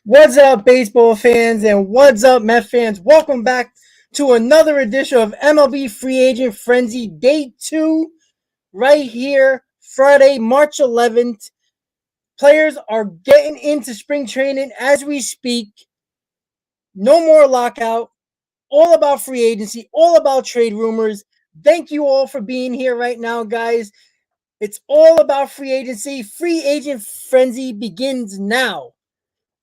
What's up, baseball fans, and what's up, Met fans? Welcome back to another edition of MLB Free Agent Frenzy, Day 2, right here, Friday, March 11th. Players are getting into spring training as we speak. No more lockout. All about free agency, all about trade rumors. Thank you all for being here right now, guys. It's all about free agency. Free agent frenzy begins now.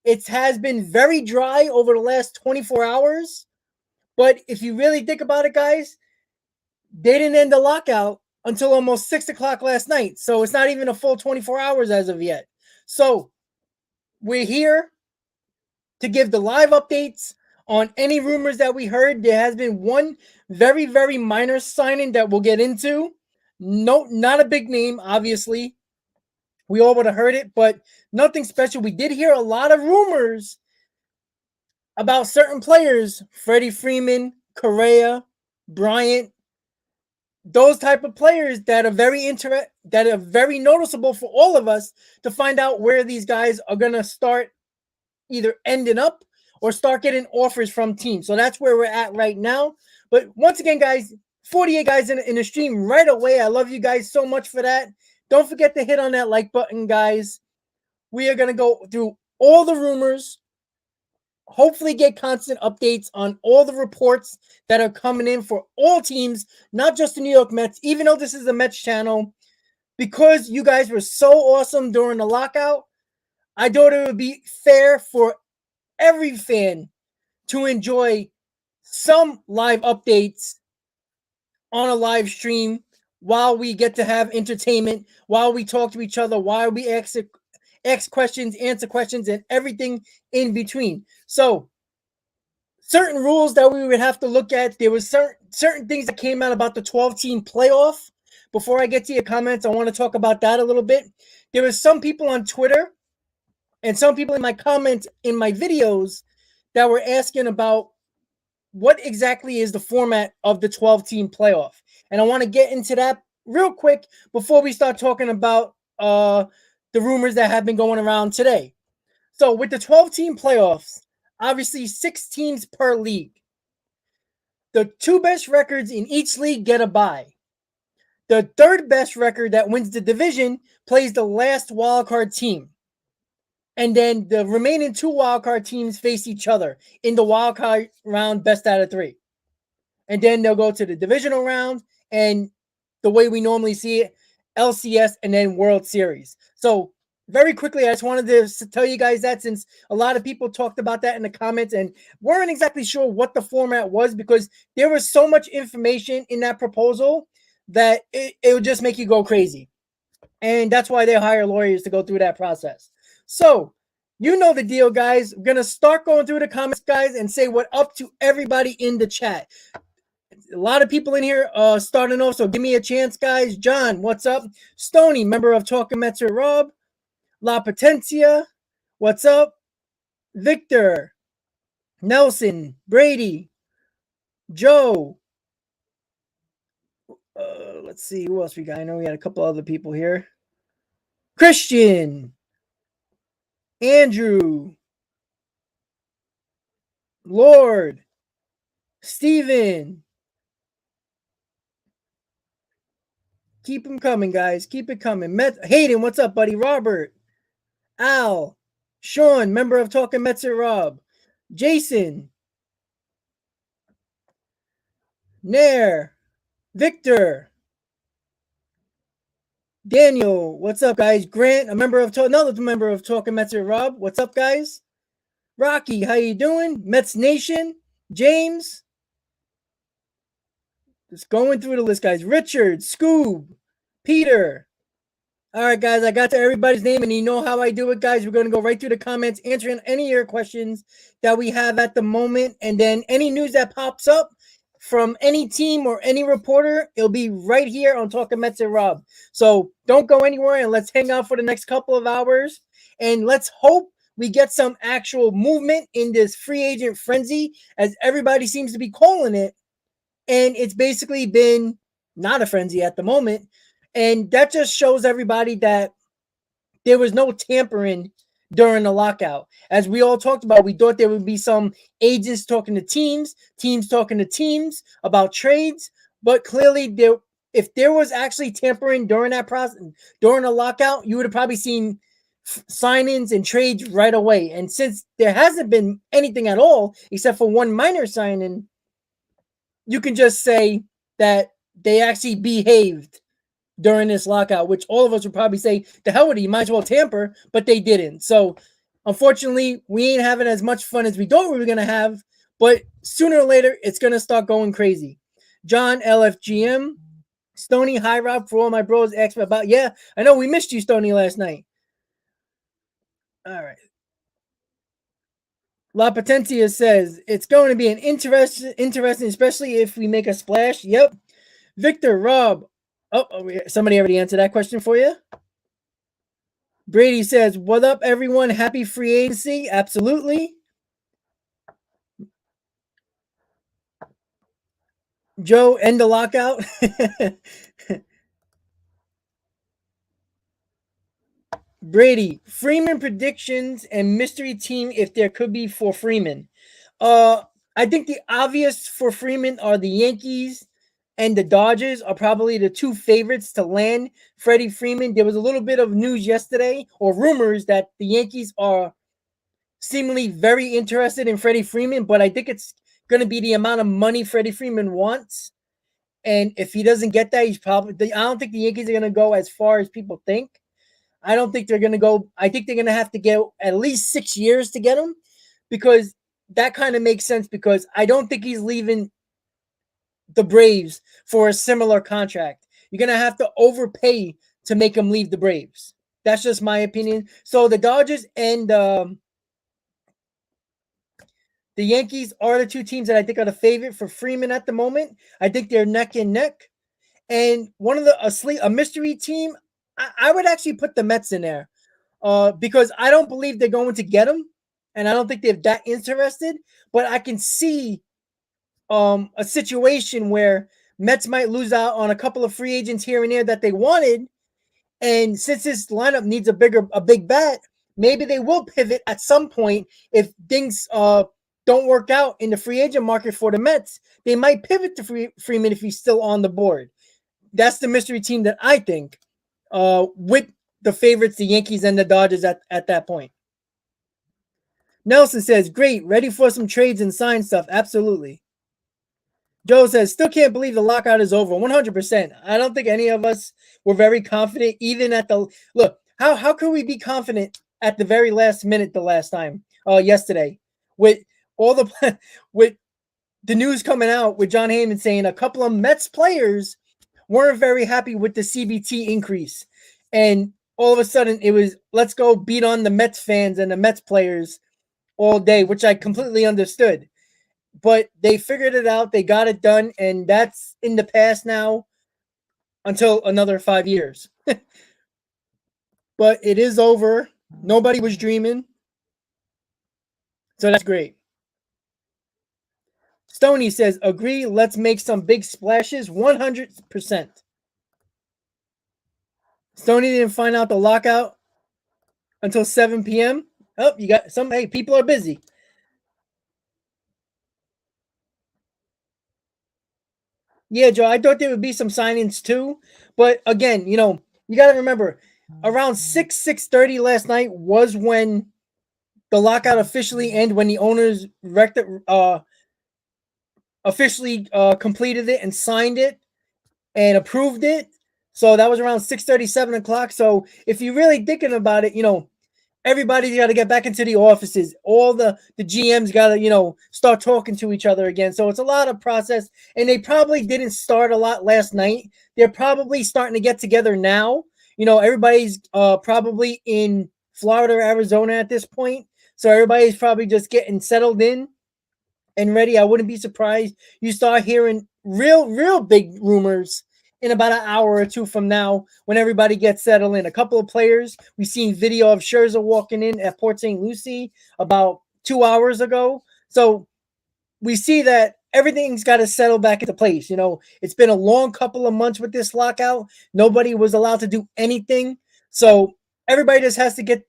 It has been very dry over the last 24 hours. But if you really think about it, guys, they didn't end the lockout until almost 6 o'clock last night. So it's not even a full 24 hours as of yet. So we're here to give the live updates on any rumors that we heard. There has been one very, very minor signing that we'll get into. No, not a big name, obviously. We all would have heard it, but nothing special. We did hear a lot of rumors about certain players, Freddie Freeman, Correa, Bryant, those type of players that are very noticeable for all of us to find out where these guys are going to start either ending up or start getting offers from teams. So that's where we're at right now. But once again, guys, 48 guys in the stream right away. I love you guys so much for that. Don't forget to hit on that like button, guys. We are going to go through all the rumors, hopefully get constant updates on all the reports that are coming in for all teams, not just the New York Mets, even though this is a Mets channel. Because you guys were so awesome during the lockout, I thought it would be fair for every fan to enjoy some live updates on a live stream while we get to have entertainment, while we talk to each other, while we ask questions, answer questions, and everything in between. So, certain rules that we would have to look at. There was certain things that came out about the 12-team playoff. Before I get to your comments, I want to talk about that a little bit. There was some people on Twitter and some people in my comments in my videos that were asking about what exactly is the format of the 12-team playoff. And I want to get into that real quick before we start talking about the rumors that have been going around today. So with the 12-team playoffs, obviously 6 teams per league. The 2 best records in each league get a bye. The 3rd best record that wins the division plays the last wildcard team. And then the remaining 2 wildcard teams face each other in the wildcard round, best out of 3. And then they'll go to the divisional round and the way we normally see it, LCS and then World Series. So very quickly, I just wanted to tell you guys that, since a lot of people talked about that in the comments and weren't exactly sure what the format was, because there was so much information in that proposal that it would just make you go crazy. And that's why they hire lawyers to go through that process. So, you know the deal, guys. I'm going to start going through the comments, guys, and say what up to everybody in the chat. A lot of people in here starting off, so give me a chance, guys. John, what's up? Stony, member of Talkin Mets with Rob. La Potencia, what's up? Victor, Nelson, Brady, Joe. Let's see, who else we got? I know we had a couple other people here. Christian, Andrew, Lord, Steven. Keep them coming, guys. Keep it coming. Hayden, what's up, buddy? Robert, Al, Sean, member of Talking Mets with Rob, Jason, Nair, Victor, Daniel, what's up, guys? Grant, another member of Talking Mets with Rob. What's up, guys? Rocky, how you doing? Mets Nation, James. Just going through the list, guys. Richard, Scoob, Peter. All right, guys, I got to everybody's name, and you know how I do it, guys. We're going to go right through the comments, answering any of your questions that we have at the moment, and then any news that pops up from any team or any reporter, it'll be right here on Talking Mets and Rob. So don't go anywhere, and let's hang out for the next couple of hours, and let's hope we get some actual movement in this free agent frenzy, as everybody seems to be calling it, and it's basically been not a frenzy at the moment. And that just shows everybody that there was no tampering during the lockout. As we all talked about, we thought there would be some agents talking to teams, teams talking to teams about trades, but clearly if there was actually tampering during that process, during the lockout, you would have probably seen sign-ins and trades right away. And since there hasn't been anything at all, except for one minor sign-in, you can just say that they actually behaved during this lockout, which all of us would probably say, the hell with it, you might as well tamper, but they didn't. So unfortunately, we ain't having as much fun as we thought we were going to have, but sooner or later, it's going to start going crazy. John LFGM, Stony, hi Rob, for all my bros asked me about, yeah, I know we missed you, Stony, last night. All right. La Potencia says, it's going to be an interesting, especially if we make a splash. Yep. Victor, Rob, somebody already answered that question for you. Brady says, what up, everyone? Happy free agency. Absolutely. Joe, end the lockout. Brady, Freeman predictions and mystery team if there could be for Freeman. I think the obvious for Freeman are the Yankees and the Dodgers are probably the two favorites to land Freddie Freeman. There was a little bit of news yesterday or rumors that the Yankees are seemingly very interested in Freddie Freeman, but I think it's going to be the amount of money Freddie Freeman wants. And if he doesn't get that, I don't think the Yankees are going to go as far as people think. I don't think they're going to go. I think they're going to have to get at least 6 years to get him, because that kind of makes sense, because I don't think he's leaving the Braves for a similar contract. You're going to have to overpay to make him leave the Braves. That's just my opinion. So the Dodgers and the Yankees are the two teams that I think are the favorite for Freeman at the moment. I think they're neck and neck. And one of a mystery team, I would actually put the Mets in there, because I don't believe they're going to get him, and I don't think they're that interested. But I can see a situation where Mets might lose out on a couple of free agents here and there that they wanted, and since this lineup needs a big bat, maybe they will pivot at some point if things don't work out in the free agent market for the Mets. They might pivot to Freeman if he's still on the board. That's the mystery team that I think, with the favorites, the Yankees and the Dodgers at that point. Nelson says, great, ready for some trades and sign stuff. Absolutely. Joe says, still can't believe the lockout is over. 100%. I don't think any of us were very confident, even at the look. How could we be confident at the very last minute the last time, yesterday, with all the with the news coming out with John Heyman saying a couple of Mets players weren't very happy with the CBT increase. And all of a sudden it was, let's go beat on the Mets fans and the Mets players all day, which I completely understood. But they figured it out. They got it done. And that's in the past now until another 5 years. But it is over. Nobody was dreaming. So that's great. Stoney says, agree, let's make some big splashes. 100%. Stoney didn't find out the lockout until 7 p.m. Oh, you got some. Hey, people are busy. Yeah, Joe, I thought there would be some signings too. But again, you got to remember, around 6:30 last night was when the lockout officially ended, when the owners officially completed it and signed it and approved it. So that was around 6:30, 7 o'clock. So if you're really thinking about it, everybody's got to get back into the offices. All the GMs got to, start talking to each other again. So it's a lot of process, and they probably didn't start a lot last night. They're probably starting to get together now. Everybody's probably in Florida or Arizona at this point. So everybody's probably just getting settled in and ready. I wouldn't be surprised you start hearing real big rumors in about an hour or two from now when everybody gets settled in. A couple of players, we've seen video of Scherzer walking in at Port St. Lucie about 2 hours ago. So we see that everything's got to settle back into place. It's been a long couple of months with this lockout. Nobody was allowed to do anything. So everybody just has to get,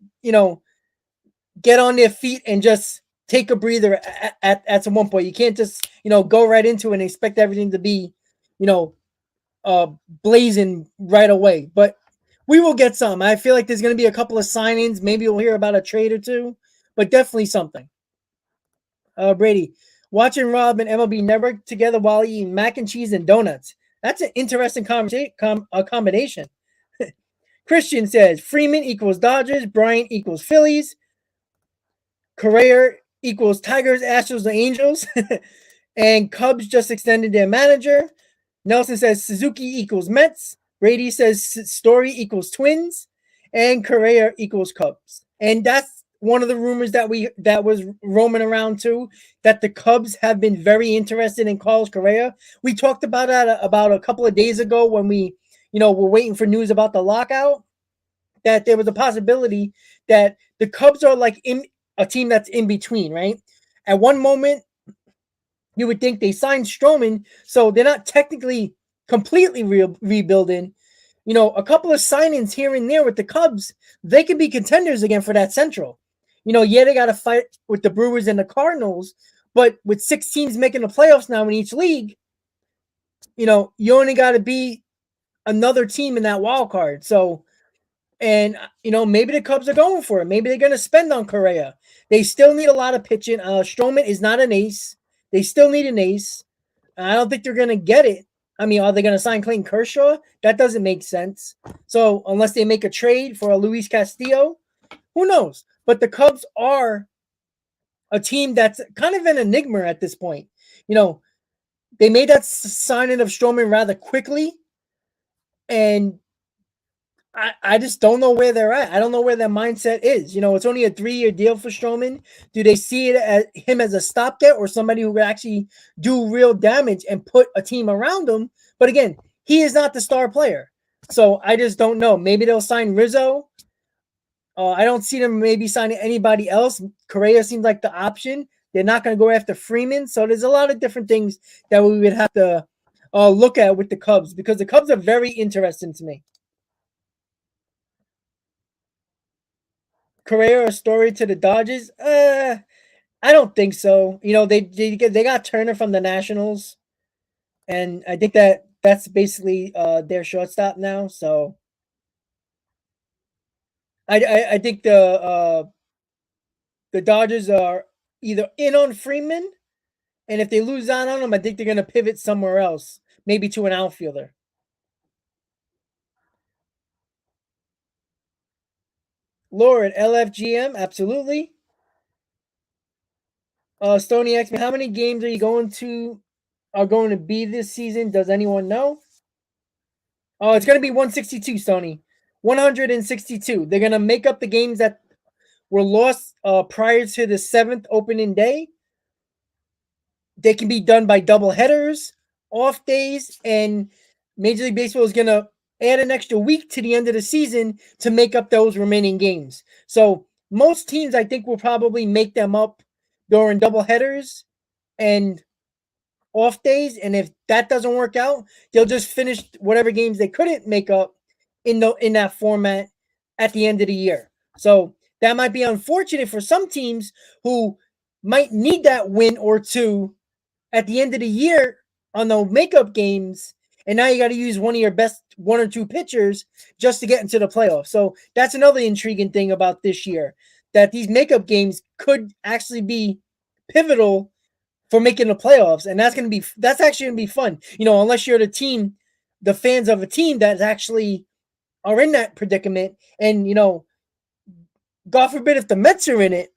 get on their feet and just take a breather at some one point. You can't just go right into it and expect everything to be you know uh blazing right away. But we will get some. I feel like there's going to be a couple of signings. Maybe we'll hear about a trade or two, but definitely something. Brady, watching Rob and MLB Network together while eating mac and cheese and donuts. That's an interesting combination. Christian says Freeman equals Dodgers, Bryant equals Phillies, Correa equals Tigers, Astros, and Angels, and Cubs just extended their manager. Nelson says Suzuki equals Mets. Brady says Story equals Twins, and Correa equals Cubs. And that's one of the rumors that was roaming around too. That the Cubs have been very interested in Carlos Correa. We talked about that about a couple of days ago when we, were waiting for news about the lockout. That there was a possibility that the Cubs are like in a team that's in between, right? At one moment, you would think they signed Stroman, so they're not technically completely rebuilding. A couple of signings here and there with the Cubs, they could be contenders again for that Central. Yeah, they got to fight with the Brewers and the Cardinals, but with 6 teams making the playoffs now in each league, you only got to be another team in that wild card. So, and maybe the Cubs are going for it. Maybe they're going to spend on Correa. They still need a lot of pitching. Stroman is not an ace. They still need an ace. I don't think they're going to get it. I mean, are they going to sign Clayton Kershaw? That doesn't make sense. So unless they make a trade for a Luis Castillo, who knows? But the Cubs are a team that's kind of an enigma at this point. They made that signing of Stroman rather quickly, and I just don't know where they're at. I don't know where their mindset is. It's only a 3-year deal for Stroman. Do they see it as him as a stopgap or somebody who would actually do real damage and put a team around him? But again, he is not the star player. So I just don't know. Maybe they'll sign Rizzo. I don't see them maybe signing anybody else. Correa seems like the option. They're not going to go after Freeman. So there's a lot of different things that we would have to look at with the Cubs because the Cubs are very interesting to me. Correa a story to the Dodgers? I don't think so. They got Turner from the Nationals, and I think that's basically their shortstop now. So I think the Dodgers are either in on Freeman, and if they lose out on him, I think they're gonna pivot somewhere else, maybe to an outfielder. Lord LFGM, absolutely. Stoney asked me, how many games are going to be this season? Does anyone know? Oh, it's going to be 162, Sony. 162. They're going to make up the games that were lost prior to the 7th opening day. They can be done by double headers, off days, and Major League Baseball is going to add an extra week to the end of the season to make up those remaining games. So most teams, I think, will probably make them up during double headers and off days, and if that doesn't work out, they'll just finish whatever games they couldn't make up in that format at the end of the year. So that might be unfortunate for some teams who might need that win or two at the end of the year on the makeup games, and now you got to use one of your best 1 or 2 pitchers just to get into the playoffs. So that's another intriguing thing about this year, that these makeup games could actually be pivotal for making the playoffs, and that's actually gonna be fun. Unless you're the fans of a team that actually are in that predicament, and God forbid if the Mets are in it,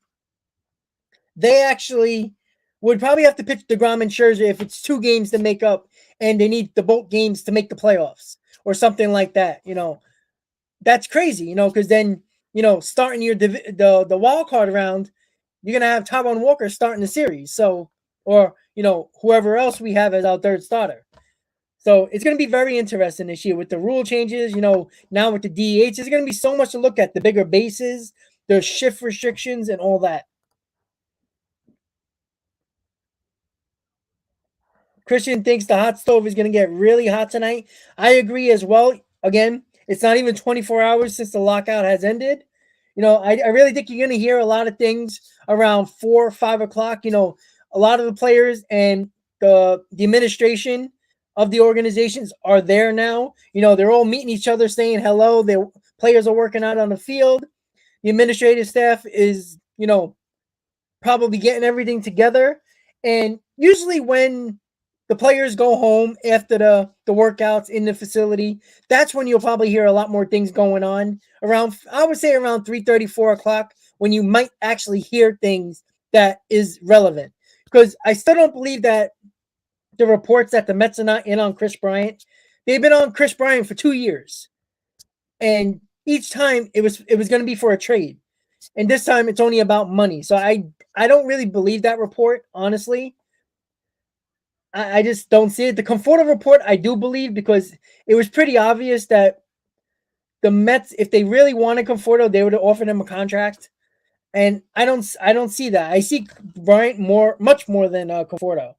they actually would probably have to pitch DeGrom and Scherzer if it's 2 games to make up, and they need the both games to make the playoffs or something like that. That's crazy. Because then starting the wild card round, you're gonna have Taijuan Walker starting the series. So or whoever else we have as our third starter. So it's going to be very interesting this year with the rule changes. Now with the DH, there's going to be so much to look at. The bigger bases, the shift restrictions, and all that. Christian thinks the hot stove is going to get really hot tonight. I agree as well. Again, it's not even 24 hours since the lockout has ended. I really think you're going to hear a lot of things around 4 or 5 o'clock. A lot of the players and the administration of the organizations are there now. They're all meeting each other, saying hello. The players are working out on the field. The administrative staff is, probably getting everything together. And usually when the players go home after the workouts in the facility, that's when you'll probably hear a lot more things going on around, I would say around 3:30, 4 o'clock, when you might actually hear things that is relevant. Because I still don't believe that the reports that the Mets are not in on Kris Bryant. They've been on Kris Bryant for 2 years. And each time it was going to be for a trade. And this time it's only about money. So I don't really believe that report, honestly. I just don't see it. The Conforto report I do believe, because it was pretty obvious that the Mets, if they really wanted Conforto, they would have offered him a contract. And I don't see that. I see Bryant much more than Conforto.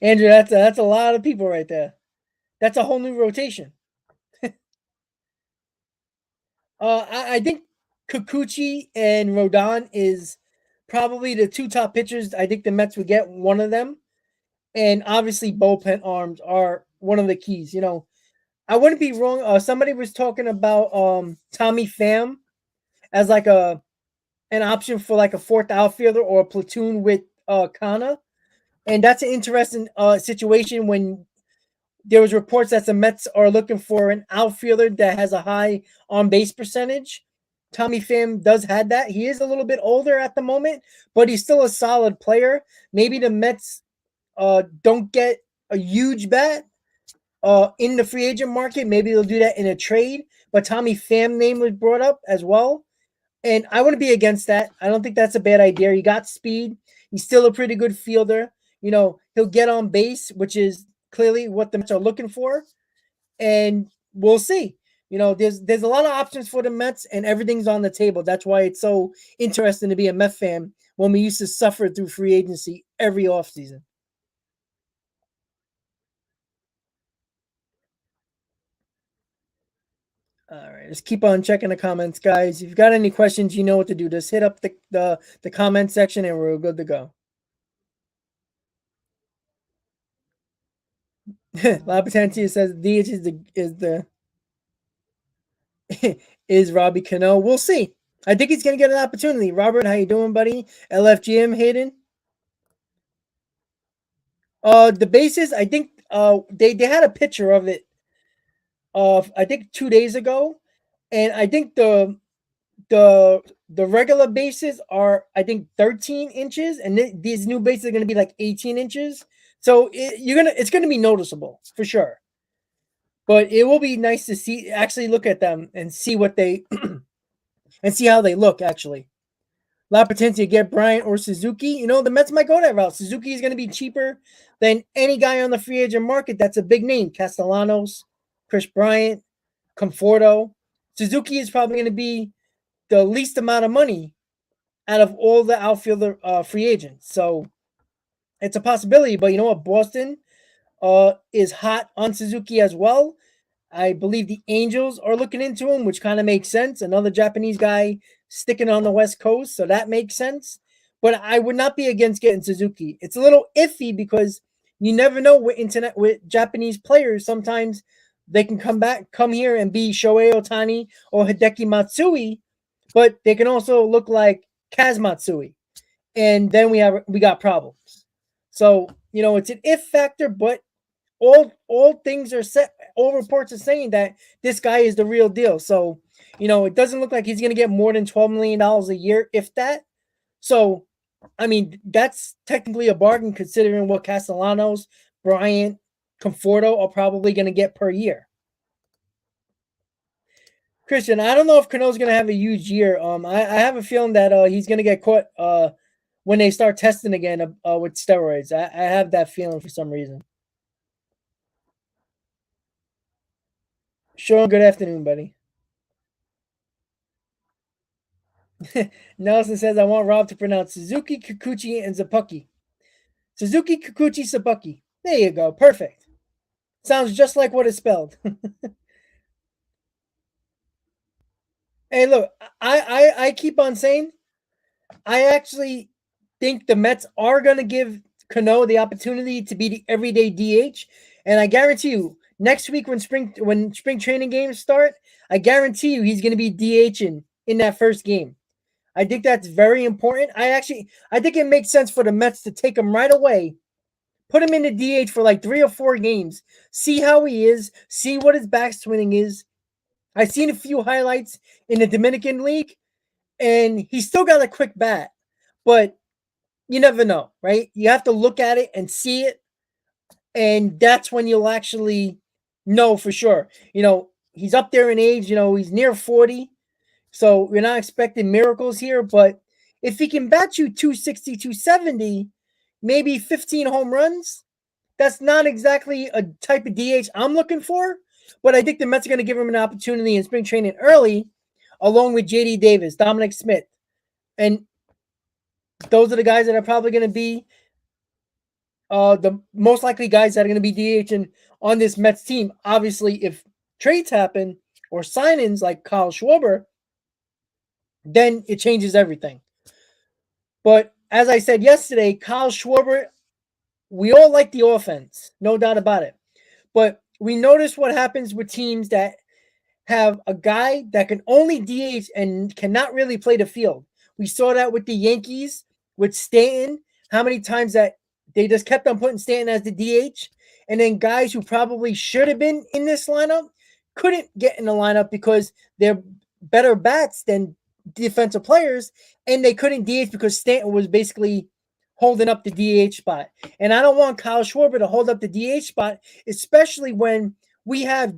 Andrew, that's a lot of people right there. That's a whole new rotation. I think Kikuchi and Rodon is probably the two top pitchers. I think the Mets would get one of them. And obviously, bullpen arms are one of the keys. I wouldn't be wrong. Somebody was talking about Tommy Pham as like an option for like a fourth outfielder or a platoon with Kana. And that's an interesting situation when there was reports that the Mets are looking for an outfielder that has a high on base percentage. Tommy Pham does have that. He is a little bit older at the moment, but he's still a solid player. Maybe the Mets don't get a huge bat in the free agent market. Maybe they'll do that in a trade. But Tommy Pham name was brought up as well. And I wouldn't be against that. I don't think that's a bad idea. He got speed. He's still a pretty good fielder. He'll get on base, which is clearly what the Mets are looking for. And we'll see. There's a lot of options for the Mets, and everything's on the table. That's why it's so interesting to be a Met fan when we used to suffer through free agency every offseason. All right, let's keep on checking the comments, guys. If you've got any questions, you know what to do. Just hit up the comment section, and we're good to go. La Potencia says DH is Robbie Cano. We'll see. I think he's gonna get an opportunity. Robert, how you doing, buddy? LFGM Hayden. The bases, I think they had a picture of it I think 2 days ago, and I think the regular bases are, I think, 13 inches, and these new bases are going to be like 18 inches. So it's going to be noticeable for sure. But it will be nice to actually look at them and see what they and see how they look actually. La Potencia, get Bryant or Suzuki. The Mets might go that route. Suzuki is going to be cheaper than any guy on the free agent market. That's a big name. Castellanos, Kris Bryant, Conforto. Suzuki is probably going to be the least amount of money out of all the outfielder free agents. So it's a possibility. But you know what? Boston is hot on Suzuki as well. I believe the Angels are looking into him, which kind of makes sense. Another Japanese guy sticking on the West Coast, so that makes sense. But I would not be against getting Suzuki. It's a little iffy because you never know with Japanese players. Sometimes they can come here and be Shohei Ohtani or Hideki Matsui, but they can also look like Kaz Matsui, and then we got problems. So it's an if factor, but all things are set. All reports are saying that this guy is the real deal. So it doesn't look like he's going to get more than $12 million a year, if that. So I mean, that's technically a bargain considering what Castellanos, Bryant, Conforto are probably going to get per year. Christian, I don't know if Cano's going to have a huge year. I have a feeling that he's going to get caught when they start testing again with steroids. I have that feeling for some reason. Sean, good afternoon, buddy. Nelson says, I want Rob to pronounce Suzuki, Kikuchi, and Zapuki. Suzuki, Kikuchi, Zapuki. There you go. Perfect. Sounds just like what it's spelled. Hey, look, I keep on saying I actually think the Mets are going to give Cano the opportunity to be the everyday DH, and I guarantee you, next week when spring training games start, I guarantee you he's going to be DHing in that first game. I think that's very important. I think it makes sense for the Mets to take him right away, put him in the DH for like 3 or 4 games, see how he is, see what his backswing is. I've seen a few highlights in the Dominican League, and he's still got a quick bat, but you never know, right? You have to look at it and see it, and that's when you'll actually know for sure. He's up there in age, he's near 40, so we're not expecting miracles here, but if he can bat you 260, 270, maybe 15 home runs, that's not exactly a type of DH I'm looking for, but I think the Mets are going to give him an opportunity in spring training early, along with JD Davis, Dominic Smith, and those are the guys that are probably going to be the most likely guys that are going to be DHing on this Mets team. Obviously, if trades happen or sign-ins like Kyle Schwarber, then it changes everything. But as I said yesterday, Kyle Schwarber, we all like the offense, no doubt about it. But we notice what happens with teams that have a guy that can only DH and cannot really play the field. We saw that with the Yankees, with Stanton, how many times that they just kept on putting Stanton as the DH, and then guys who probably should have been in this lineup couldn't get in the lineup because they're better bats than defensive players, and they couldn't DH because Stanton was basically holding up the DH spot. And I don't want Kyle Schwarber to hold up the DH spot, especially when we have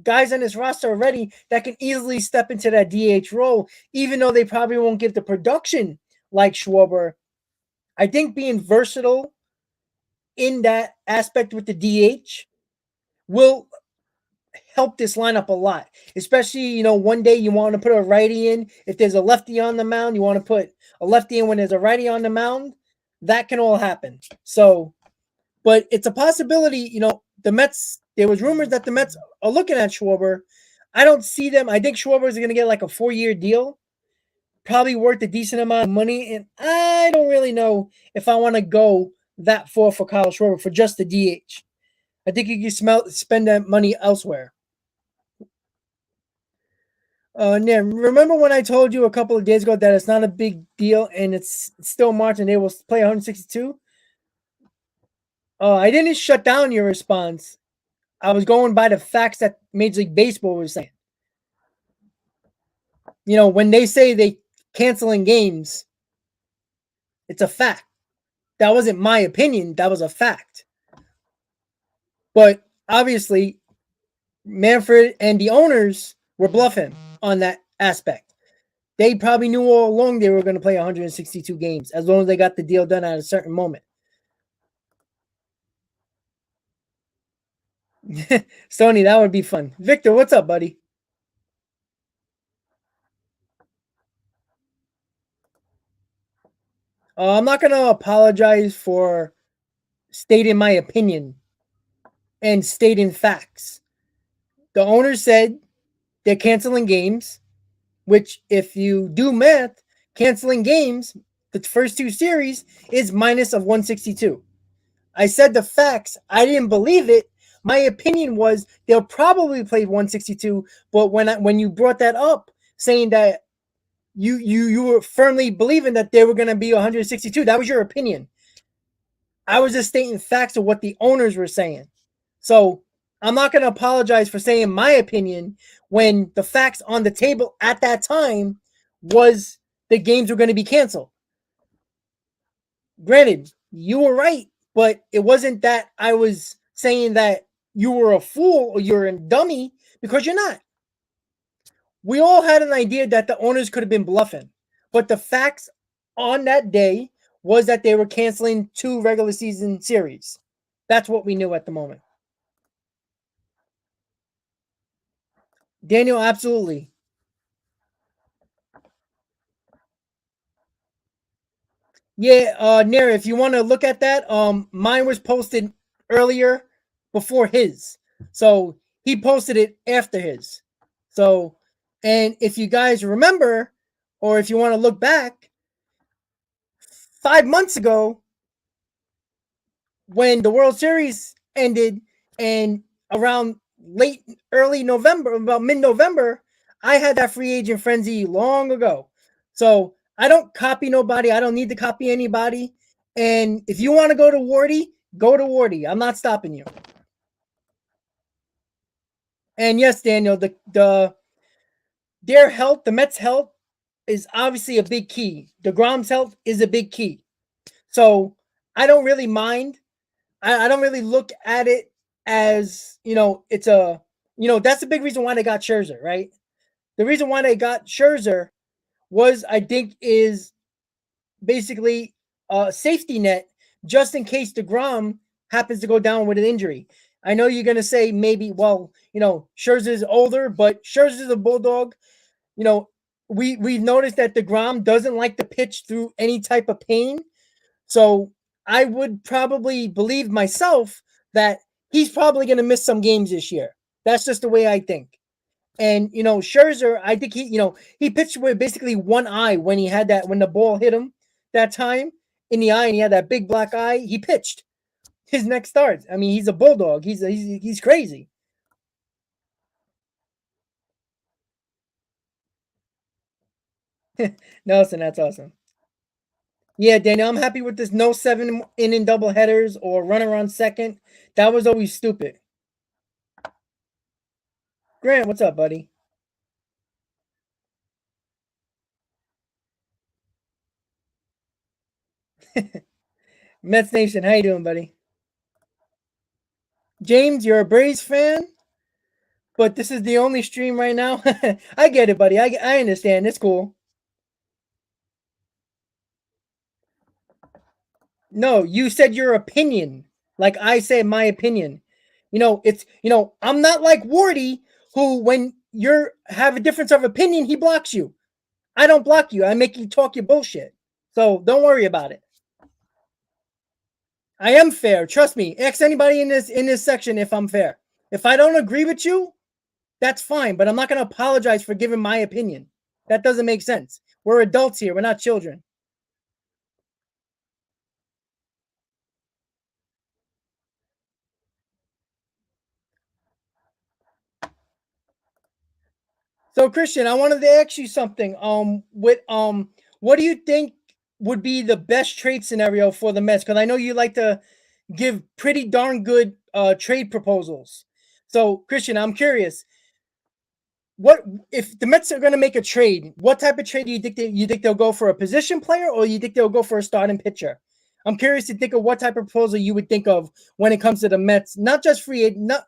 guys on this roster already that can easily step into that DH role, even though they probably won't give the production like Schwarber. I think being versatile in that aspect with the DH will help this lineup a lot. Especially, one day you want to put a righty in. If there's a lefty on the mound, you want to put a lefty in when there's a righty on the mound. That can all happen. So, but it's a possibility, the Mets, there was rumors that the Mets are looking at Schwarber. I don't see them. I think Schwarber is going to get like a 4-year deal, probably worth a decent amount of money. And I don't really know if I want to go that far for Kyle Schwarber for just the DH. I think you can spend that money elsewhere. Remember when I told you a couple of days ago that it's not a big deal and it's still March and they will play 162? I didn't shut down your response. I was going by the facts that Major League Baseball was saying. When they say they canceling games, it's a fact. That wasn't my opinion. That was a fact. But obviously, Manfred and the owners were bluffing on that aspect. They probably knew all along they were going to play 162 games as long as they got the deal done at a certain moment. Sony, that would be fun. Victor, what's up, buddy? I'm not going to apologize for stating my opinion and stating facts. The owner said they're canceling games, which, if you do math, canceling games, the first 2 series is minus of 162. I said the facts. I didn't believe it. My opinion was they'll probably play 162, but when you brought that up, saying that you were firmly believing that they were going to be 162, that was your opinion. I was just stating facts of what the owners were saying. So I'm not going to apologize for saying my opinion when the facts on the table at that time was the games were going to be canceled. Granted, you were right, but it wasn't that I was saying that you were a fool or you're a dummy, because you're not. We all had an idea that the owners could have been bluffing, but the facts on that day was that they were canceling 2 regular season series. That's what we knew at the moment. Daniel, absolutely. Yeah, Nair, if you want to look at that, mine was posted earlier before his. So he posted it after his. So And if you guys remember, or if you want to look back, 5 months ago, when the World Series ended and around early November, about mid-November, I had that free agent frenzy long ago. So I don't copy nobody. I don't need to copy anybody. And if you want to go to Wardy, go to Wardy. I'm not stopping you. And yes, Daniel, their health, the Mets' health, is obviously a big key. DeGrom's health is a big key. So I don't really mind. I don't really look at it as, it's that's the big reason why they got Scherzer, right? The reason why they got Scherzer was, I think, is basically a safety net just in case DeGrom happens to go down with an injury. I know you're going to say maybe, well, Scherzer's older, but Scherzer's a bulldog. We've noticed that DeGrom doesn't like to pitch through any type of pain. So I would probably believe myself that he's probably going to miss some games this year. That's just the way I think. And, Scherzer, I think he pitched with basically one eye when the ball hit him that time in the eye and he had that big black eye. He pitched his next start. I mean, he's a bulldog. He's crazy. Nelson, that's awesome. Yeah, Daniel, I'm happy with this no 7-inning double headers or runner on second. That was always stupid. Grant, what's up, buddy? Mets Nation, how you doing, buddy? James, you're a Braves fan, but this is the only stream right now. I get it, buddy. I understand. It's cool. No, you said your opinion. Like I said my opinion. I'm not like Wardy, who when you have a difference of opinion, he blocks you. I don't block you. I make you talk your bullshit. So don't worry about it. I am fair. Trust me. Ask anybody in this section if I'm fair. If I don't agree with you, that's fine. But I'm not going to apologize for giving my opinion. That doesn't make sense. We're adults here. We're not children. So Christian, I wanted to ask you something. What do you think would be the best trade scenario for the Mets? Because I know you like to give pretty darn good trade proposals. So Christian, I'm curious. What if the Mets are going to make a trade? What type of trade do you think they'll go for a position player, or you think they'll go for a starting pitcher? I'm curious to think of what type of proposal you would think of when it comes to the Mets. Not just not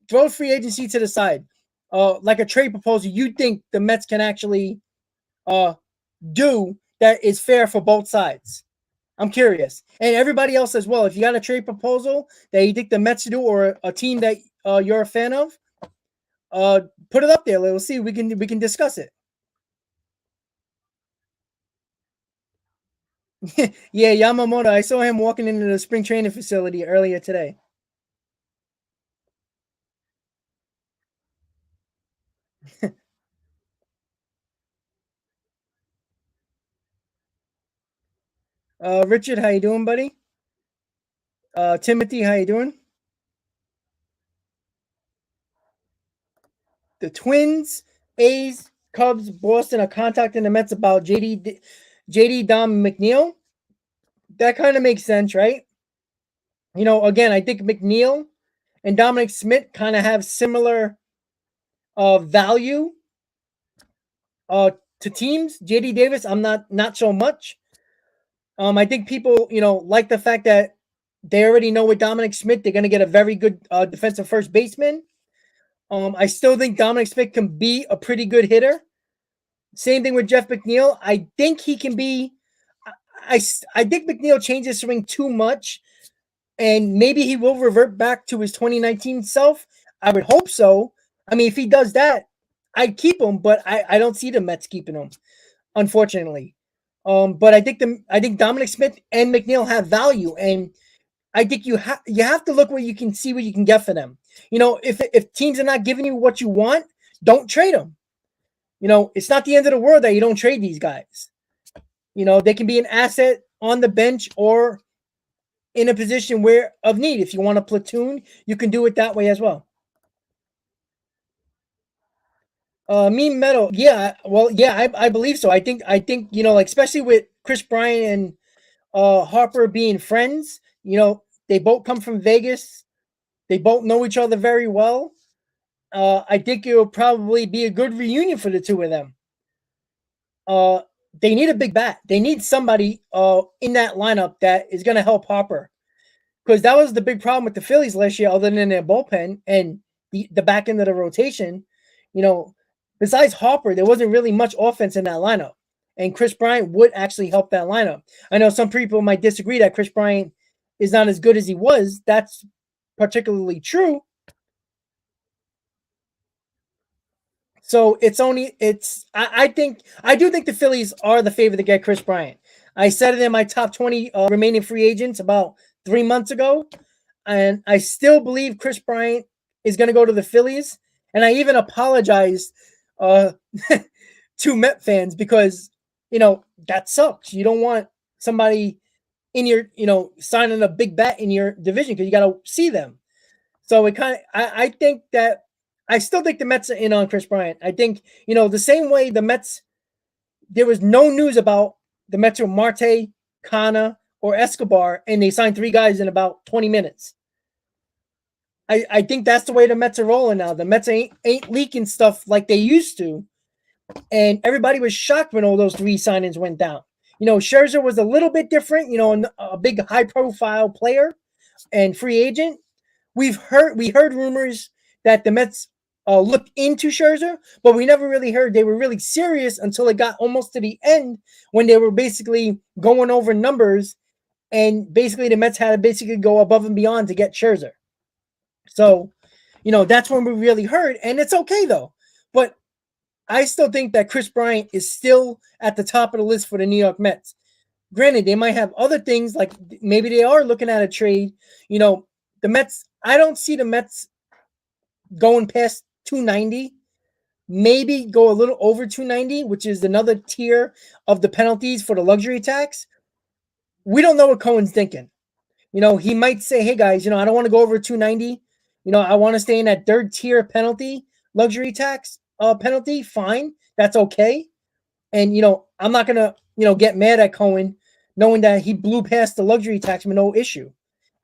throw free agency to the side. Like a trade proposal you think the Mets can actually do that is fair for both sides. I'm curious. And everybody else as well. If you got a trade proposal that you think the Mets do or a team that you're a fan of, put it up there. Let's see. We can discuss it. Yeah, Yamamoto. I saw him walking into the spring training facility earlier today. Richard, how you doing, buddy? Timothy, how you doing? The Twins, A's, Cubs, Boston are contacting the Mets about JD Dom McNeil. That kind of makes sense, right? Again, I think McNeil and Dominic Smith kind of have similar value to teams. JD Davis, I'm not so much. I think people, like the fact that they already know with Dominic Smith, they're going to get a very good defensive first baseman. I still think Dominic Smith can be a pretty good hitter. Same thing with Jeff McNeil. I think he can be. I think McNeil changed his swing too much, and maybe he will revert back to his 2019 self. I would hope so. I mean, if he does that, I'd keep him, but I don't see the Mets keeping him, unfortunately. But I think Dominic Smith and McNeil have value, and I think you have to look where you can see what you can get for them. If teams are not giving you what you want, don't trade them. it's not the end of the world that you don't trade these guys. They can be an asset on the bench or in a position where of need. If you want a platoon, you can do it that way as well. Me metal, yeah. Well, yeah, I believe so. I think like especially with Kris Bryant and Harper being friends. They both come from Vegas. They both know each other very well. I think it will probably be a good reunion for the two of them. Uh, they need a big bat. They need somebody in that lineup that is going to help Harper, because that was the big problem with the Phillies last year, other than their bullpen and the back end of the rotation. You know, Besides Harper, there wasn't really much offense in that lineup, and Kris Bryant would actually help that lineup. I know some people might disagree that Kris Bryant is not as good as he was. That's particularly true. So I do think the Phillies are the favorite to get Kris Bryant. I said it in my top 20 remaining free agents about 3 months ago, and I still believe Kris Bryant is going to go to the Phillies. And I even apologized uh, to Met fans because that sucks. You don't want somebody in your signing a big bet in your division because you got to see them. So it kind of I think that I still think the Mets are in on Kris Bryant. I think the same way the Mets, there was no news about the Mets or Marte, Kana, or Escobar, and they signed three guys in about 20 minutes. I think that's the way the Mets are rolling now. The Mets ain't leaking stuff like they used to, and everybody was shocked when all those three signings went down. Scherzer was a little bit different. A big high profile player and free agent. We heard rumors that the Mets looked into Scherzer, but we never really heard they were really serious until it got almost to the end when they were basically going over numbers, and basically the Mets had to basically go above and beyond to get Scherzer. So, that's when we really heard, and it's okay though. But I still think that Kris Bryant is still at the top of the list for the New York Mets. Granted, they might have other things, like maybe they are looking at a trade. The Mets, I don't see the Mets going past 290, maybe go a little over 290, which is another tier of the penalties for the luxury tax. We don't know what Cohen's thinking. He might say, hey guys, I don't want to go over 290. I want to stay in that third tier penalty, luxury tax penalty. Fine. That's okay. And, I'm not going to, get mad at Cohen knowing that he blew past the luxury tax with no issue,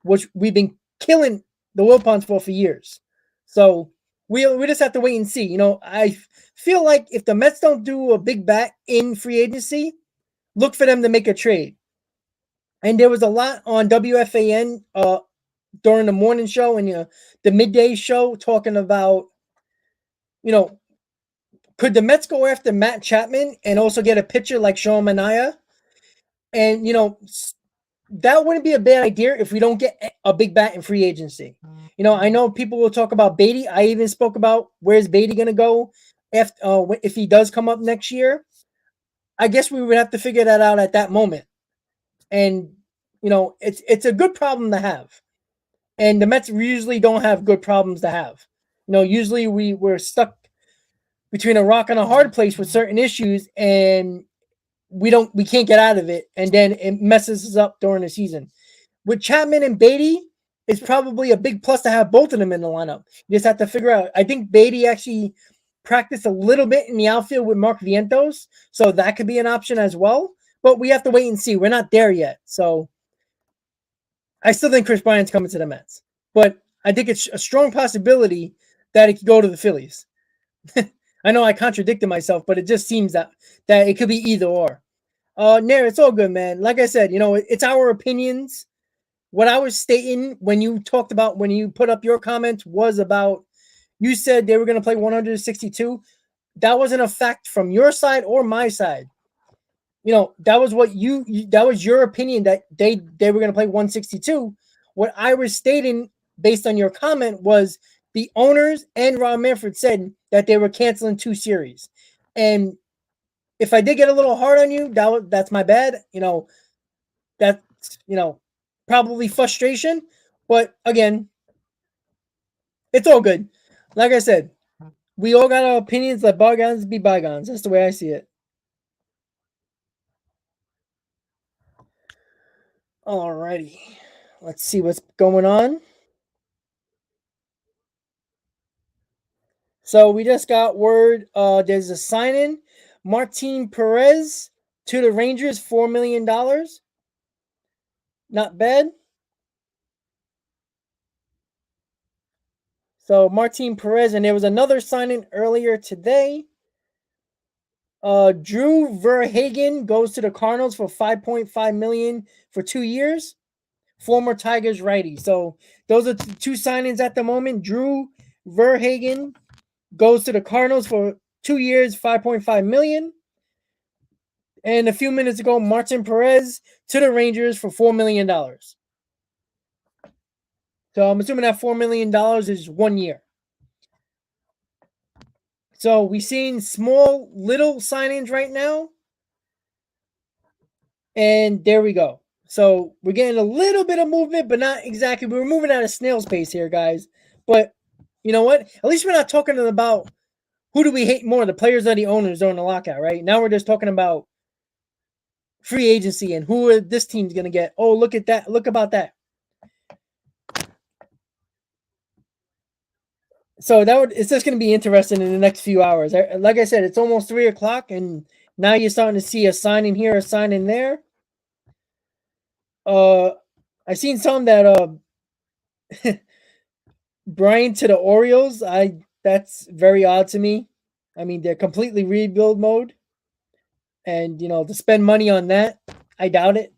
which we've been killing the Wilpons for years. So we just have to wait and see. I feel like if the Mets don't do a big bat in free agency, look for them to make a trade. And there was a lot on WFAN during the morning show and the midday show talking about, could the Mets go after Matt Chapman and also get a pitcher like Sean Manaea? And, that wouldn't be a bad idea if we don't get a big bat in free agency. I know people will talk about Beatty. I even spoke about where's Beatty going to go if he does come up next year. I guess we would have to figure that out at that moment. And, it's a good problem to have. And the Mets usually don't have good problems to have. Usually we're stuck between a rock and a hard place with certain issues, and we can't get out of it, and then it messes us up during the season. With Chapman and Beatty, it's probably a big plus to have both of them in the lineup. You just have to figure out. I think Beatty actually practiced a little bit in the outfield with Mark Vientos, so that could be an option as well. But we have to wait and see. We're not there yet. So I still think Kris Bryant's coming to the Mets. But I think it's a strong possibility that it could go to the Phillies. I know I contradicted myself, but it just seems that it could be either or. Nair, it's all good, man. Like I said, it's our opinions. What I was stating when you put up your comments was about, you said they were going to play 162. That wasn't a fact from your side or my side. That was that was your opinion that they were going to play 162. What I was stating based on your comment was the owners and Rob Manfred said that they were canceling 2 series. And if I did get a little hard on you, that's my bad. That's, probably frustration. But again, it's all good. Like I said, We all got our opinions. Let bygones be bygones. That's the way I see it. Alrighty. Let's see what's going on. So we just got word there's a sign-in. Martin Perez to the Rangers, $4 million. Not bad. So Martin Perez, and there was another sign-in earlier today. Drew Verhagen goes to the Cardinals for $5.5 million for 2 years. Former Tigers righty. So those are two signings at the moment. Drew Verhagen goes to the Cardinals for 2 years, $5.5 million. And a few minutes ago, Martin Perez to the Rangers for $4 million. So I'm assuming that $4 million is 1 year. So we've seen small little signings right now. And there we go. So we're getting a little bit of movement, but not exactly. We're moving at a snail's pace here, guys. But you know what? At least we're not talking about who do we hate more, the players or the owners during the lockout, right? Now we're just talking about free agency and who this team's going to get. Oh, look at that. Look about that. So it's just going to be interesting in the next few hours. Like I said, it's almost 3:00, and now you're starting to see a sign in here, a sign in there. I've seen some that Bryant to the Orioles. That's very odd to me. I mean, they're completely rebuild mode, and to spend money on that, I doubt it.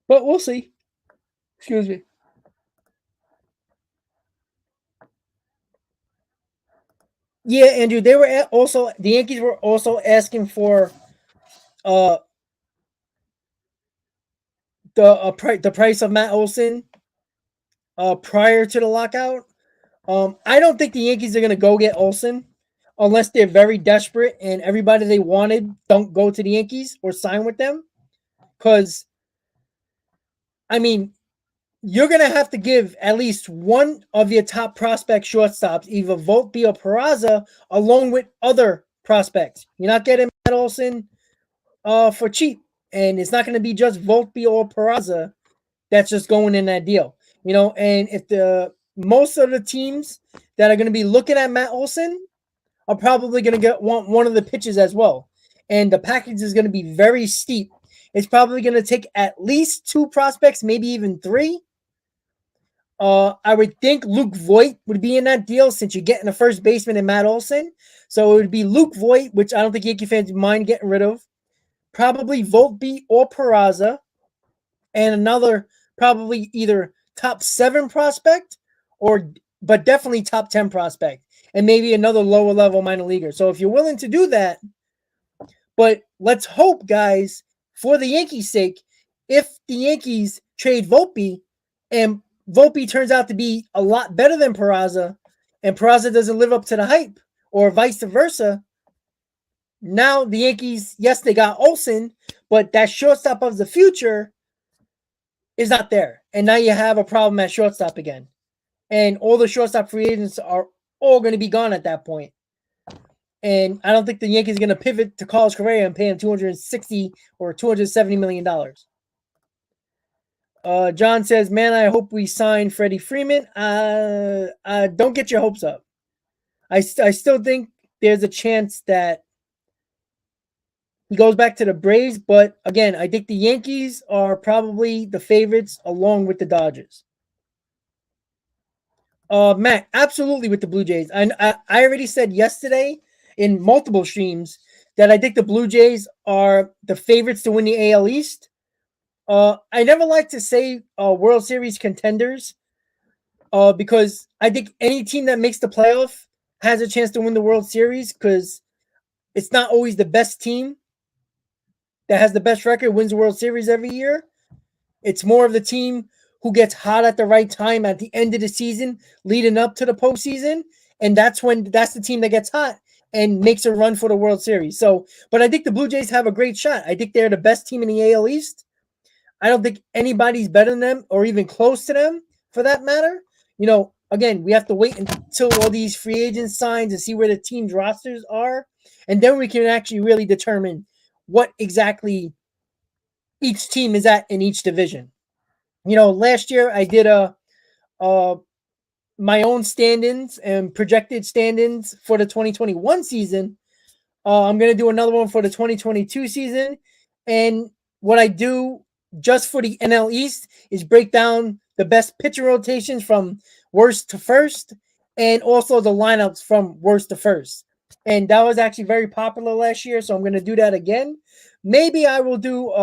But we'll see. Excuse me. Yeah, Andrew. The Yankees were also asking for uh the price of Matt Olson prior to the lockout. I don't think the Yankees are going to go get Olson unless they're very desperate and everybody they wanted don't go to the Yankees or sign with them. Because, I mean, you're going to have to give at least one of your top prospect shortstops, either Volpe or Peraza, along with other prospects. You're not getting Matt Olson for cheap. And it's not going to be just Volpe or Peraza that's just going in that deal. And if most of the teams that are going to be looking at Matt Olson are probably going to want one of the pitches as well. And the package is going to be very steep. It's probably going to take at least 2 prospects, maybe even 3. I would think Luke Voigt would be in that deal since you're getting a first baseman in Matt Olson. So it would be Luke Voigt, which I don't think Yankee fans mind getting rid of. Probably Volpe or Peraza. And another probably either top 7 prospect but definitely top 10 prospect, and maybe another lower level minor leaguer. So if you're willing to do that, but let's hope, guys, for the Yankees' sake, if the Yankees trade Volpe and Volpe turns out to be a lot better than Peraza, and Peraza doesn't live up to the hype, or vice versa, now the Yankees, yes, they got Olson, but that shortstop of the future is not there. And now you have a problem at shortstop again. And all the shortstop free agents are all going to be gone at that point. And I don't think the Yankees are going to pivot to Carlos Correa and pay him $260 or $270 million. John says, man, I hope we sign Freddie Freeman. Don't get your hopes up. I still think there's a chance that he goes back to the Braves. But again, I think the Yankees are probably the favorites along with the Dodgers. Matt, absolutely with the Blue Jays. I already said yesterday in multiple streams that I think the Blue Jays are the favorites to win the AL East. I never like to say World Series contenders because I think any team that makes the playoff has a chance to win the World Series because it's not always the best team that has the best record wins the World Series every year. It's more of the team who gets hot at the right time at the end of the season, leading up to the postseason, and that's the team that gets hot and makes a run for the World Series. So, but I think the Blue Jays have a great shot. I think they're the best team in the AL East. I don't think anybody's better than them or even close to them, for that matter. again, we have to wait until all these free agents sign to see where the team's rosters are, and then we can actually really determine what exactly each team is at in each division. Last year I did a my own stand-ins and projected stand-ins for the 2021 season. I'm going to do another one for the 2022 season. And what I do just for the NL East is break down the best pitcher rotations from worst to first and also the lineups from worst to first. And that was actually very popular last year, so I'm going to do that again. Maybe I will do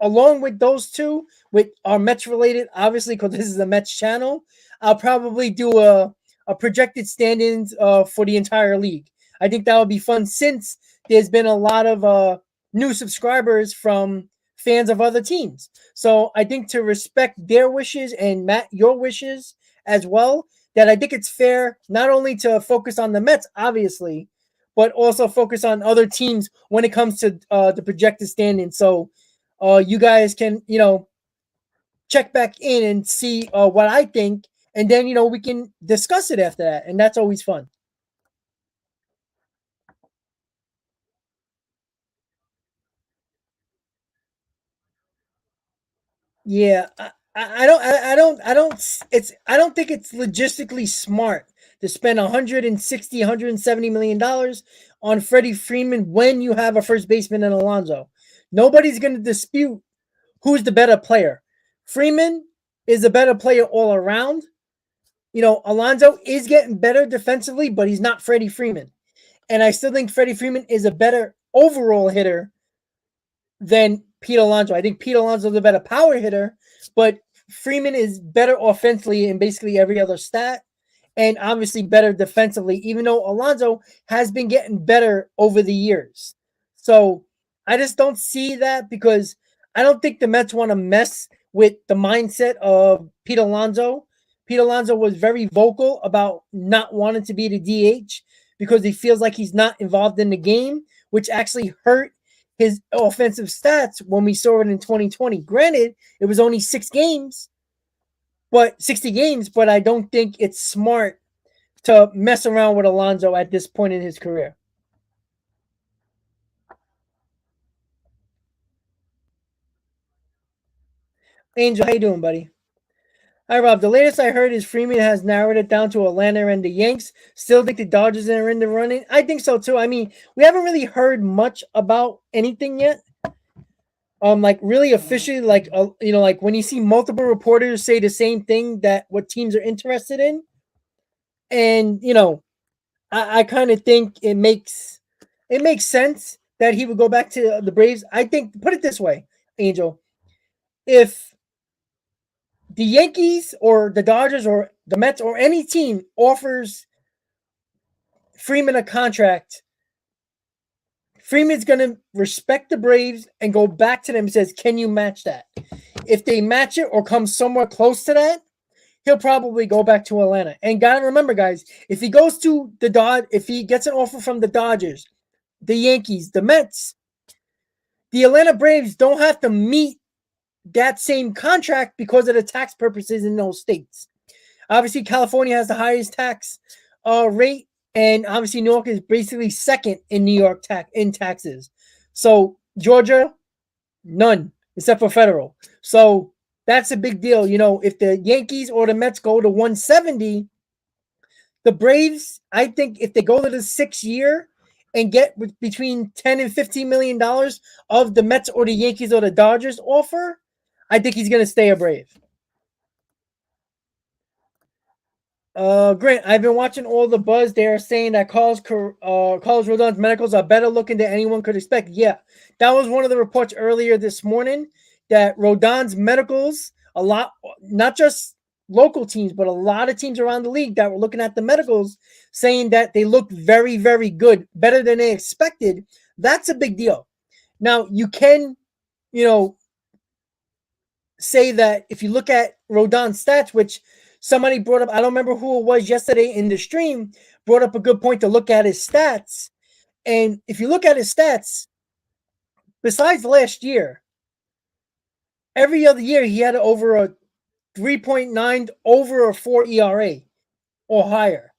along with those two, with our Mets related, obviously, because this is a Mets channel, I'll probably do a projected stand-ins for the entire league. I think that would be fun since there's been a lot of new subscribers from fans of other teams. So I think to respect their wishes and Matt, your wishes as well, that I think it's fair not only to focus on the Mets, obviously, but also focus on other teams when it comes to the projected standing. So you guys can, check back in and see what I think, and then we can discuss it after that, and that's always fun. Yeah, I don't think it's logistically smart to spend 160, 170 million dollars on Freddie Freeman when you have a first baseman in Alonso. Nobody's going to dispute who's the better player. Freeman is a better player all around. Alonso is getting better defensively, but he's not Freddie Freeman. And I still think Freddie Freeman is a better overall hitter than Pete Alonso. I think Pete Alonso is a better power hitter, but Freeman is better offensively in basically every other stat and obviously better defensively, even though Alonso has been getting better over the years. So I just don't see that because I don't think the Mets want to mess with the mindset of Pete Alonso. Pete Alonso was very vocal about not wanting to be the DH because he feels like he's not involved in the game, which actually hurt his offensive stats when we saw it in 2020. Granted, it was only 60 games, but I don't think it's smart to mess around with Alonso at this point in his career. Angel, how you doing, buddy? Hi, Rob. The latest I heard is Freeman has narrowed it down to Atlanta and the Yanks. Still think the Dodgers are in the running? I think so too. I mean, we haven't really heard much about anything yet. Like really officially, like like when you see multiple reporters say the same thing that what teams are interested in, and I kind of think it makes sense that he would go back to the Braves. I think put it this way, Angel, if the Yankees or the Dodgers or the Mets or any team offers Freeman a contract, Freeman's going to respect the Braves and go back to them and says, "Can you match that?" If they match it or come somewhere close to that, he'll probably go back to Atlanta. And gotta remember, guys, if he goes to if he gets an offer from the Dodgers, the Yankees, the Mets, the Atlanta Braves don't have to meet that same contract because of the tax purposes in those states. Obviously, California has the highest tax rate, and obviously New York is basically second in New York in taxes. So Georgia, none except for federal. So that's a big deal. If the Yankees or the Mets go to 170, the Braves, I think if they go to the 6 year and get between 10 and $15 million of the Mets or the Yankees or the Dodgers offer, I think he's going to stay a Brave. Grant, I've been watching all the buzz. They're saying that Carlos Rodon's medicals are better looking than anyone could expect. Yeah, that was one of the reports earlier this morning that Rodon's medicals, a lot, not just local teams, but a lot of teams around the league that were looking at the medicals saying that they look very, very good, better than they expected. That's a big deal. Now, you can, you know, say that if you look at Rodon's stats, which somebody brought up, I don't remember who it was yesterday in the stream, brought up a good point to look at his stats. And if you look at his stats, besides last year, every other year he had over a 3.9 over a 4 ERA or higher.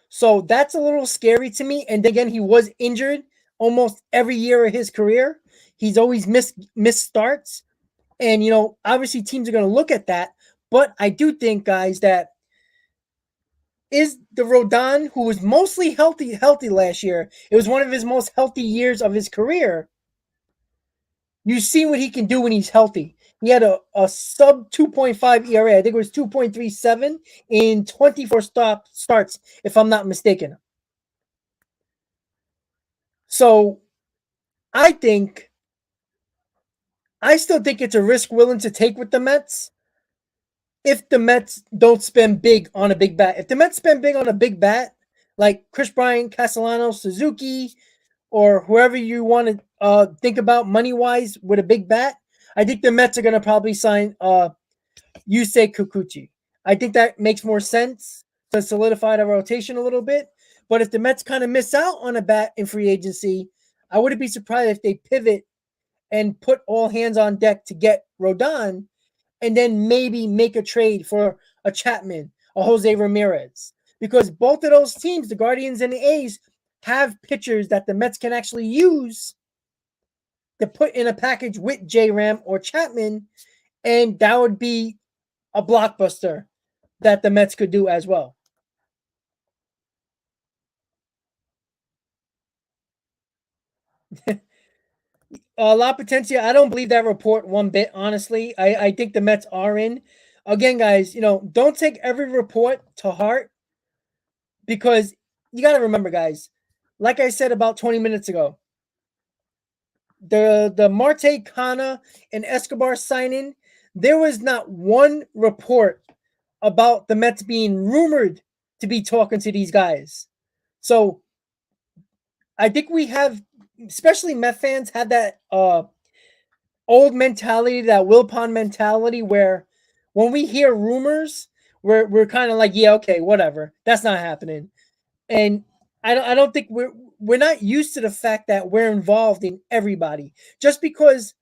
So that's a little scary to me. And again, he was injured almost every year of his career. He's always missed starts. And obviously teams are going to look at that. But I do think, guys, that is the Rodon, who was mostly healthy last year. It was one of his most healthy years of his career. You see what he can do when he's healthy. He had a sub 2.5 ERA. I think it was 2.37 in 24 starts, if I'm not mistaken. So I still think it's a risk willing to take with the Mets if the Mets don't spend big on a big bat. If the Mets spend big on a big bat, like Kris Bryant, Castellanos, Suzuki, or whoever you want to think about money-wise with a big bat, I think the Mets are going to probably sign Yusei Kikuchi. I think that makes more sense to solidify the rotation a little bit. But if the Mets kind of miss out on a bat in free agency, I wouldn't be surprised if they pivot and put all hands on deck to get Rodon and then maybe make a trade for a Chapman, a Jose Ramirez. Because both of those teams, the Guardians and the A's, have pitchers that the Mets can actually use to put in a package with J-Ram or Chapman, and that would be a blockbuster that the Mets could do as well. La Potencia, I don't believe that report one bit, honestly. I think the Mets are in. Again, guys, don't take every report to heart because you got to remember, guys, like I said about 20 minutes ago, the Marte, Kana, and Escobar signing, there was not one report about the Mets being rumored to be talking to these guys. So I think we have, especially Met fans, have that old mentality, that Wilpon mentality, where when we hear rumors, we're kind of like, yeah, okay, whatever, that's not happening. And I don't think we're not used to the fact that we're involved in everybody. Just because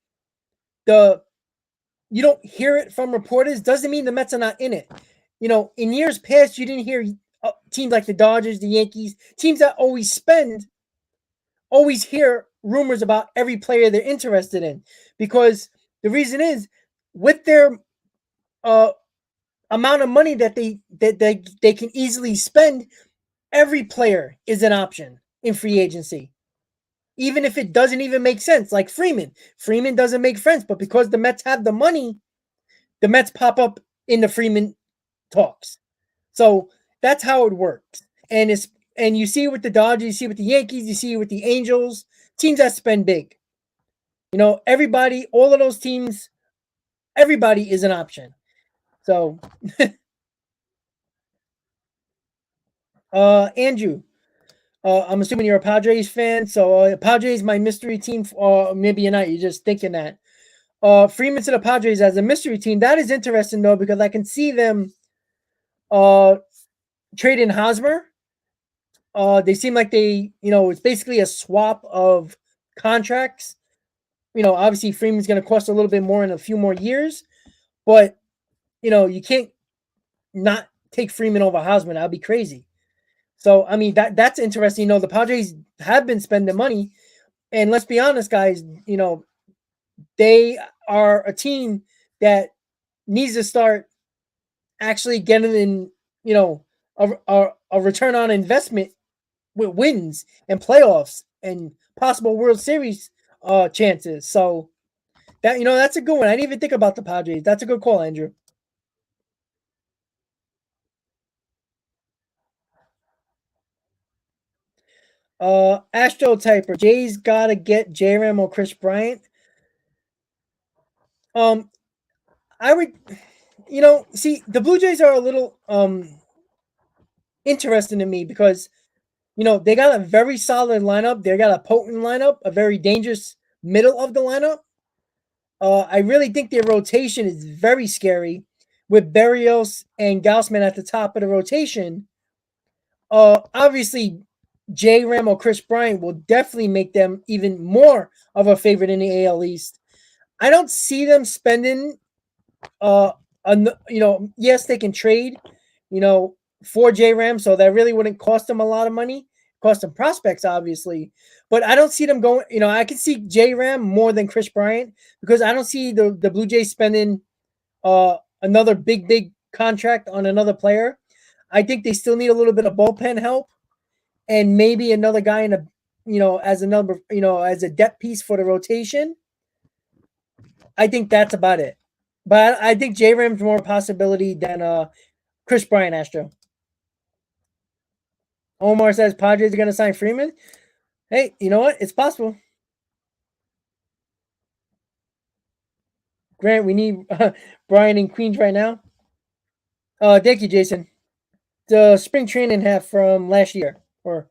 you don't hear it from reporters doesn't mean the Mets are not in it. In years past, you didn't hear teams like the Dodgers, the Yankees, teams that always hear rumors about every player they're interested in, because the reason is, with their amount of money that they can easily spend, every player is an option in free agency, even if it doesn't even make sense. Like Freeman doesn't make sense, but because the Mets have the money, the Mets pop up in the Freeman talks. So that's how it works. And you see it with the Dodgers, you see it with the Yankees, you see it with the Angels, teams that spend big. Everybody, all of those teams, everybody is an option. So, Andrew, I'm assuming you're a Padres fan. So, Padres, my mystery team. Maybe you're not. You're just thinking that. Freeman to the Padres as a mystery team. That is interesting, though, because I can see them trading Hosmer. They seem like it's basically a swap of contracts. Obviously Freeman's going to cost a little bit more in a few more years, but you can't not take Freeman over Hosmer. That'd be crazy. So I mean that's interesting. The Padres have been spending money, and let's be honest, guys. They are a team that needs to start actually getting in. A return on investment with wins and playoffs and possible World Series chances. So that's a good one. I didn't even think about the Padres. That's a good call, Andrew. Astro Typer. Jay's gotta get J-Ram or Kris Bryant. I would see, the Blue Jays are a little interesting to me because they got a very solid lineup. They got a potent lineup, a very dangerous middle of the lineup. I really think their rotation is very scary with Berrios and Gaussman at the top of the rotation. Obviously, J. Ram or Kris Bryant will definitely make them even more of a favorite in the AL East. I don't see them spending yes, they can trade, for J Ram, so that really wouldn't cost them a lot of money. Cost them prospects, obviously, but I don't see them going. I can see J Ram more than Kris Bryant because I don't see the Blue Jays spending another big contract on another player. I think they still need a little bit of bullpen help and maybe another guy in as a number, as a depth piece for the rotation. I think that's about it. But I think J Ram's more a possibility than Kris Bryant, Astro. Omar says Padres are going to sign Freeman. Hey, you know what? It's possible. Grant, we need Brian in Queens right now. Thank you, Jason. The spring training hat from last year, or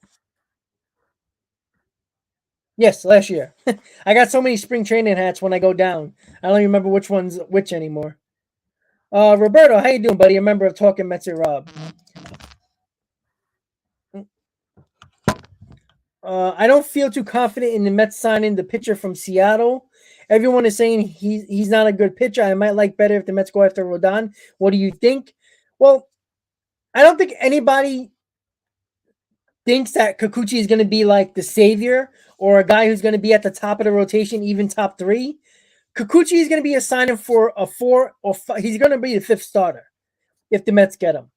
yes, last year. I got so many spring training hats when I go down. I don't even remember which one's which anymore. Roberto, how you doing, buddy? A member of Talkin Mets and Rob. I don't feel too confident in the Mets signing the pitcher from Seattle. Everyone is saying he's not a good pitcher. I might like better if the Mets go after Rodon. What do you think? Well, I don't think anybody thinks that Kikuchi is going to be like the savior or a guy who's going to be at the top of the rotation, even top three. Kikuchi is going to be a signing for a 4 or 5. He's going to be the 5th starter if the Mets get him.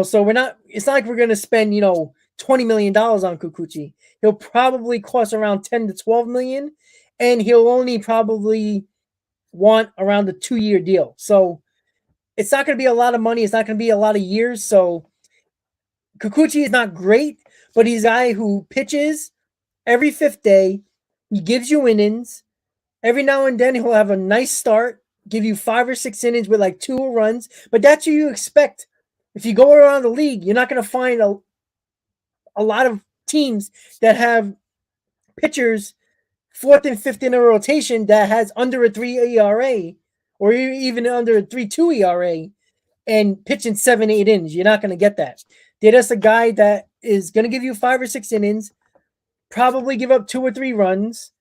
So we're not. It's not like we're going to spend $20 million on Kikuchi. He'll probably cost around 10 to 12 million, and he'll only probably want around a 2-year deal. So it's not going to be a lot of money. It's not going to be a lot of years. So Kikuchi is not great, but he's a guy who pitches every 5th day. He gives you innings. Every now and then he'll have a nice start, give you 5 or 6 innings with like 2 runs. But that's what you expect. If you go around the league, you're not going to find a lot of teams that have pitchers 4th and 5th in a rotation that has under a 3 ERA or even under a 3.2 ERA and pitching 7, 8 innings. You're not going to get that. They're just a guy that is going to give you 5 or 6 innings, probably give up 2 or 3 runs,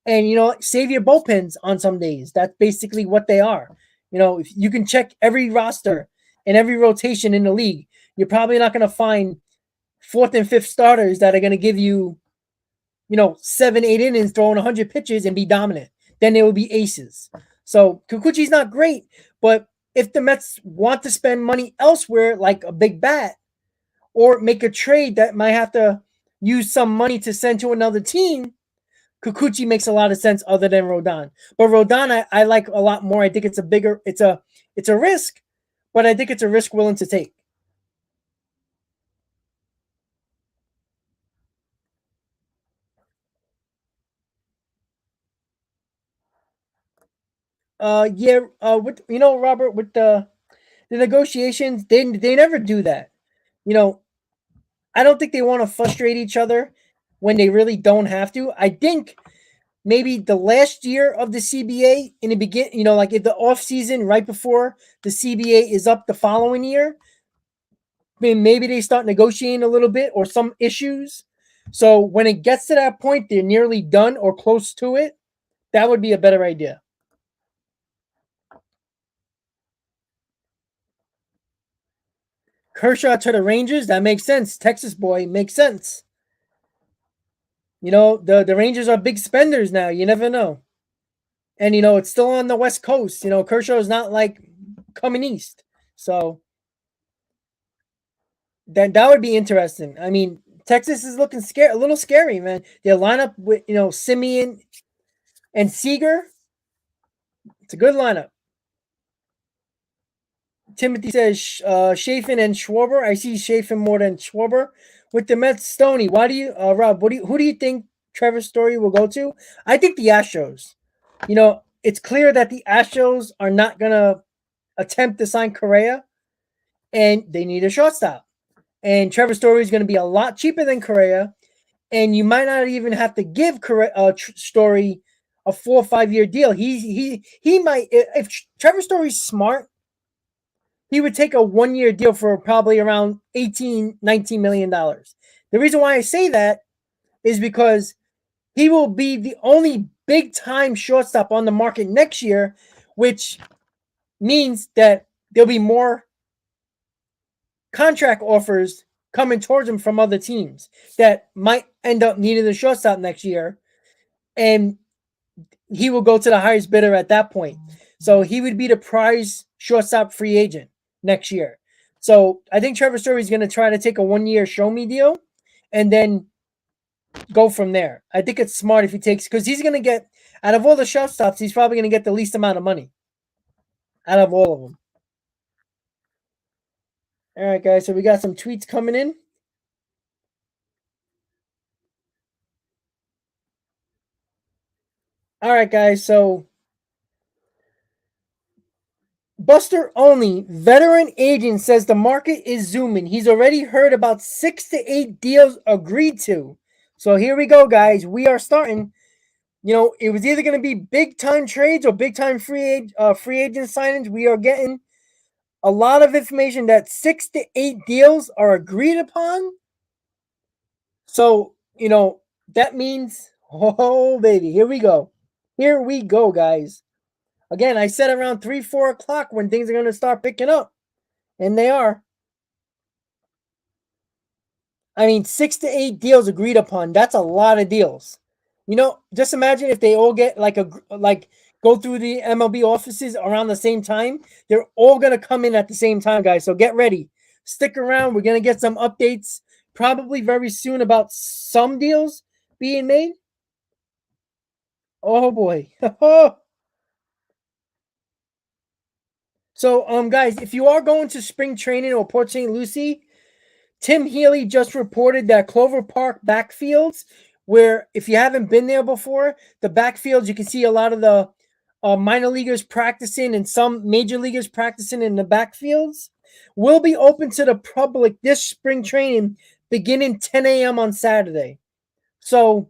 and save your bullpens on some days. That's basically what they are. If you can check every roster and every rotation in the league, you're probably not going to find 4th and 5th starters that are going to give you, 7, 8 innings, throwing 100 pitches and be dominant. Then they will be aces. So Kikuchi's not great, but if the Mets want to spend money elsewhere, like a big bat, or make a trade that might have to use some money to send to another team, Kikuchi makes a lot of sense other than Rodon. But Rodon, I like a lot more. I think it's a risk, but I think it's a risk willing to take. Yeah, with Robert, with the negotiations, they never do that. I don't think they want to frustrate each other when they really don't have to. I think maybe the last year of the CBA in the beginning, like in the off season, right before the CBA is up the following year, maybe they start negotiating a little bit or some issues. So when it gets to that point, they're nearly done or close to it. That would be a better idea. Kershaw to the Rangers, that makes sense. Texas boy, makes sense. The Rangers are big spenders now. You never know. And it's still on the West Coast. Kershaw is not like coming east. So that would be interesting. I mean, Texas is looking a little scary, man. Their lineup with Simeon and Seager. It's a good lineup. Timothy says Chafin and Schwarber. I see Chafin more than Schwarber. With the Mets, Stoney. Why do you, Rob? Who do you think Trevor Story will go to? I think the Astros. It's clear that the Astros are not gonna attempt to sign Correa, and they need a shortstop. And Trevor Story is going to be a lot cheaper than Correa, and you might not even have to give Story a 4 or 5 year deal. He might, if Trevor Story's smart, he would take a 1 year deal for probably around $18-19 million. The reason why I say that is because he will be the only big time shortstop on the market next year, which means that there'll be more contract offers coming towards him from other teams that might end up needing the shortstop next year, and he will go to the highest bidder at that point. So he would be the prize shortstop free agent next year. So I think Trevor Story is going to try to take a 1-year show me deal and then go from there. I think it's smart if he takes, because he's going to get, out of all the shortstops, he's probably going to get the least amount of money out of all of them. All right, guys. So we got some tweets coming in. All right, guys. So Buster Only, veteran agent, says the market is zooming. He's already heard about 6 to 8 deals agreed to. So here we go, guys. We are starting. You know, it was either going to be big time trades or big time free agent signings. We are getting a lot of information that 6 to 8 deals are agreed upon. So, you know, that means, oh, baby, here we go. Here we go, guys. Again, I said around 3, 4 o'clock when things are going to start picking up. And they are. I mean, 6 to 8 deals agreed upon. That's a lot of deals. You know, just imagine if they all get go through the MLB offices around the same time. They're all going to come in at the same time, guys. So get ready. Stick around. We're going to get some updates probably very soon about some deals being made. Oh, boy. So, guys, if you are going to spring training or Port St. Lucie, Tim Healy just reported that Clover Park backfields, where if you haven't been there before, the backfields, you can see a lot of the minor leaguers practicing and some major leaguers practicing in the backfields, will be open to the public this spring training beginning 10 a.m. on Saturday. So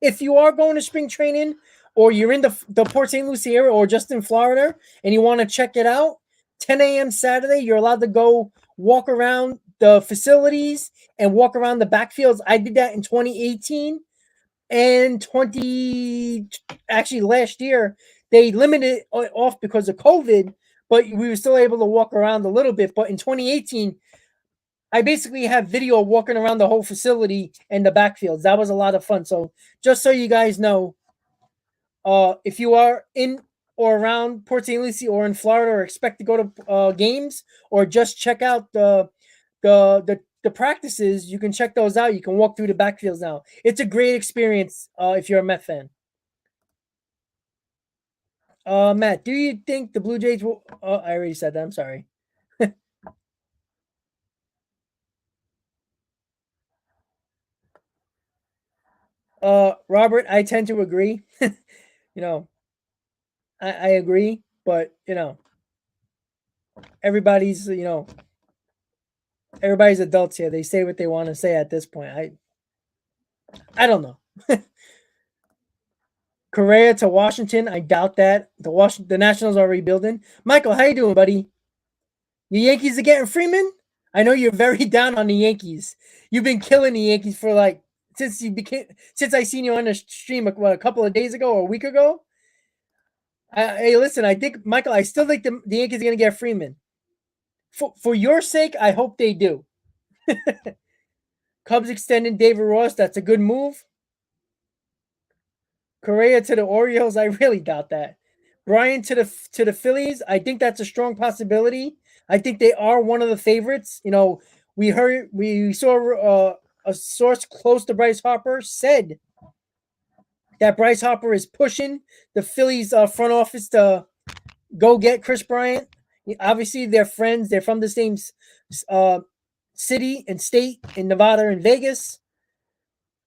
if you are going to spring training or you're in the Port St. Lucie area or just in Florida and you want to check it out, 10 a.m. Saturday, you're allowed to go walk around the facilities and walk around the backfields. I did that in 2018 and last year. They limited it off because of COVID, but we were still able to walk around a little bit. But in 2018, I basically have video walking around the whole facility and the backfields. That was a lot of fun. So just so you guys know, if you are in or around Port St. Lucie or in Florida or expect to go to games or just check out the practices, you can check those out. You can walk through the backfields now. It's a great experience if you're a Met fan. Matt, do you think the Blue Jays will? I already said that. I'm sorry. Robert, I tend to agree. You know, I agree, but everybody's everybody's adults here. They say what they want to say at this point. I don't know. Correa to Washington. I doubt that. The Nationals are rebuilding. Michael, how you doing, buddy? The Yankees are getting Freeman? I know you're very down on the Yankees. You've been killing the Yankees for since I seen you on the stream a couple of days ago or a week ago. Hey, listen, I think Michael, I still think the Yankees are gonna get Freeman. For your sake, I hope they do. Cubs extending David Ross. That's a good move. Correa to the Orioles. I really doubt that. Bryant to the Phillies. I think that's a strong possibility. I think they are one of the favorites. We saw a source close to Bryce Harper said that Bryce Harper is pushing the Phillies front office to go get Kris Bryant. Obviously, they're friends. They're from the same city and state in Nevada and Vegas.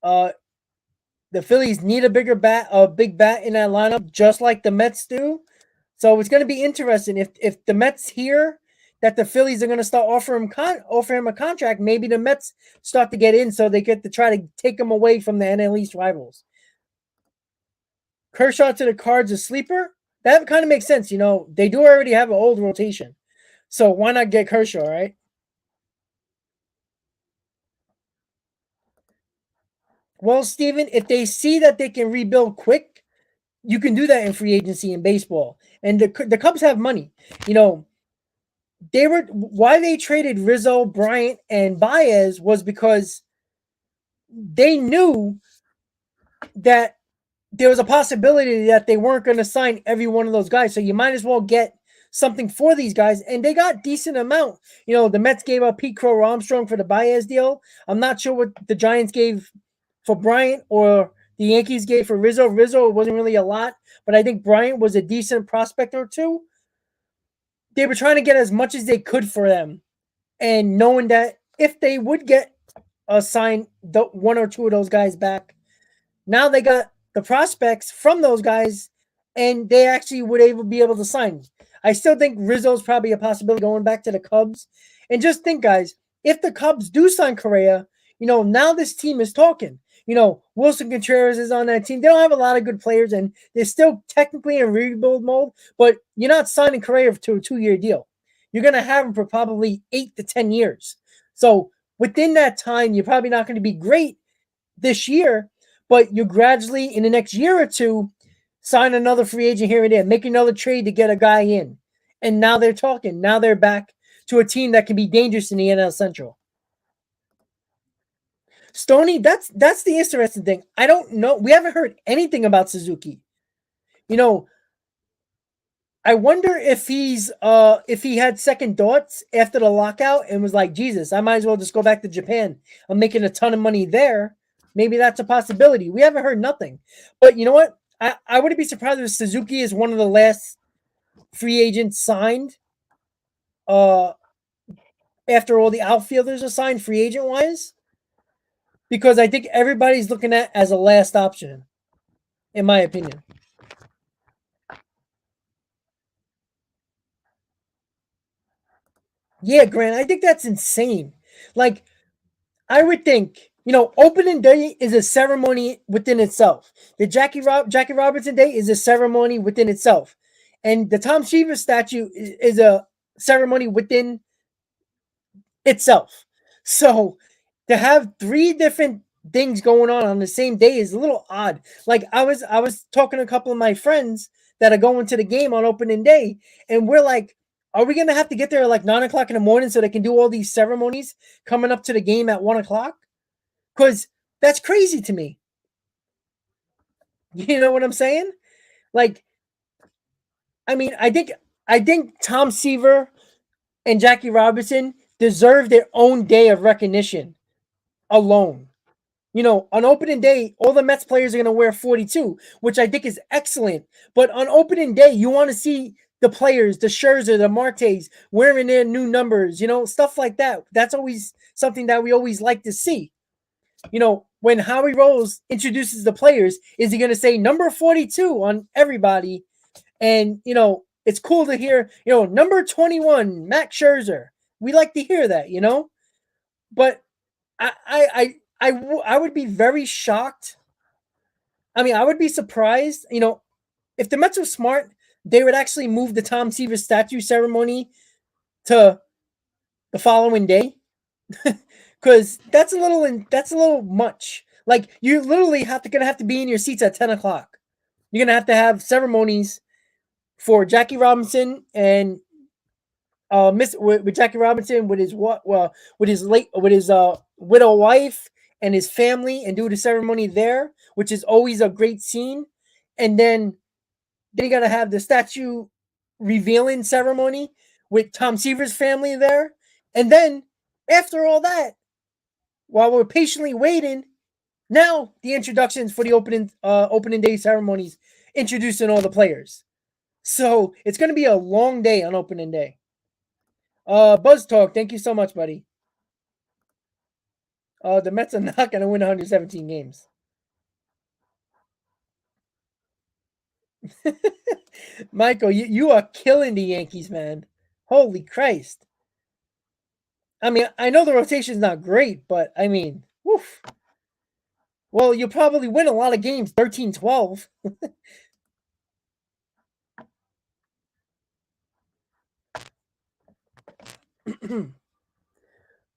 The Phillies need a big bat in that lineup, just like the Mets do. So it's going to be interesting if the Mets hear that the Phillies are going to start offering him a contract. Maybe the Mets start to get in, so they get to try to take him away from the NL East rivals. Kershaw to the Cards, a sleeper. That kind of makes sense. They do already have an old rotation, so why not get Kershaw, right? Well, Steven, if they see that they can rebuild quick, you can do that in free agency in baseball. And the Cubs have money. why they traded Rizzo, Bryant, and Baez was because they knew that there was a possibility that they weren't going to sign every one of those guys. So you might as well get something for these guys. And they got decent amount. The Mets gave up Pete Crow Armstrong for the Baez deal. I'm not sure what the Giants gave for Bryant or the Yankees gave for Rizzo. Rizzo wasn't really a lot, but I think Bryant was a decent prospect or two. They were trying to get as much as they could for them. And knowing that if they would get a sign one or two of those guys back, now they got the prospects from those guys, and they actually would be able to sign. I still think Rizzo's probably a possibility going back to the Cubs. And just think, guys, if the Cubs do sign Correa, now this team is talking. Wilson Contreras is on that team. They don't have a lot of good players, and they're still technically in rebuild mode, but you're not signing Correa to a 2-year deal. You're going to have him for probably 8 to 10 years. So within that time, you're probably not going to be great this year, but you gradually, in the next year or two, sign another free agent here and there, make another trade to get a guy in. And now they're talking. Now they're back to a team that can be dangerous in the NL Central. Stoney, that's the interesting thing. I don't know. We haven't heard anything about Suzuki. I wonder if he had second thoughts after the lockout and was like, Jesus, I might as well just go back to Japan. I'm making a ton of money there. Maybe that's a possibility. We haven't heard nothing. But you know what? I wouldn't be surprised if Suzuki is one of the last free agents signed after all the outfielders are signed free agent wise. Because I think everybody's looking at as a last option, in my opinion. Yeah, Grant, I think that's insane. Like, I would think, opening day is a ceremony within itself. The Jackie Robinson Day is a ceremony within itself. And the Tom Seaver statue is a ceremony within itself. So to have three different things going on the same day is a little odd. Like I was talking to a couple of my friends that are going to the game on opening day, and we're like, are we gonna have to get there at like 9 o'clock in the morning so they can do all these ceremonies coming up to the game at 1 o'clock? Because that's crazy to me. You know what I'm saying? Like, I mean, I think Tom Seaver and Jackie Robinson deserve their own day of recognition alone. On opening day, all the Mets players are going to wear 42, which I think is excellent. But on opening day, you want to see the players, the Scherzer, the Martes, wearing their new numbers, stuff like that. That's always something that we always like to see. When Howie Rose introduces the players, is he going to say number 42 on everybody? And, it's cool to hear, number 21, Max Scherzer. We like to hear that, But I would be very shocked. I mean, I would be surprised, if the Mets were smart, they would actually move the Tom Seaver statue ceremony to the following day. Because that's a little much. Like, you literally gonna have to be in your seats at 10 o'clock. You're gonna have to have ceremonies for Jackie Robinson and with Jackie Robinson with his widow wife and his family, and do the ceremony there, which is always a great scene. And then they gotta have the statue revealing ceremony with Tom Seaver's family there. And then after all that, while we're patiently waiting, now the introductions for the opening day ceremonies, introducing all the players. So it's gonna be a long day on opening day. Buzz Talk, thank you so much, buddy. The Mets are not going to win 117 games. Michael, you are killing the Yankees, man. Holy Christ. I mean, I know the rotation's not great, but I mean, woof. Well, you'll probably win a lot of games, 13-12.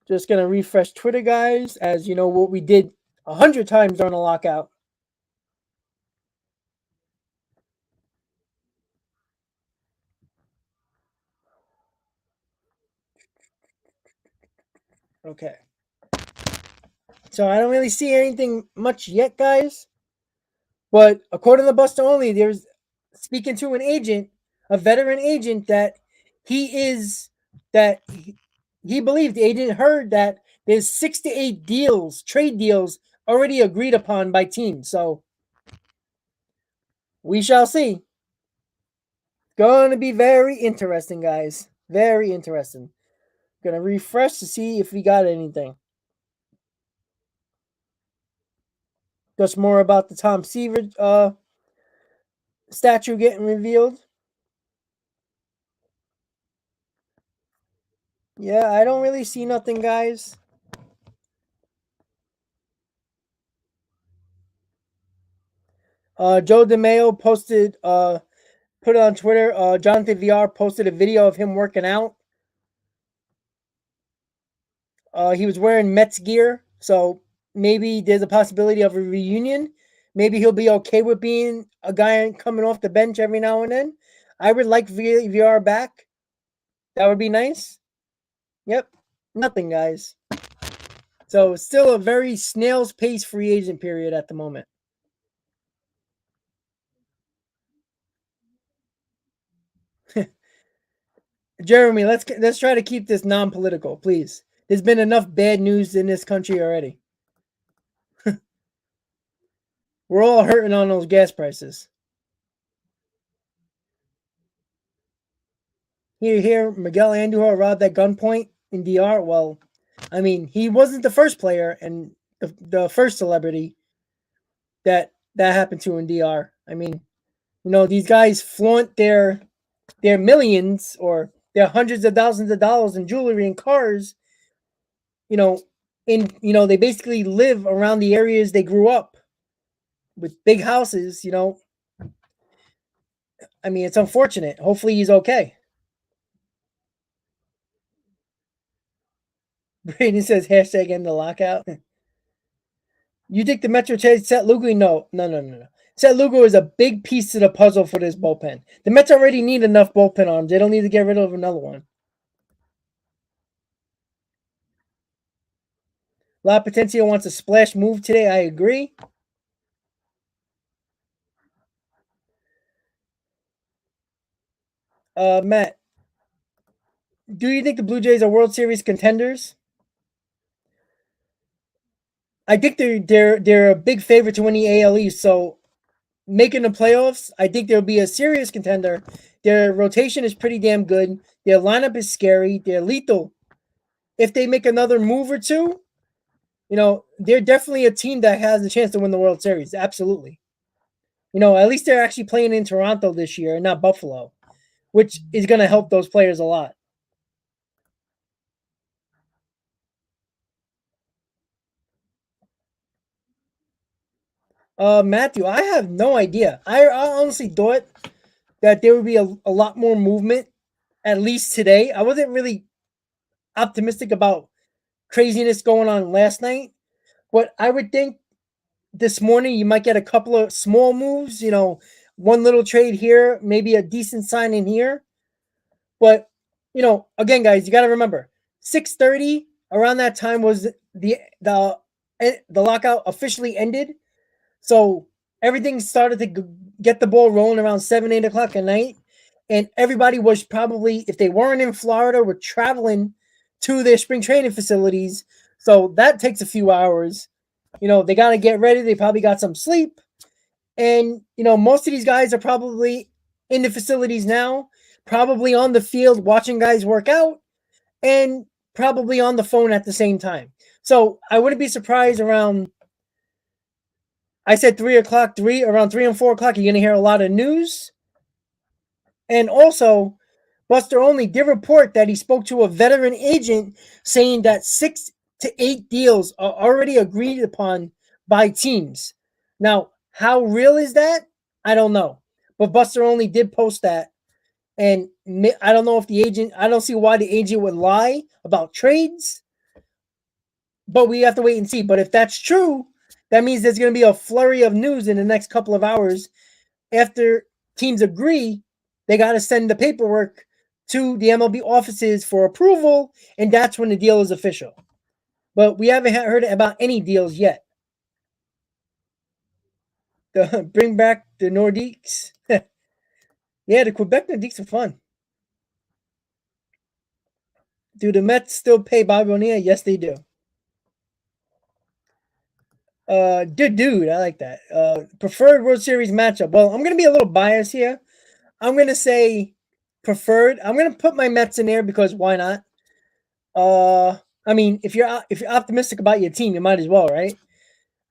Just going to refresh Twitter, guys, as you know what we did 100 times during the lockout. Okay. So I don't really see anything much yet, guys. But according to Buster Only, there's speaking to an agent, a veteran agent, that he is that he believed the agent heard that there's 6 to 8 deals, trade deals already agreed upon by teams. So we shall see. Going to be very interesting, guys. Very interesting. Gonna refresh to see if we got anything. Just more about the Tom Seaver statue getting revealed. Yeah, I don't really see nothing, guys. Joe DeMayo posted, put it on Twitter. Jonathan VR posted a video of him working out. He was wearing Mets gear, so maybe there's a possibility of a reunion. Maybe he'll be okay with being a guy coming off the bench every now and then. I would like VR back. That would be nice. Yep. Nothing, guys. So still a very snail's pace free agent period at the moment. Jeremy, let's try to keep this non-political, please. There's been enough bad news in this country already. We're all hurting on those gas prices. Here, Miguel Andujar robbed at gunpoint in DR. Well, I mean, he wasn't the first player and the first celebrity that happened to in DR. I mean, these guys flaunt their millions or their hundreds of thousands of dollars in jewelry and cars. They basically live around the areas they grew up with big houses. I mean, it's unfortunate. Hopefully, he's okay. Brady says hashtag end the lockout. You think the Metro trade Seth Lugo? No. Seth Lugo is a big piece to the puzzle for this bullpen. The Mets already need enough bullpen arms. They don't need to get rid of another one. La Potencia wants a splash move today. I agree. Matt, do you think the Blue Jays are World Series contenders? I think they're a big favorite to win the AL East. So making the playoffs, I think they'll be a serious contender. Their rotation is pretty damn good. Their lineup is scary. They're lethal. If they make another move or two, they're definitely a team that has a chance to win the World Series. Absolutely. At least they're actually playing in Toronto this year and not Buffalo, which is going to help those players a lot. Matthew, I have no idea. I honestly thought that there would be a lot more movement, at least today. I wasn't really optimistic about craziness going on last night, but I would think this morning you might get a couple of small moves, one little trade here, maybe a decent signing here. But, again, guys, you got to remember 6:30 around that time was the lockout officially ended. So everything started to get the ball rolling around 7, 8 o'clock at night. And everybody was probably, if they weren't in Florida, were traveling to their spring training facilities. So that takes a few hours. They got to get ready. They probably got some sleep. And, most of these guys are probably in the facilities now, probably on the field watching guys work out, and probably on the phone at the same time. So I wouldn't be surprised around, I said 3 o'clock, around 3 and 4 o'clock, you're going to hear a lot of news. And also, Buster Only did report that he spoke to a veteran agent saying that 6 to 8 deals are already agreed upon by teams. Now, how real is that? I don't know. But Buster Only did post that. And I don't know if I don't see why the agent would lie about trades. But we have to wait and see. But if that's true, that means there's going to be a flurry of news in the next couple of hours. After teams agree, they got to send the paperwork to the MLB offices for approval, and that's when the deal is official. but we haven't heard about any deals yet. Bring back the Nordiques. Yeah, the Quebec Nordiques are fun. Do the Mets still pay Bobby Bonilla? Yes, they do. Dude, I like that. Preferred World Series matchup. Well, I'm gonna be a little biased here. I'm gonna say preferred. I'm gonna put my Mets in there because why not? I mean, if you're optimistic about your team, you might as well, right?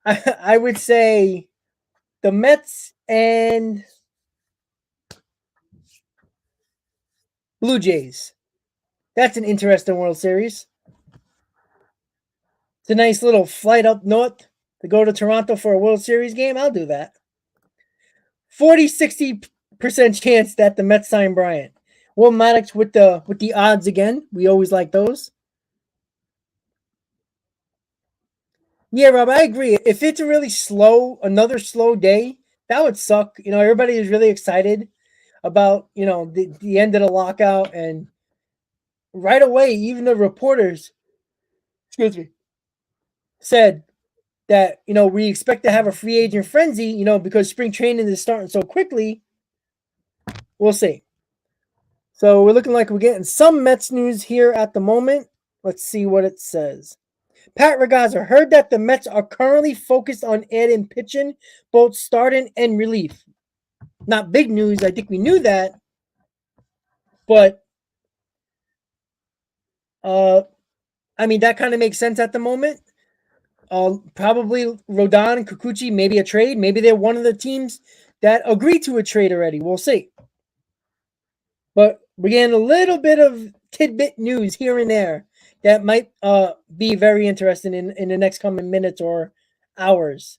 I would say the Mets and Blue Jays. That's an interesting World Series. It's a nice little flight up north to go to Toronto for a World Series game. I'll do that. 40-60% chance that the Mets sign Bryant. Will Maddox with the odds again. We always like those. Yeah, Rob, I agree. If it's a really another slow day, that would suck. Everybody is really excited about, the end of the lockout. And right away, even the reporters, excuse me, said that, we expect to have a free agent frenzy, because spring training is starting so quickly. We'll see. So we're looking like we're getting some Mets news here at the moment. Let's see what it says. Pat Ragazza heard that the Mets are currently focused on adding pitching, both starting and relief. Not big news. I think we knew that. But, that kind of makes sense at the moment. Probably Rodon and Kikuchi, maybe a trade. Maybe they're one of the teams that agreed to a trade already. We'll see. But we're getting a little bit of tidbit news here and there that might be very interesting in the next coming minutes or hours.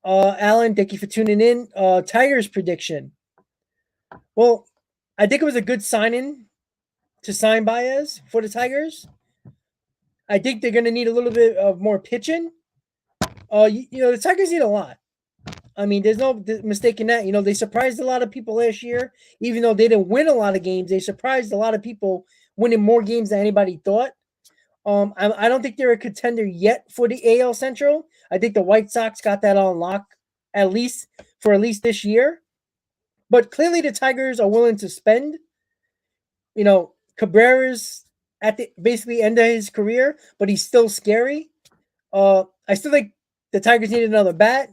Alan, thank you for tuning in. Tigers prediction. Well, I think it was a good signing to sign Baez for the Tigers. I think they're going to need a little bit of more pitching. The Tigers need a lot. I mean, there's no mistake in that. They surprised a lot of people last year, even though they didn't win a lot of games. They surprised a lot of people, winning more games than anybody thought. I don't think they're a contender yet for the AL Central. I think the White Sox got that on lock at least this year. But clearly the Tigers are willing to spend. Cabrera's at the basically end of his career, but he's still scary. I still think the Tigers need another bat,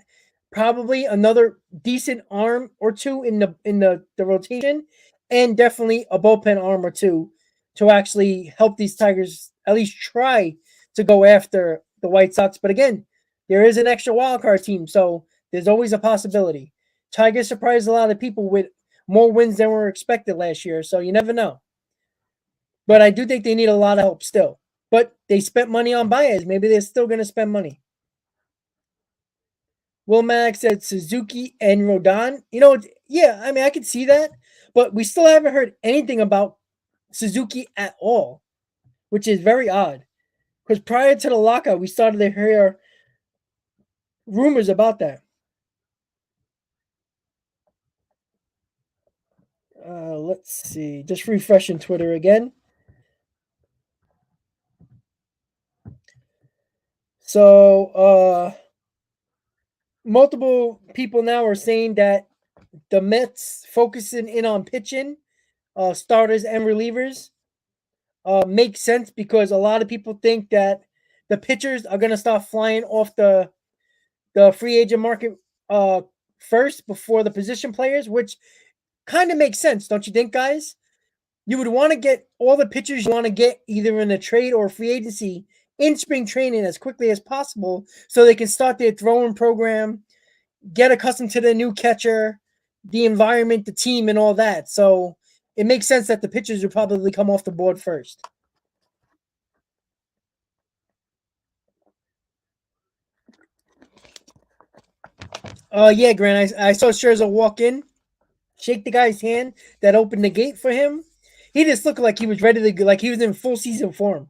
probably another decent arm or two in the rotation, and definitely a bullpen arm or two to actually help these Tigers at least try to go after the White Sox. But again, there is an extra wild card team, so there's always a possibility. Tigers surprised a lot of people with more wins than were expected last year, so you never know. But I do think they need a lot of help still. But they spent money on Baez. Maybe they're still going to spend money. Will Maddox said Suzuki and Rodon. Yeah, I could see that. But we still haven't heard anything about Suzuki at all, which is very odd. Because prior to the lockout, we started to hear rumors about that. Let's see. Just refreshing Twitter again. So, multiple people now are saying that the Mets focusing in on pitching, starters and relievers, makes sense because a lot of people think that the pitchers are going to start flying off the free agent market first before the position players, which kind of makes sense, don't you think, guys? You would want to get all the pitchers you want to get either in a trade or free agency in spring training as quickly as possible so they can start their throwing program, get accustomed to the new catcher, the environment, the team, and all that. So it makes sense that the pitchers would probably come off the board first. Yeah, Grant, I saw Scherzer walk in, shake the guy's hand that opened the gate for him. He just looked like he was ready to go, like he was in full season form.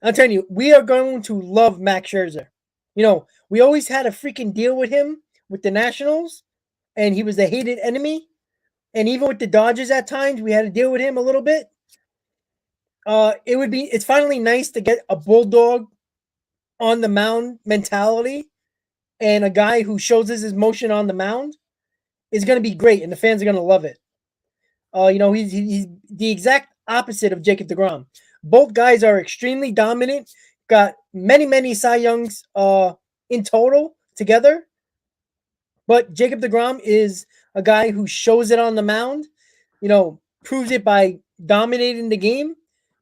I'm telling you, we are going to love Max Scherzer. We always had a freaking deal with him with the Nationals, and he was a hated enemy. And even with the Dodgers at times, we had to deal with him a little bit. It's finally nice to get a bulldog on the mound mentality and a guy who shows his emotion on the mound is going to be great, and the fans are going to love it. He's the exact opposite of Jacob DeGrom. Both guys are extremely dominant. Got many Cy Youngs in total together, but Jacob DeGrom is a guy who shows it on the mound. Proves it by dominating the game.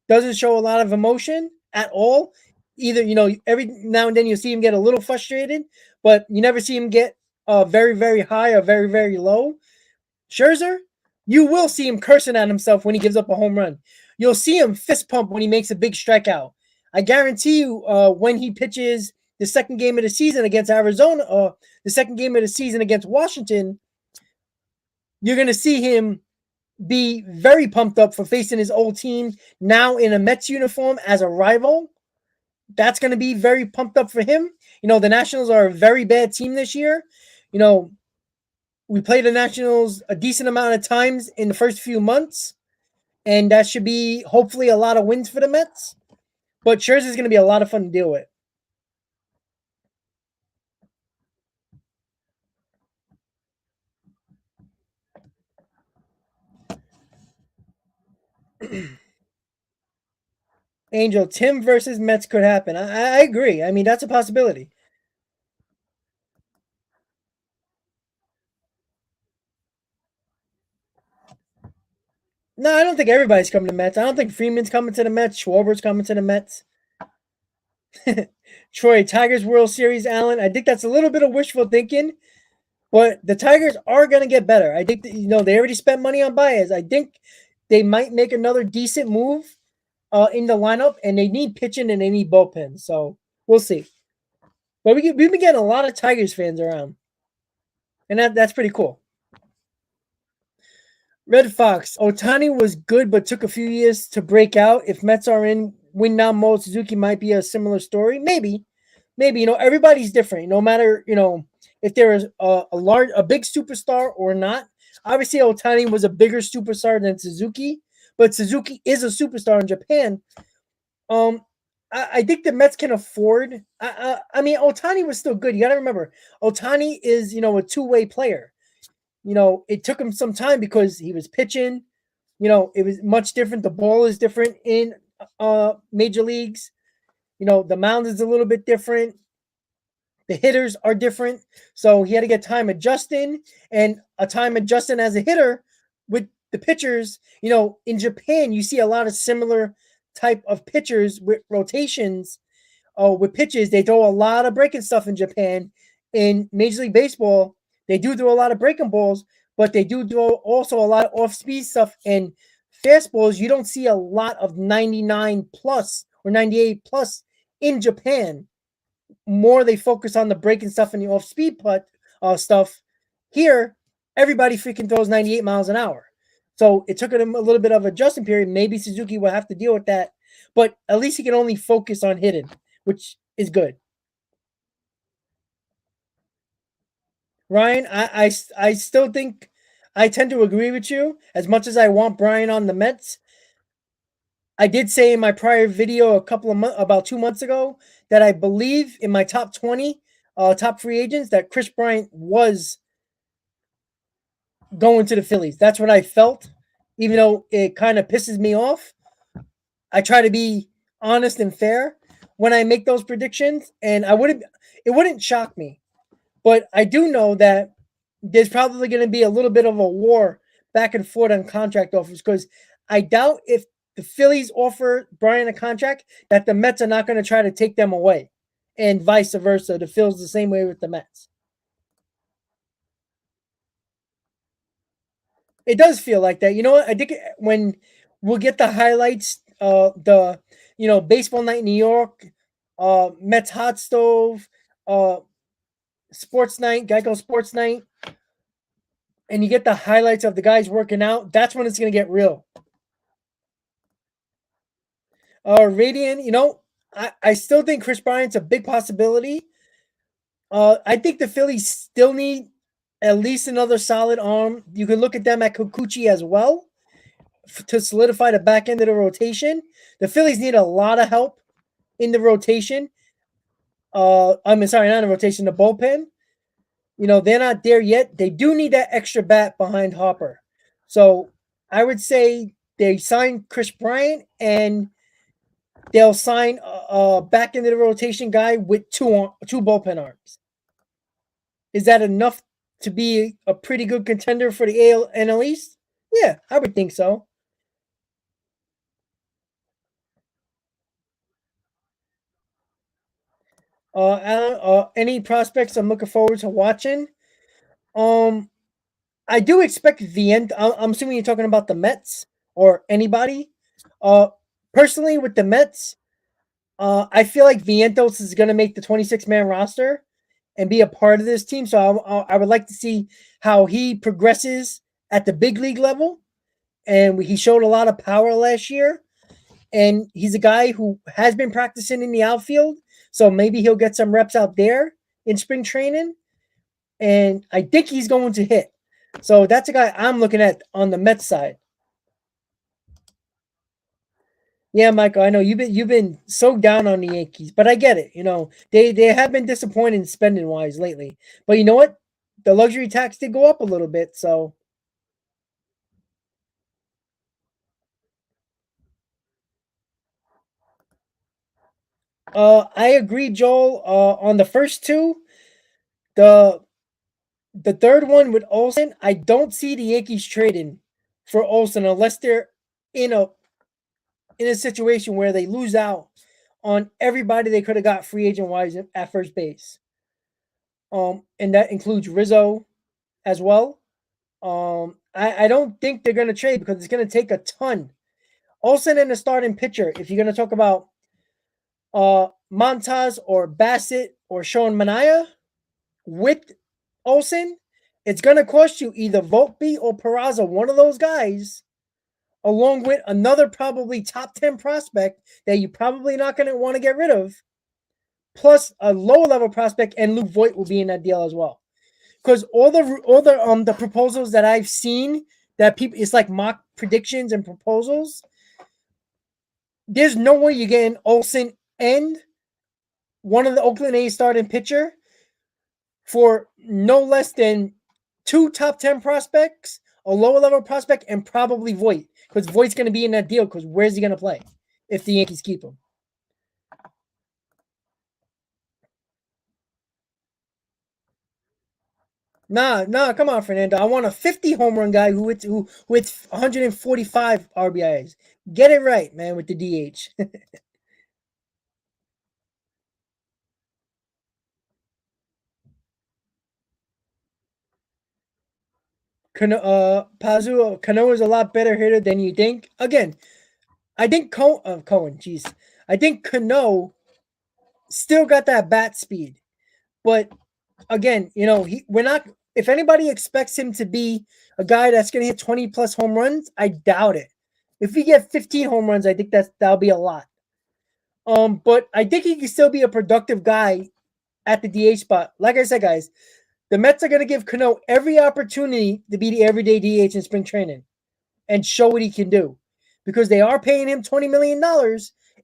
Doesn't show a lot of emotion at all. Either every now and then you see him get a little frustrated, but you never see him get very high or very low. Scherzer, you will see him cursing at himself when he gives up a home run. You'll see him fist pump when he makes a big strikeout. I guarantee you, when he pitches the second game of the season against Arizona, the second game of the season against Washington, you're going to see him be very pumped up for facing his old team now in a Mets uniform as a rival. That's going to be very pumped up for him. The Nationals are a very bad team this year. We played the Nationals a decent amount of times in the first few months, and that should be hopefully a lot of wins for the Mets. But Scherzer is going to be a lot of fun to deal with. Angel, Tim versus Mets could happen. I agree. I mean, that's a possibility. No, I don't think everybody's coming to Mets. I don't think Freeman's coming to the Mets. Schwarber's coming to the Mets. Troy, Tigers World Series, Allen. I think that's a little bit of wishful thinking, but the Tigers are going to get better. I think that, they already spent money on Baez. I think they might make another decent move in the lineup, and they need pitching and they need bullpen. So we'll see. But we've been getting a lot of Tigers fans around, and that's pretty cool. Red Fox, Ohtani was good, but took a few years to break out. If Mets are in win now mode, Suzuki might be a similar story. Maybe. Everybody's different. No matter, if there is a big superstar or not. Obviously, Ohtani was a bigger superstar than Suzuki, but Suzuki is a superstar in Japan. I think the Mets can afford. I mean, Ohtani was still good. You got to remember, Ohtani is a two-way player. It took him some time because he was pitching. It was much different. The ball is different in major leagues. The mound is a little bit different. The hitters are different. So he had to get time adjusting and a time adjusting as a hitter with the pitchers. In Japan, you see a lot of similar type of pitchers with rotations. With pitches, they throw a lot of breaking stuff in Japan. In Major League Baseball, they do throw a lot of breaking balls, but they do throw also a lot of off-speed stuff and fastballs. You don't see a lot of 99 plus or 98 plus in Japan. More they focus on the breaking stuff and the off-speed stuff. Here, everybody freaking throws 98 miles an hour. So it took him a little bit of adjustment period. Maybe Suzuki will have to deal with that, but at least he can only focus on hitting, which is good. Ryan, I still think I tend to agree with you. As much as I want Bryant on the Mets, I did say in my prior video about 2 months ago that I believe in my top 20 top free agents that Kris Bryant was going to the Phillies. That's what I felt, even though it kind of pisses me off. I try to be honest and fair when I make those predictions, and it wouldn't shock me. But I do know that there's probably going to be a little bit of a war back and forth on contract offers because I doubt if the Phillies offer Bryant a contract that the Mets are not going to try to take them away, and vice versa. The Phillies the same way with the Mets. It does feel like that. You know what? I think when we'll get the highlights, the baseball night in New York, Mets hot stove, sports night, Geico sports night, and you get the highlights of the guys working out. That's when it's going to get real. Radian, I still think Kris Bryant's a big possibility. I think the Phillies still need at least another solid arm. You can look at them at Kikuchi as well to solidify the back end of the rotation. The Phillies need a lot of help in the rotation. sorry, not in rotation, the bullpen. They're not there yet. They do need that extra bat behind Hopper. So I would say they sign Kris Bryant and they'll sign back into the rotation guy with two bullpen arms. Is that enough to be a pretty good contender for the NL East? Yeah, I would think so. Any prospects I'm looking forward to watching? Um, I do expect the end. I'm assuming you're talking about the Mets or anybody. Uh, Personally, with the Mets, I feel like Vientos is going to make the 26-man roster and be a part of this team. So I would like to see how he progresses at the big league level. And he showed a lot of power last year. And he's a guy who has been practicing in the outfield. So maybe he'll get some reps out there in spring training. And I think he's going to hit. So that's a guy I'm looking at on the Mets side. Yeah, Michael, I know you've been so down on the Yankees, but I get it. They have been disappointing spending wise lately. But you know what? The luxury tax did go up a little bit, so I agree, Joel. On the first two, the the third one with Olsen, I don't see the Yankees trading for Olsen unless they're in a situation where they lose out on everybody they could have got free agent wise at first base. And that includes Rizzo as well. I don't think they're going to trade because it's going to take a ton. Olsen in the starting pitcher, if you're going to talk about Montaz or Bassett or Sean Manaea with Olsen, it's going to cost you either Volpe or Peraza, one of those guys, along with another probably top 10 prospect that you're probably not going to want to get rid of, plus a lower level prospect, and Luke Voigt will be in that deal as well. Because all the proposals that I've seen that people, it's like mock predictions and proposals. There's no way you're getting Olsen and one of the Oakland A's starting pitcher for no less than two top 10 prospects, a lower level prospect, and probably Voigt. Because Voigt's going to be in that deal because where's he going to play if the Yankees keep him? Nah, come on, Fernando. I want a 50 home run guy who with 145 RBIs. Get it right, man, with the DH. Cano is a lot better hitter than you think. Again, I think Cohen, jeez. I think Cano still got that bat speed. But again, we're not. If anybody expects him to be a guy that's going to hit 20 plus home runs, I doubt it. If we get 15 home runs, I think that'll be a lot. But I think he can still be a productive guy at the DH spot. Like I said, guys, the Mets are going to give Cano every opportunity to be the everyday DH in spring training and show what he can do because they are paying him $20 million,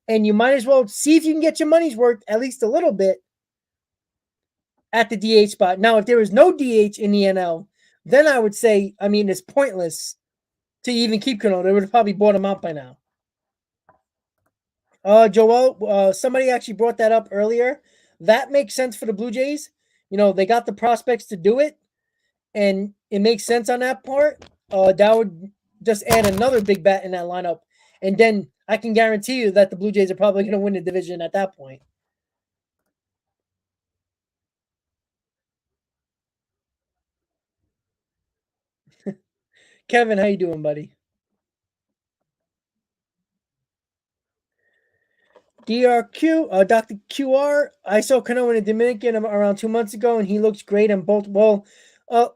and you might as well see if you can get your money's worth at least a little bit at the DH spot. Now, if there was no DH in the NL, then I would say, I mean, it's pointless to even keep Cano. They would have probably bought him out by now. Joel, somebody actually brought that up earlier. That makes sense for the Blue Jays. They got the prospects to do it, and it makes sense on that part. That would just add another big bat in that lineup. And then I can guarantee you that the Blue Jays are probably going to win the division at that point. Kevin, how you doing, buddy? DRQ, Dr. QR. I saw Cano in a Dominican around 2 months ago, and he looks great in both. Well, uh,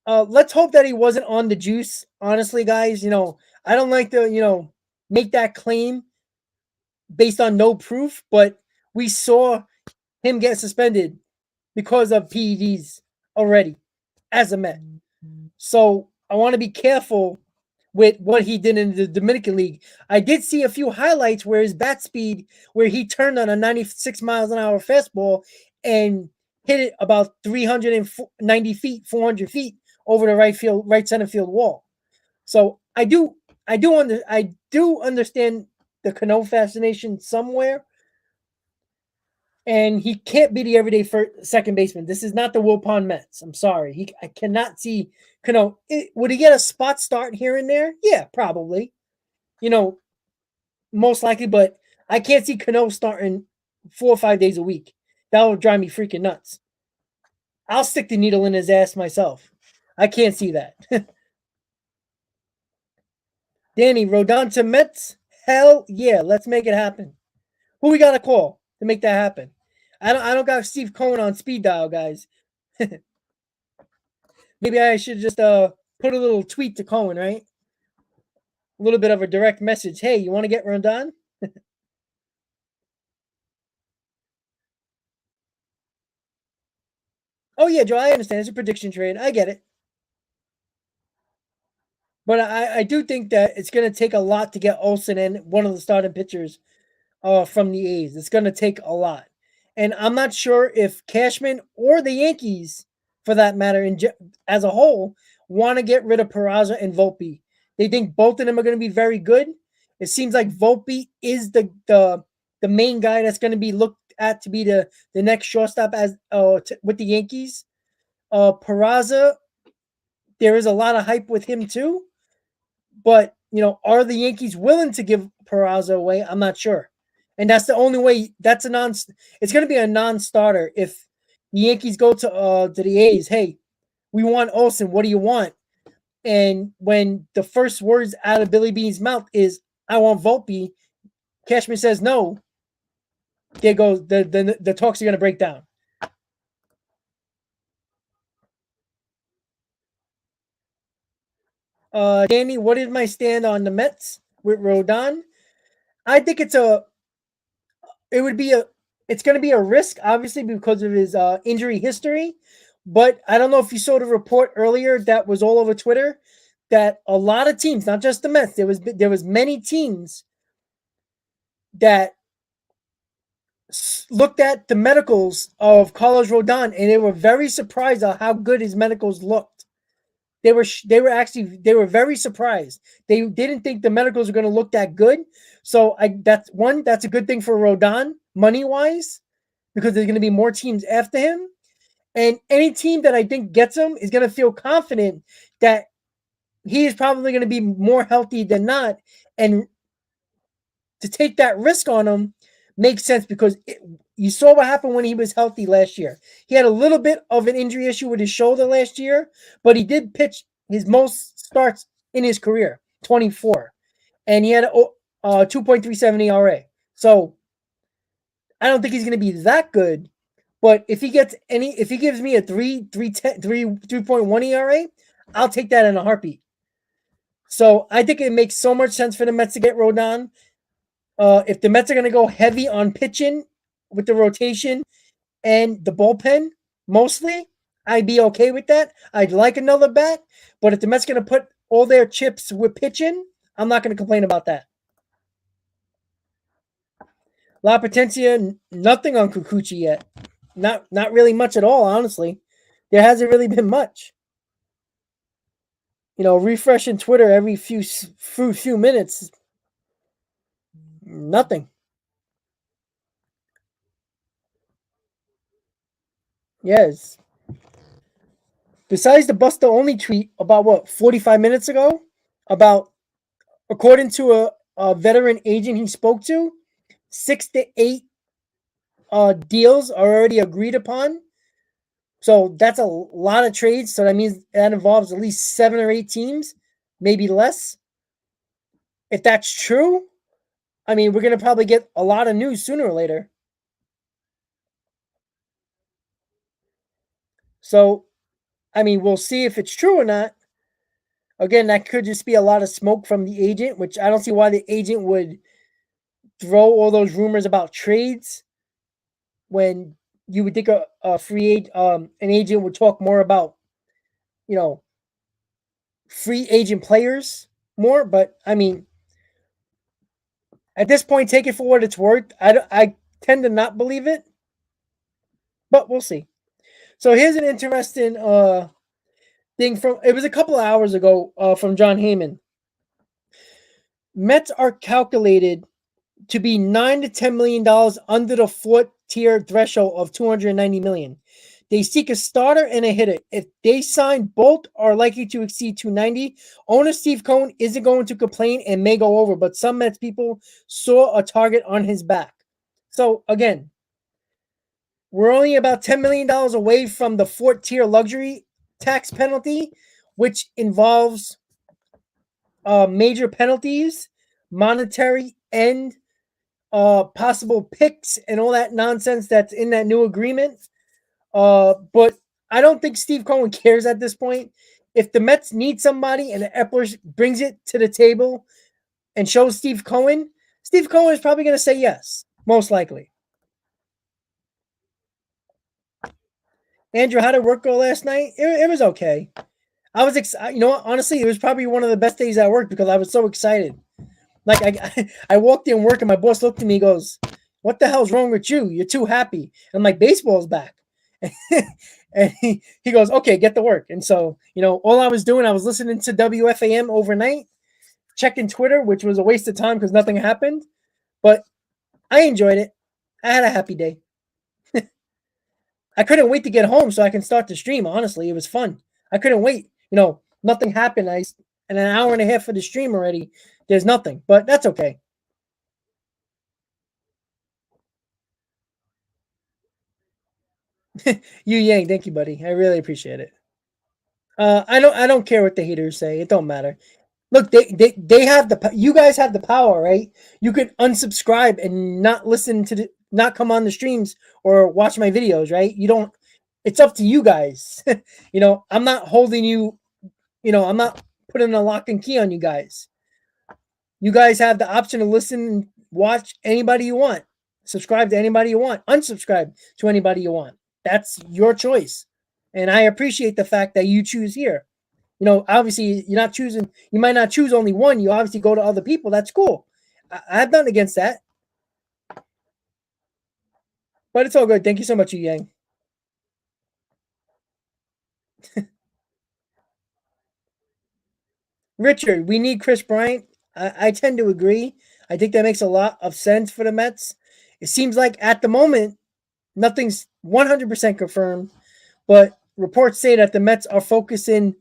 let's hope that he wasn't on the juice. Honestly, guys, I don't like to, make that claim based on no proof, but we saw him get suspended because of PEDs already as a Met. So I want to be careful with what he did in the Dominican League. I did see a few highlights where his bat speed, where he turned on a 96 miles an hour fastball and hit it about 390 feet, 400 feet over the right center field wall. So I do understand the Cano fascination somewhere, and he can't be the everyday second baseman. This is not the Wilpon Mets. I'm sorry. I cannot see Cano. Would he get a spot start here and there? Yeah, probably. You know, most likely, but I can't see Cano starting 4 or 5 days a week. That would drive me freaking nuts. I'll stick the needle in his ass myself. I can't see that. Danny, Rodon to Mets? Hell yeah, let's make it happen. Who we got to call to make that happen? I don't got Steve Cohen on speed dial, guys. Maybe I should just put a little tweet to Cohen, right? A little bit of a direct message. Hey, you want to get Rodon? Oh yeah, Joe, I understand. It's a prediction trade. I get it. But I do think that it's going to take a lot to get Olsen and one of the starting pitchers from the A's. It's going to take a lot. And I'm not sure if Cashman or the Yankees, for that matter, as a whole, want to get rid of Peraza and Volpe. They think both of them are going to be very good. It seems like Volpe is the main guy that's going to be looked at to be the next shortstop with the Yankees. Peraza, there is a lot of hype with him too. But, are the Yankees willing to give Peraza away? I'm not sure. And that's the only way. It's going to be a non-starter if the Yankees go to the A's. Hey, we want Olsen. What do you want? And when the first words out of Billy Bean's mouth is, I want Volpe, Cashman says no. There goes the talks are going to break down. Danny, what is my stand on the Mets with Rodon? I think it's going to be a risk, obviously, because of his injury history. But I don't know if you saw the report earlier that was all over Twitter that a lot of teams, not just the Mets, there was many teams that looked at the medicals of Carlos Rodon, and they were very surprised at how good his medicals looked. They were very surprised. They didn't think the medicals were going to look that good. So that's a good thing for Rodon money wise, because there's going to be more teams after him. And any team that I think gets him is going to feel confident that he is probably going to be more healthy than not. And to take that risk on him makes sense because you saw what happened when he was healthy last year. He had a little bit of an injury issue with his shoulder last year, but he did pitch his most starts in his career, 24. And he had a 2.37 ERA. So I don't think he's going to be that good. But if he gives me a 3.1 ERA, I'll take that in a heartbeat. So I think it makes so much sense for the Mets to get Rodon. If the Mets are going to go heavy on pitching with the rotation and the bullpen, mostly, I'd be okay with that. I'd like another bat, but if the Mets are going to put all their chips with pitching, I'm not going to complain about that. La Potencia, nothing on Kikuchi yet. Not really much at all, honestly. There hasn't really been much. Refreshing Twitter every few minutes. Nothing. Yes. Besides the Buster Only tweet about 45 minutes ago, about according to a veteran agent he spoke to, 6 to 8 deals are already agreed upon. So that's a lot of trades. So that means that involves at least 7 or 8 teams, maybe less. If that's true, I mean, we're going to probably get a lot of news sooner or later. So, I mean, we'll see if it's true or not. Again, that could just be a lot of smoke from the agent, which I don't see why the agent would throw all those rumors about trades when you would think an agent would talk more about, free agent players. more, but I mean, at this point, take it for what it's worth. I tend to not believe it, but we'll see. So here's an interesting thing from it was a couple of hours ago from John Heyman. Mets are calculated to be $9 to $10 million under the fourth tier threshold of 290 million. They seek a starter and a hitter. If they sign both, are likely to exceed 290. Owner Steve Cohen isn't going to complain and may go over, but some Mets people saw a target on his back. So again, we're only about $10 million away from the fourth tier luxury tax penalty, which involves major penalties, monetary and possible picks and all that nonsense that's in that new agreement. But I don't think Steve Cohen cares at this point. If the Mets need somebody and Epler brings it to the table and shows Steve Cohen is probably going to say yes, most likely. Andrew, how did work go last night? It was okay. I was excited. You know what? Honestly, it was probably one of the best days at work because I was so excited. Like I walked in work and my boss looked at me and goes, "What the hell's wrong with you? You're too happy." I'm like, "Baseball's back." And he goes, "Okay, get to work." And so, all I was doing, I was listening to WFAM overnight, checking Twitter, which was a waste of time because nothing happened. But I enjoyed it. I had a happy day. I couldn't wait to get home so I can start the stream. Honestly, it was fun. I couldn't wait. Nothing happened. In an hour and a half for the stream already. There's nothing, but that's okay. You Yang, thank you, buddy. I really appreciate it. I don't care what the haters say. It don't matter. Look, they have you guys have the power, right? You could unsubscribe and not listen to not come on the streams or watch my videos, right? You don't. It's up to you guys. I'm not holding you. I'm not putting a lock and key on you guys. You guys have the option to listen and watch anybody you want, subscribe to anybody you want, unsubscribe to anybody you want. That's your choice. And I appreciate the fact that you choose here. Obviously, you're not choosing, you might not choose only one. You obviously go to other people. That's cool. I have nothing against that. But it's all good. Thank you so much, Yu Yang. Richard, we need Kris Bryant. I tend to agree. I think that makes a lot of sense for the Mets. It seems like at the moment, nothing's 100% confirmed, but reports say that the Mets are focusing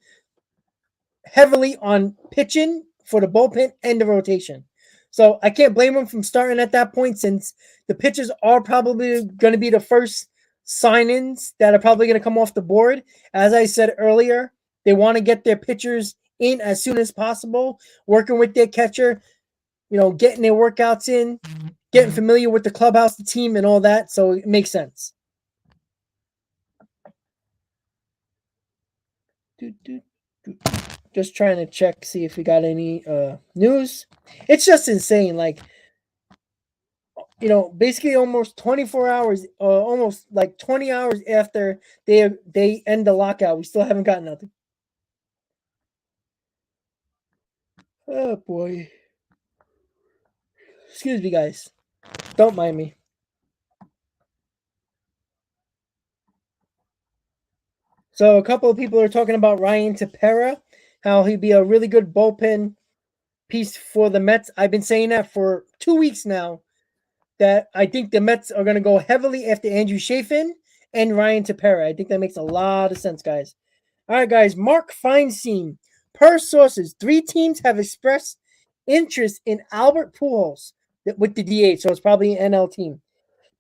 heavily on pitching for the bullpen and the rotation. So I can't blame them from starting at that point since the pitchers are probably going to be the first sign-ins that are probably going to come off the board. As I said earlier, they want to get their pitchers in as soon as possible, working with their catcher, getting their workouts in, getting familiar with the clubhouse, the team, and all that. So it makes sense. Just trying to check, see if we got any news. It's just insane. Like, basically almost 24 hours, almost like 20 hours after they end the lockout, we still haven't gotten nothing. Oh boy. Excuse me, guys. Don't mind me. So a couple of people are talking about Ryan Tepera, how he'd be a really good bullpen piece for the Mets. I've been saying that for 2 weeks now, that I think the Mets are going to go heavily after Andrew Chafin and Ryan Tepera. I think that makes a lot of sense, guys. All right, guys. Mark Feinstein. Per sources, 3 teams have expressed interest in Albert Pujols with the DH, so it's probably an NL team.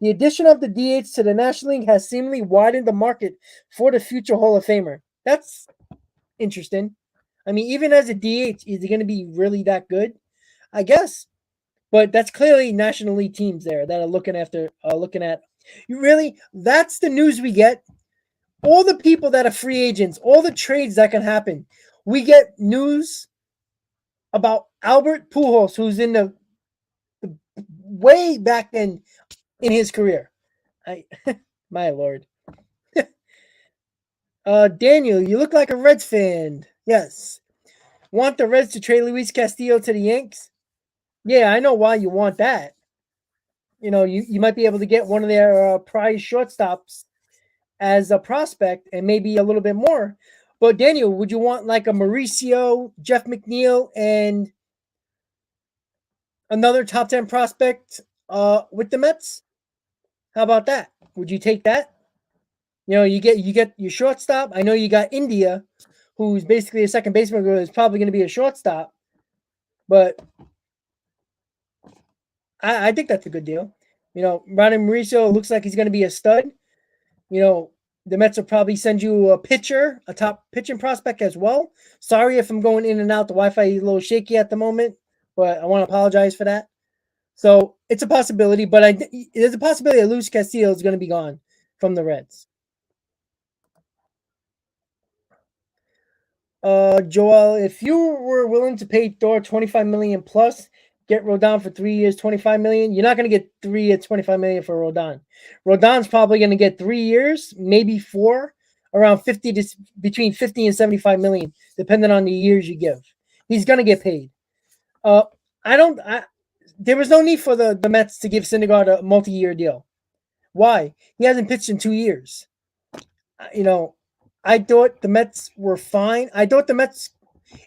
The addition of the DH to the National League has seemingly widened the market for the future Hall of Famer. That's interesting. I mean, even as a DH, is he going to be really that good? I guess. But that's clearly National League teams there that are looking at. You really, that's the news we get. All the people that are free agents, all the trades that can happen. We get news about Albert Pujols, who's in the way back in his career. My lord. Daniel, you look like a Reds fan. Yes. Want the Reds to trade Luis Castillo to the Yanks? Yeah, I know why you want that. You might be able to get one of their prize shortstops as a prospect and maybe a little bit more. But Daniel, would you want like a Mauricio, Jeff McNeil, and another top 10 prospect with the Mets? How about that? Would you take that? You get your shortstop. I know you got India, who's basically a second baseman who is probably going to be a shortstop, but I think that's a good deal. Ronnie Mauricio looks like he's going to be a stud. The Mets will probably send you a pitcher, a top pitching prospect as well. Sorry if I'm going in and out. The Wi-Fi is a little shaky at the moment, but I want to apologize for that. So it's a possibility, but there's a possibility that Luis Castillo is going to be gone from the Reds. Joel, if you were willing to pay Thor $25 million plus, get Rodon for 3 years, $25 million, you're not going to get 3 years, $25 million for Rodon. Rodon's probably going to get 3 years, maybe 4, around between 50 and 75 million, depending on the years you give. He's going to get paid. There was no need for the Mets to give Syndergaard a multi-year deal. Why? He hasn't pitched in 2 years. I thought the Mets were fine. I thought the Mets,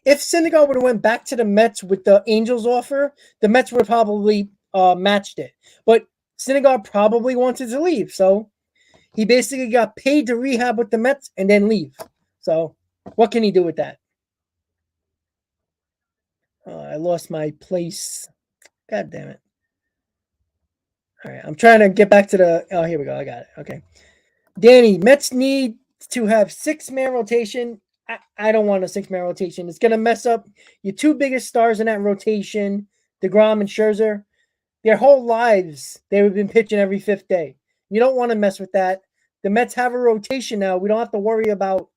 if Syndergaard would have went back to the Mets with the Angels offer, the Mets would have probably matched it. But Syndergaard probably wanted to leave, so he basically got paid to rehab with the Mets and then leave. So what can he do with that? I lost my place. God damn it. All right, I'm trying to get back to the. Oh, here we go. I got it. Okay. Danny, Mets need to have 6-man rotation. I don't want a 6-man rotation. It's going to mess up your 2 biggest stars in that rotation, DeGrom and Scherzer. Their whole lives, they've been pitching every 5th day. You don't want to mess with that. The Mets have a rotation now. We don't have to worry about,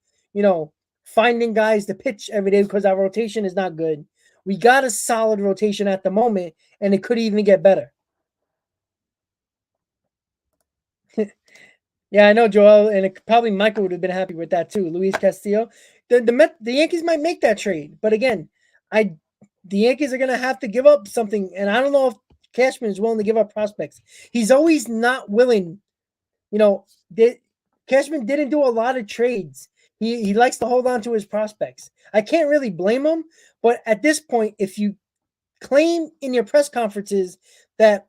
finding guys to pitch every day because our rotation is not good. We got a solid rotation at the moment, and it could even get better. Yeah, I know, Joel, and probably Michael would have been happy with that too. Luis Castillo, the Yankees might make that trade, but again, the Yankees are gonna have to give up something, and I don't know if Cashman is willing to give up prospects. He's always not willing. Cashman didn't do a lot of trades. He likes to hold on to his prospects. I can't really blame him, but at this point, if you claim in your press conferences that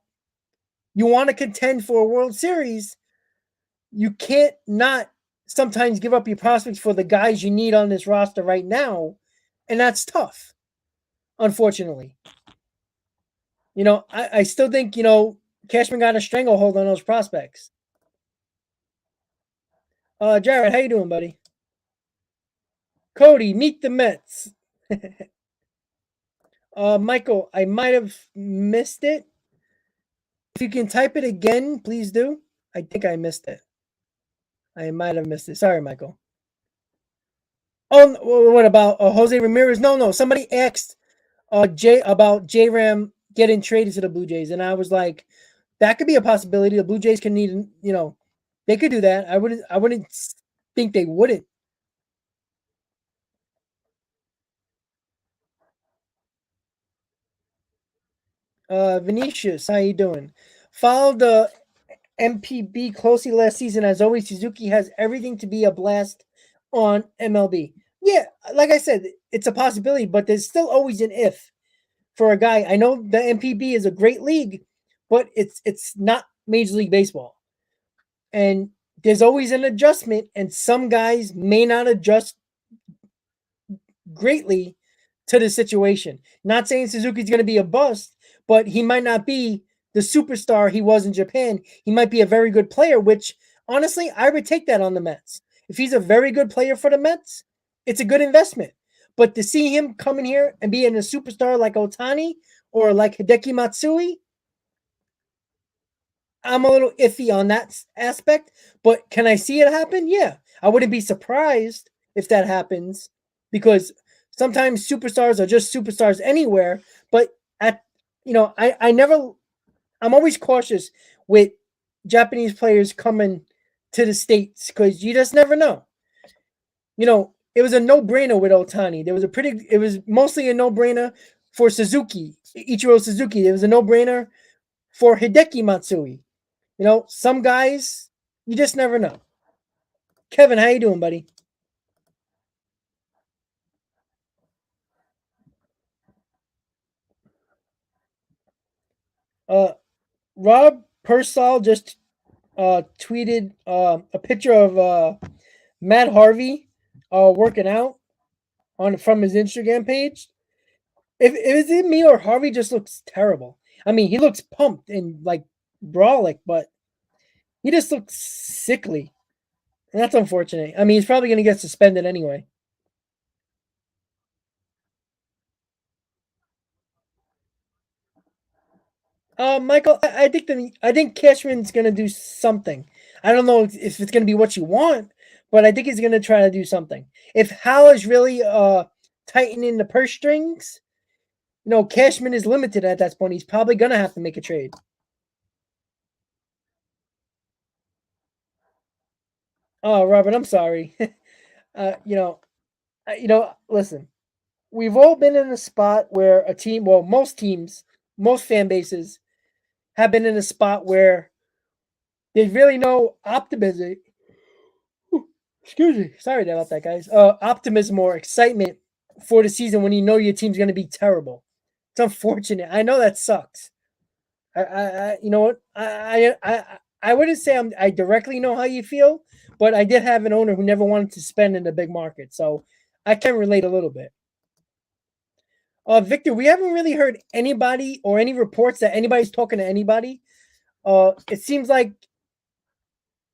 you want to contend for a World Series, you can't not sometimes give up your prospects for the guys you need on this roster right now, and that's tough, unfortunately. I still think, Cashman got a stranglehold on those prospects. Jared, how you doing, buddy? Cody, meet the Mets. Michael, I might have missed it. If you can type it again, please do. I think I missed it. I might have missed it. Sorry, Michael. Oh, what about Jose Ramirez? No. Somebody asked about J-Ram getting traded to the Blue Jays, and I was like, that could be a possibility. The Blue Jays can need, they could do that. I wouldn't think they wouldn't. Vinicius, how you doing? Followed the MPB closely last season. As always, Suzuki has everything to be a blast on MLB. Yeah, like I said, it's a possibility, but there's still always an if for a guy. I know the MPB is a great league, but it's not Major League Baseball. And there's always an adjustment, and some guys may not adjust greatly to the situation. Not saying Suzuki's going to be a bust, but he might not be the superstar he was in Japan. He might be a very good player, which honestly, I would take that on the Mets. If he's a very good player for the Mets, it's a good investment. But to see him come in here and being a superstar like Ohtani or like Hideki Matsui, I'm a little iffy on that aspect. But can I see it happen? Yeah. I wouldn't be surprised if that happens because sometimes superstars are just superstars anywhere. But I'm always cautious with Japanese players coming to the States because you just never know. it was a no-brainer with Otani. It was mostly a no-brainer for Ichiro Suzuki. It was a no-brainer for Hideki Matsui. You know, some guys you just never know. Kevin, how you doing, buddy? Uh, Rob Persall just tweeted a picture of Matt Harvey working out on from his Instagram page. If is it me or Harvey just looks terrible? I mean, he looks pumped and like brawlic, but he just looks sickly. And that's unfortunate. I mean, he's probably going to get suspended anyway. Michael, I think Cashman's going to do something. I don't know if it's going to be what you want, but I think he's going to try to do something. If Hal is really tightening the purse strings, you know, Cashman is limited at that point. He's probably going to have to make a trade. Oh, Robert, I'm sorry. You know, listen, we've all been in a spot where a team, well, most teams, most fan bases have been in a spot where there's really no optimism. Excuse me. Sorry about that, guys. Optimism or excitement for the season when you know your team's going to be terrible. It's unfortunate. I know that sucks. You know what? I wouldn't say I directly know how you feel, but I did have an owner who never wanted to spend in the big market, so I can relate a little bit. Victor, we haven't really heard anybody or any reports that anybody's talking to anybody. It seems like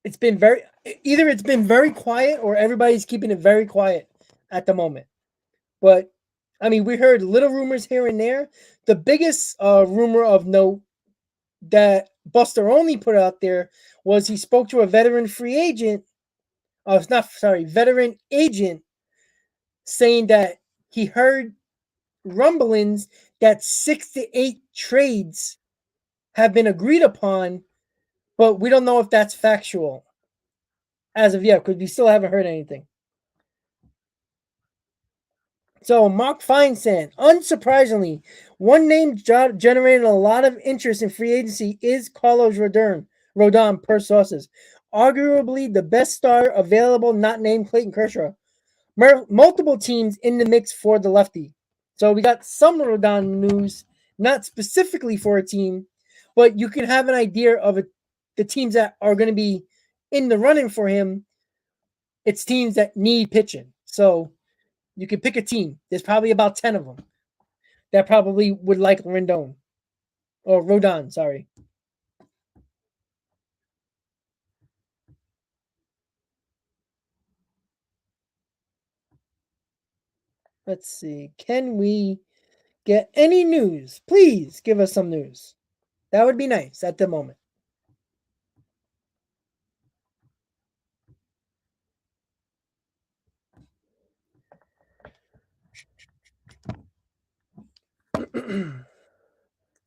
it's been very quiet or everybody's keeping it very quiet at the moment. But I mean, we heard little rumors here and there. The biggest rumor of note that Buster Only put out there was he spoke to a veteran free agent. It's not sorry, veteran agent, saying that he heard rumblings that 6 to 8 trades have been agreed upon, but we don't know if that's factual as of yet because we still haven't heard anything. So Mark Feinsand, unsurprisingly, one name generating a lot of interest in free agency is Carlos Rodon per sources. Arguably the best star available, not named Clayton Kershaw. Multiple teams in the mix for the lefty. So we got some Rodon news, not specifically for a team, but you can have an idea of the teams that are going to be in the running for him. It's teams that need pitching. So you can pick a team. There's probably about 10 of them that probably would like Rendon or Rodon, sorry. Let's see. Can we get any news? Please give us some news. That would be nice at the moment.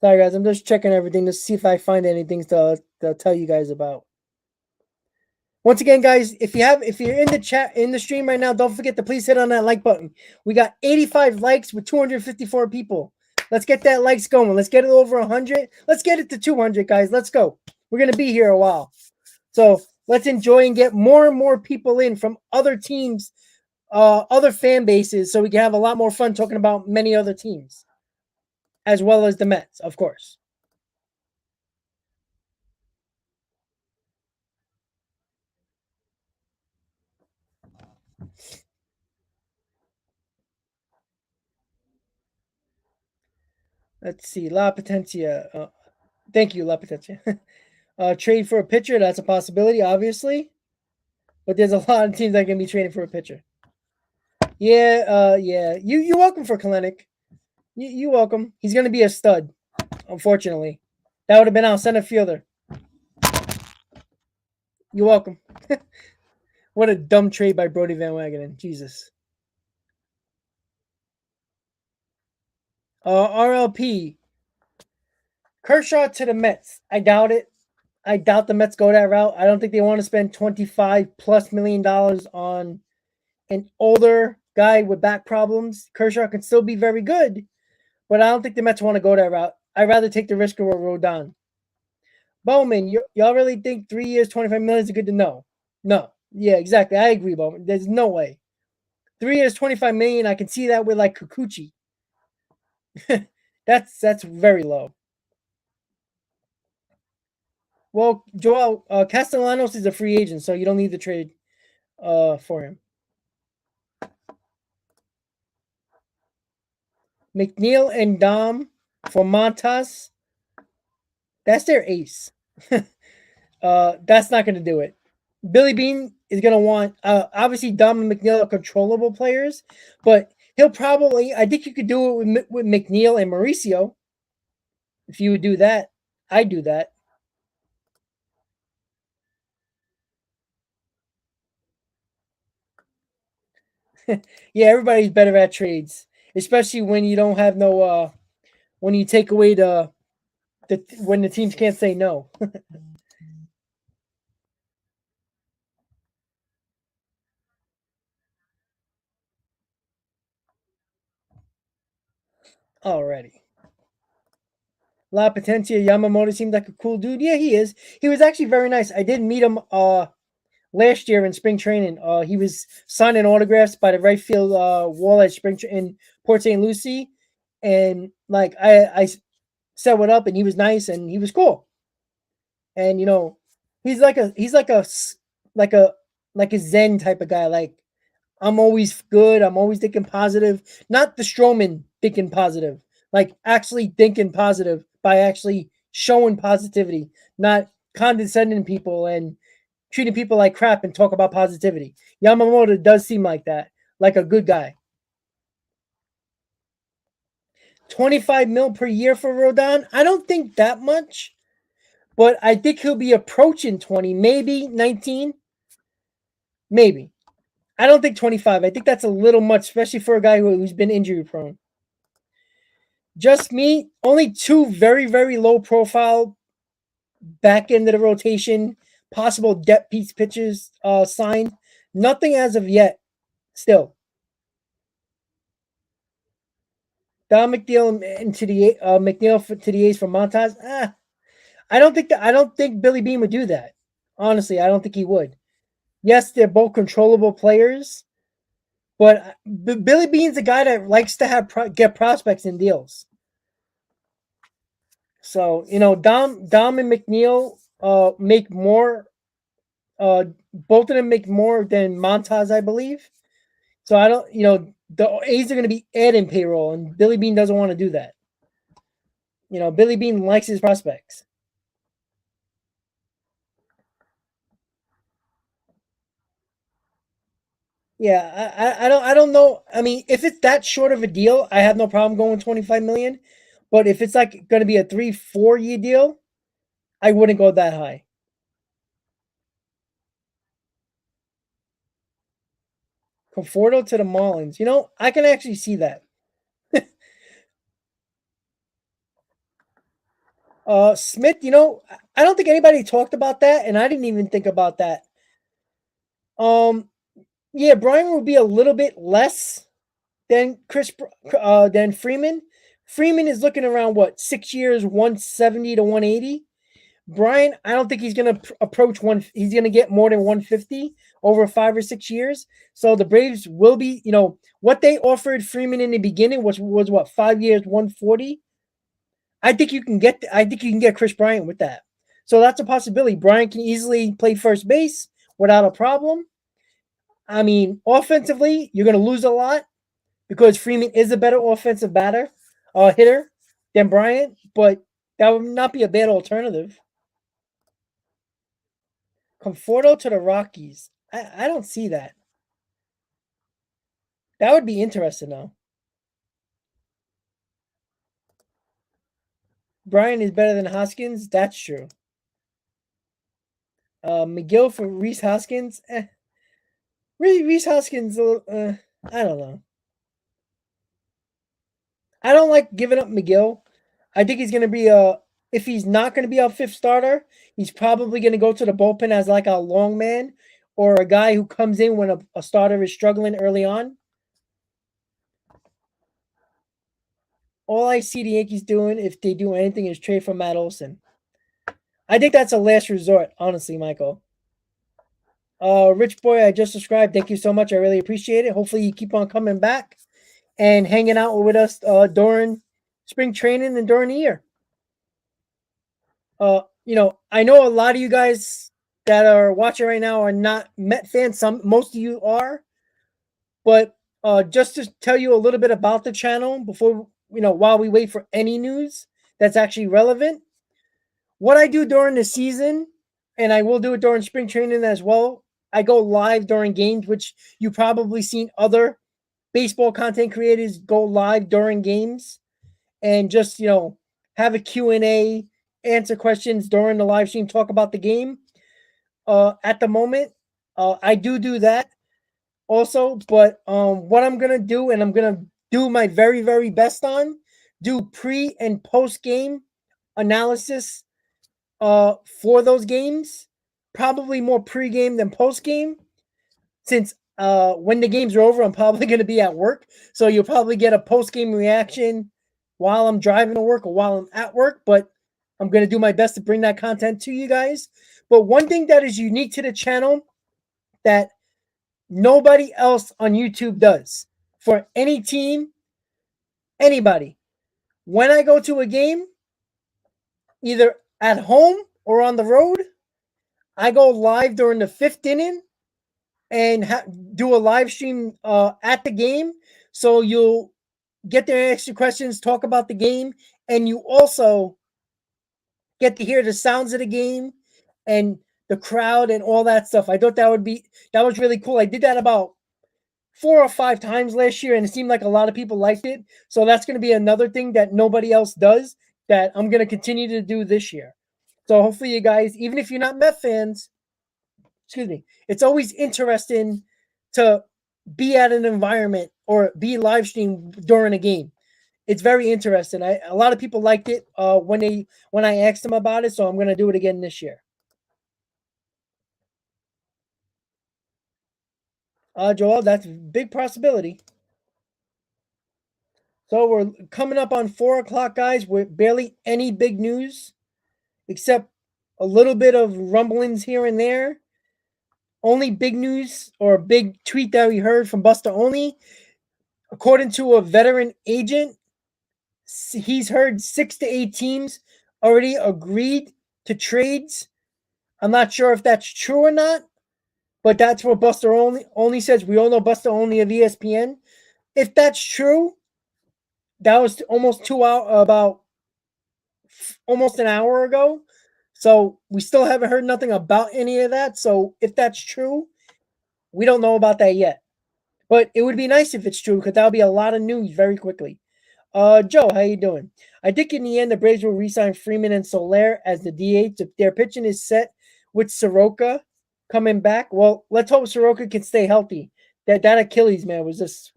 Sorry, guys. I'm just checking everything to see if I find anything to tell you guys about. Once again, guys, if you're in the chat in the stream right now, don't forget to please hit on that like button. We got 85 likes with 254 people. Let's get that likes going. Let's get it over 100. Let's get it to 200, guys. Let's go. We're gonna be here a while, so let's enjoy and get more and more people in from other teams, other fan bases, so we can have a lot more fun talking about many other teams, as well as the Mets, of course. Let's see. La Potencia. Thank you, La Potencia. Trade for a pitcher. That's a possibility, obviously. But there's a lot of teams that can be trading for a pitcher. Yeah, yeah. You're welcome for Kalenic. You welcome. He's gonna be a stud, unfortunately. That would have been our center fielder. You're welcome. What a dumb trade by Brody Van Wagenen. Jesus. RLP. Kershaw to the Mets. I doubt it. I doubt the Mets go that route. I don't think they want to spend $25 plus million on an older guy with back problems. Kershaw can still be very good, but I don't think the Mets want to go that route. I'd rather take the risk of a Rodon. Bowman, y'all really think 3 years, 25 million is good to know? No. Yeah, exactly. I agree, Bowman. There's no way. 3 years, 25 million. I can see that with like Kikuchi. That's very low. Well, Joel Castellanos is a free agent, so you don't need to trade for him. McNeil and Dom for Montas. That's their ace. That's not going to do it. Billy Bean is going to want obviously Dom and McNeil are controllable players, but he'll probably. I think you could do it with McNeil and Mauricio. If you would do that, I'd do that. Yeah, everybody's better at trades, especially when you don't have no. When you take away the when the teams can't say no. Already. La Potencia Yamamoto seemed like a cool dude. Yeah, he is. He was actually very nice. I did meet him last year in spring training. He was signing autographs by the right field wall at in Port St. Lucie, and like I set what up, and he was nice and he was cool. And like a like a Zen type of guy. Like I'm always good. I'm always thinking positive. Not the Strowman thinking positive. Like actually thinking positive by actually showing positivity, not condescending people and treating people like crap and talk about positivity. Yamamoto does seem like that, like a good guy. 25 mil per year for Rodon. I don't think that much, but I think he'll be approaching 20, maybe 19, maybe. I don't think 25. I think that's a little much, especially for a guy who's been injury prone. Just me, only two very, very low profile back end of the rotation, possible depth piece pitches signed. Nothing as of yet, still. Don McNeil and to the McNeil to the A's from Montas. I don't think Billy Bean would do that. Honestly, I don't think he would. Yes, they're both controllable players, but Billy Bean's a guy that likes to get prospects in deals. So Dom and McNeil make more. Both of them make more than Montas, I believe. So I don't. The A's are going to be adding payroll, and Billy Bean doesn't want to do that. Billy Bean likes his prospects. Yeah, I don't know. I mean, if it's that short of a deal, I have no problem going 25 million. But if it's like going to be a 3-4 year deal, I wouldn't go that high. Conforto to the Marlins. I can actually see that. Smith, I don't think anybody talked about that, and I didn't even think about that. Um, yeah, Bryant would be a little bit less than than Freeman. Freeman is looking around what 6 years, 170 to 180. Bryant, I don't think he's going to approach one. He's going to get more than 150 over 5 or 6 years. So the Braves will be, what they offered Freeman in the beginning was what 5 years, 140. I think you can get Kris Bryant with that. So that's a possibility. Bryant can easily play first base without a problem. I mean, offensively, you're going to lose a lot because Freeman is a better offensive hitter than Bryant, but that would not be a bad alternative. Conforto to the Rockies. I don't see that. That would be interesting, though. Bryant is better than Hoskins. That's true. McGill for Reese Hoskins. Reese Hoskins. I don't know. I don't like giving up McGill. I think he's going to be if he's not going to be our fifth starter, he's probably going to go to the bullpen as like a long man or a guy who comes in when a starter is struggling early on. All I see the Yankees doing, if they do anything, is trade for Matt Olson. I think that's a last resort, honestly, Michael. Rich Boy, I just subscribed. Thank you so much. I really appreciate it. Hopefully, you keep on coming back and hanging out with us during spring training and during the year. I know a lot of you guys that are watching right now are not Met fans. Most of you are, but just to tell you a little bit about the channel before while we wait for any news that's actually relevant. What I do during the season, and I will do it during spring training as well. I go live during games, which you probably seen other baseball content creators go live during games and just have a Q&A, answer questions during the live stream, talk about the game. At the moment, I do that also, but what I'm gonna do, and I'm gonna do my very very best on, do pre and post game analysis for those games, probably more pre-game than post-game, since when the games are over, I'm probably going to be at work. So you'll probably get a post-game reaction while I'm driving to work or while I'm at work. But I'm going to do my best to bring that content to you guys. But one thing that is unique to the channel that nobody else on YouTube does for any team, anybody, when I go to a game, either at home or on the road, I go live during the fifth inning and do a live stream at the game. So you'll get their extra questions, talk about the game, and you also get to hear the sounds of the game and the crowd and all that stuff. I thought that was really cool. I did that about 4 or 5 times last year, and it seemed like a lot of people liked it. So that's going to be another thing that nobody else does that I'm going to continue to do this year. So hopefully you guys, even if you're not Met fans, excuse me, it's always interesting to be at an environment or be live streamed during a game. It's very interesting. A lot of people liked it when I asked them about it, so I'm gonna do it again this year. Joel, that's a big possibility. So we're coming up on 4 o'clock, guys, with barely any big news, except a little bit of rumblings here and there. Only big news or a big tweet that we heard from Buster Only. According to a veteran agent, he's heard 6 to 8 teams already agreed to trades. I'm not sure if that's true or not, but that's what Buster only says. We all know Buster Only of ESPN. If that's true, that was almost 2 hours, about almost an hour ago. So we still haven't heard nothing about any of that. So if that's true, we don't know about that yet. But it would be nice if it's true because that would be a lot of news very quickly. Joe, how you doing? I think in the end the Braves will re-sign Freeman and Soler as the DH if their pitching is set with Soroka coming back. Well, let's hope Soroka can stay healthy. That Achilles man was just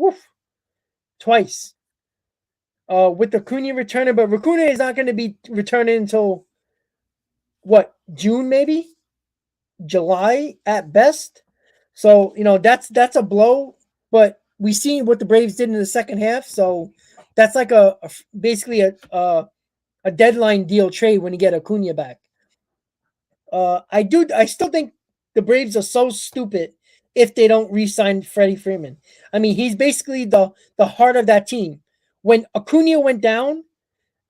twice. With Acuna returning, but Acuna is not going to be returning until what, June maybe, July at best. So that's a blow. But we seen what the Braves did in the second half. So that's like basically a deadline deal trade when you get Acuna back. I still think the Braves are so stupid if they don't re-sign Freddie Freeman. I mean, he's basically the heart of that team. When Acuna went down,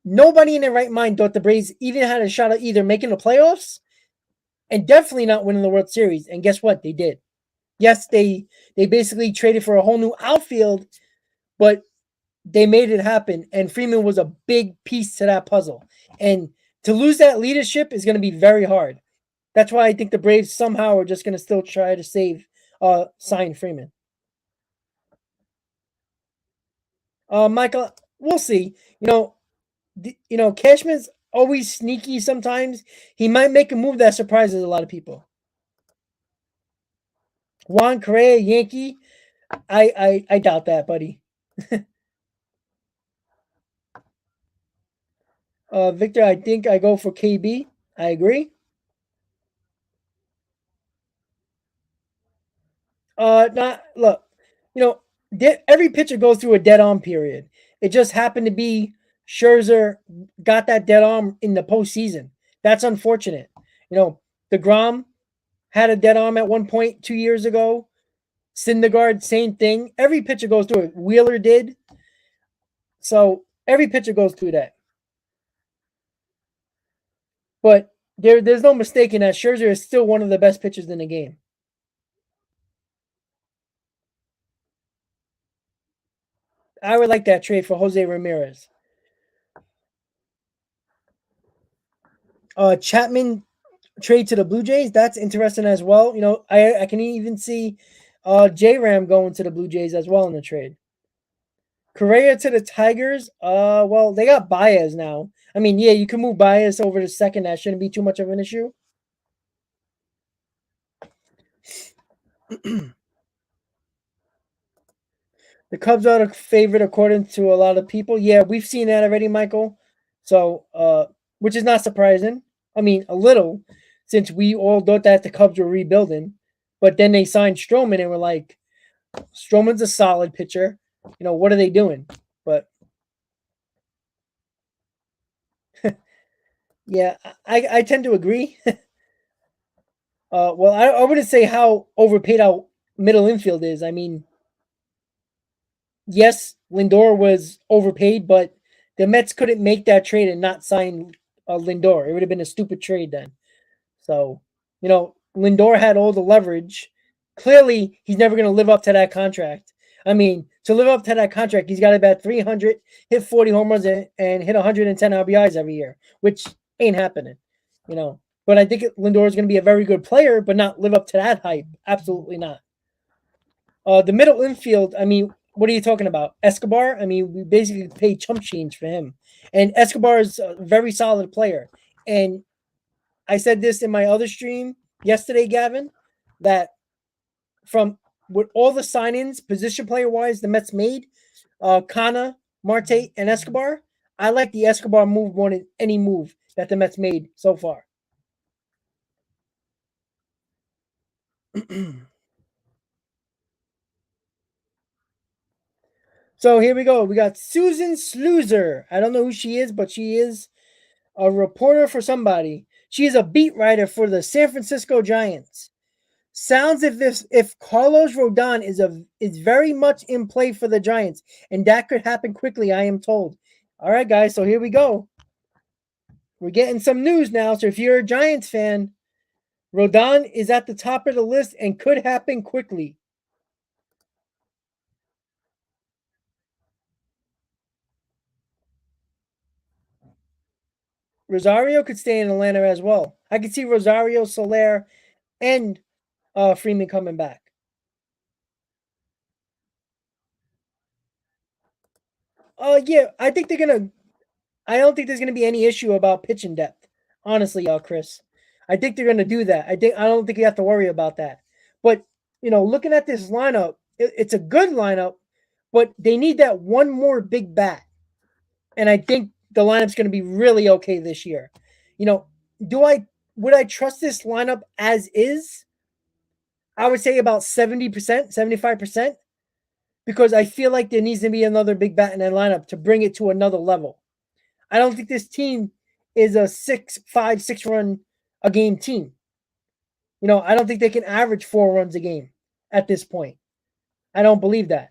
nobody in their right mind thought the Braves even had a shot at either making the playoffs and definitely not winning the World Series. And guess what? They did. Yes, they basically traded for a whole new outfield, but they made it happen. And Freeman was a big piece to that puzzle. And to lose that leadership is going to be very hard. That's why I think the Braves somehow are just going to still try to sign Freeman. Michael, we'll see. Cashman's always sneaky sometimes. He might make a move that surprises a lot of people. Juan Correa, Yankee. I doubt that, buddy. Victor, I think I go for KB. I agree. Not look. You know, every pitcher goes through a dead arm period. It just happened to be Scherzer got that dead arm in the postseason. That's unfortunate. You know, DeGrom had a dead arm at one point 2 years ago. Syndergaard, same thing. Every pitcher goes through it. Wheeler did. So every pitcher goes through that. But there's no mistaking that Scherzer is still one of the best pitchers in the game. I would like that trade for Jose Ramirez. Chapman trade to the Blue Jays. That's interesting as well. You know, I can even see J Ram going to the Blue Jays as well in the trade. Correa to the Tigers. Well, they got Baez now. I mean, yeah, you can move Baez over to second. That shouldn't be too much of an issue. The Cubs are the favorite according to a lot of people. Yeah, we've seen that already, Michael. So, which is not surprising. I mean, a little, since we all thought that the Cubs were rebuilding, but then they signed Stroman and were like, Stroman's a solid pitcher. You know, what are they doing? But yeah, I tend to agree. Well, I wouldn't say how overpaid our middle infield is. I mean, yes, Lindor was overpaid, but the Mets couldn't make that trade and not sign Lindor. It would have been a stupid trade then. So, you know, Lindor had all the leverage. Clearly, he's never going to live up to that contract. I mean, to live up to that contract, he's got to bat 300, hit 40 home runs, and hit 110 RBIs every year, which ain't happening, you know. But I think Lindor is going to be a very good player, but not live up to that hype. Absolutely not. The middle infield, I mean, what are you talking about? Escobar? I mean, we basically paid chump change for him. And Escobar is a very solid player. And I said this in my other stream yesterday, Gavin, that from with all the sign-ins, position player wise, the Mets made, Kana, Marte, and Escobar, I like the Escobar move more than any move that the Mets made so far. So here we go. We got Susan Sluicer. I don't know who she is, but she is a reporter for somebody. She is a beat writer for the San Francisco Giants. Sounds if Carlos Rodon is very much in play for the Giants, and that could happen quickly, I am told. All right, guys, so here we go. We're getting some news now. So if you're a Giants fan, Rodon is at the top of the list and could happen quickly. Rosario could stay in Atlanta as well. I could see Rosario, Soler, and Freeman coming back. Yeah, I think they're gonna. I don't think there's gonna be any issue about pitching depth. Honestly, Chris, I think they're gonna do that. I don't think you have to worry about that. But you know, looking at this lineup, it's a good lineup, but they need that one more big bat, and I think the lineup's gonna be really okay this year. You know, do I would I trust this lineup as is? I would say about 70%, 75%, because I feel like there needs to be another big bat in that lineup to bring it to another level. I don't think this team is a 6 run a game team. You know, I don't think they can average 4 runs a game at this point. I don't believe that.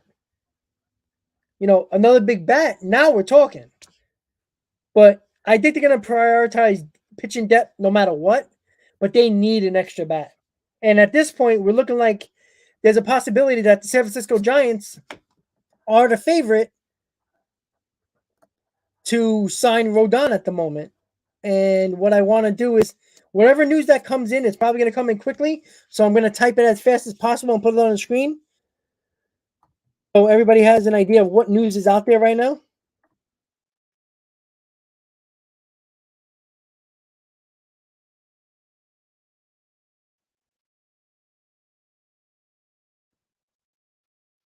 You know, another big bat, now we're talking. But I think they're going to prioritize pitching depth no matter what, but they need an extra bat. And at this point, we're looking like there's a possibility that the San Francisco Giants are the favorite to sign Rodon at the moment. And what I want to do is whatever news that comes in, it's probably going to come in quickly. So I'm going to type it as fast as possible and put it on the screen. So everybody has an idea of what news is out there right now.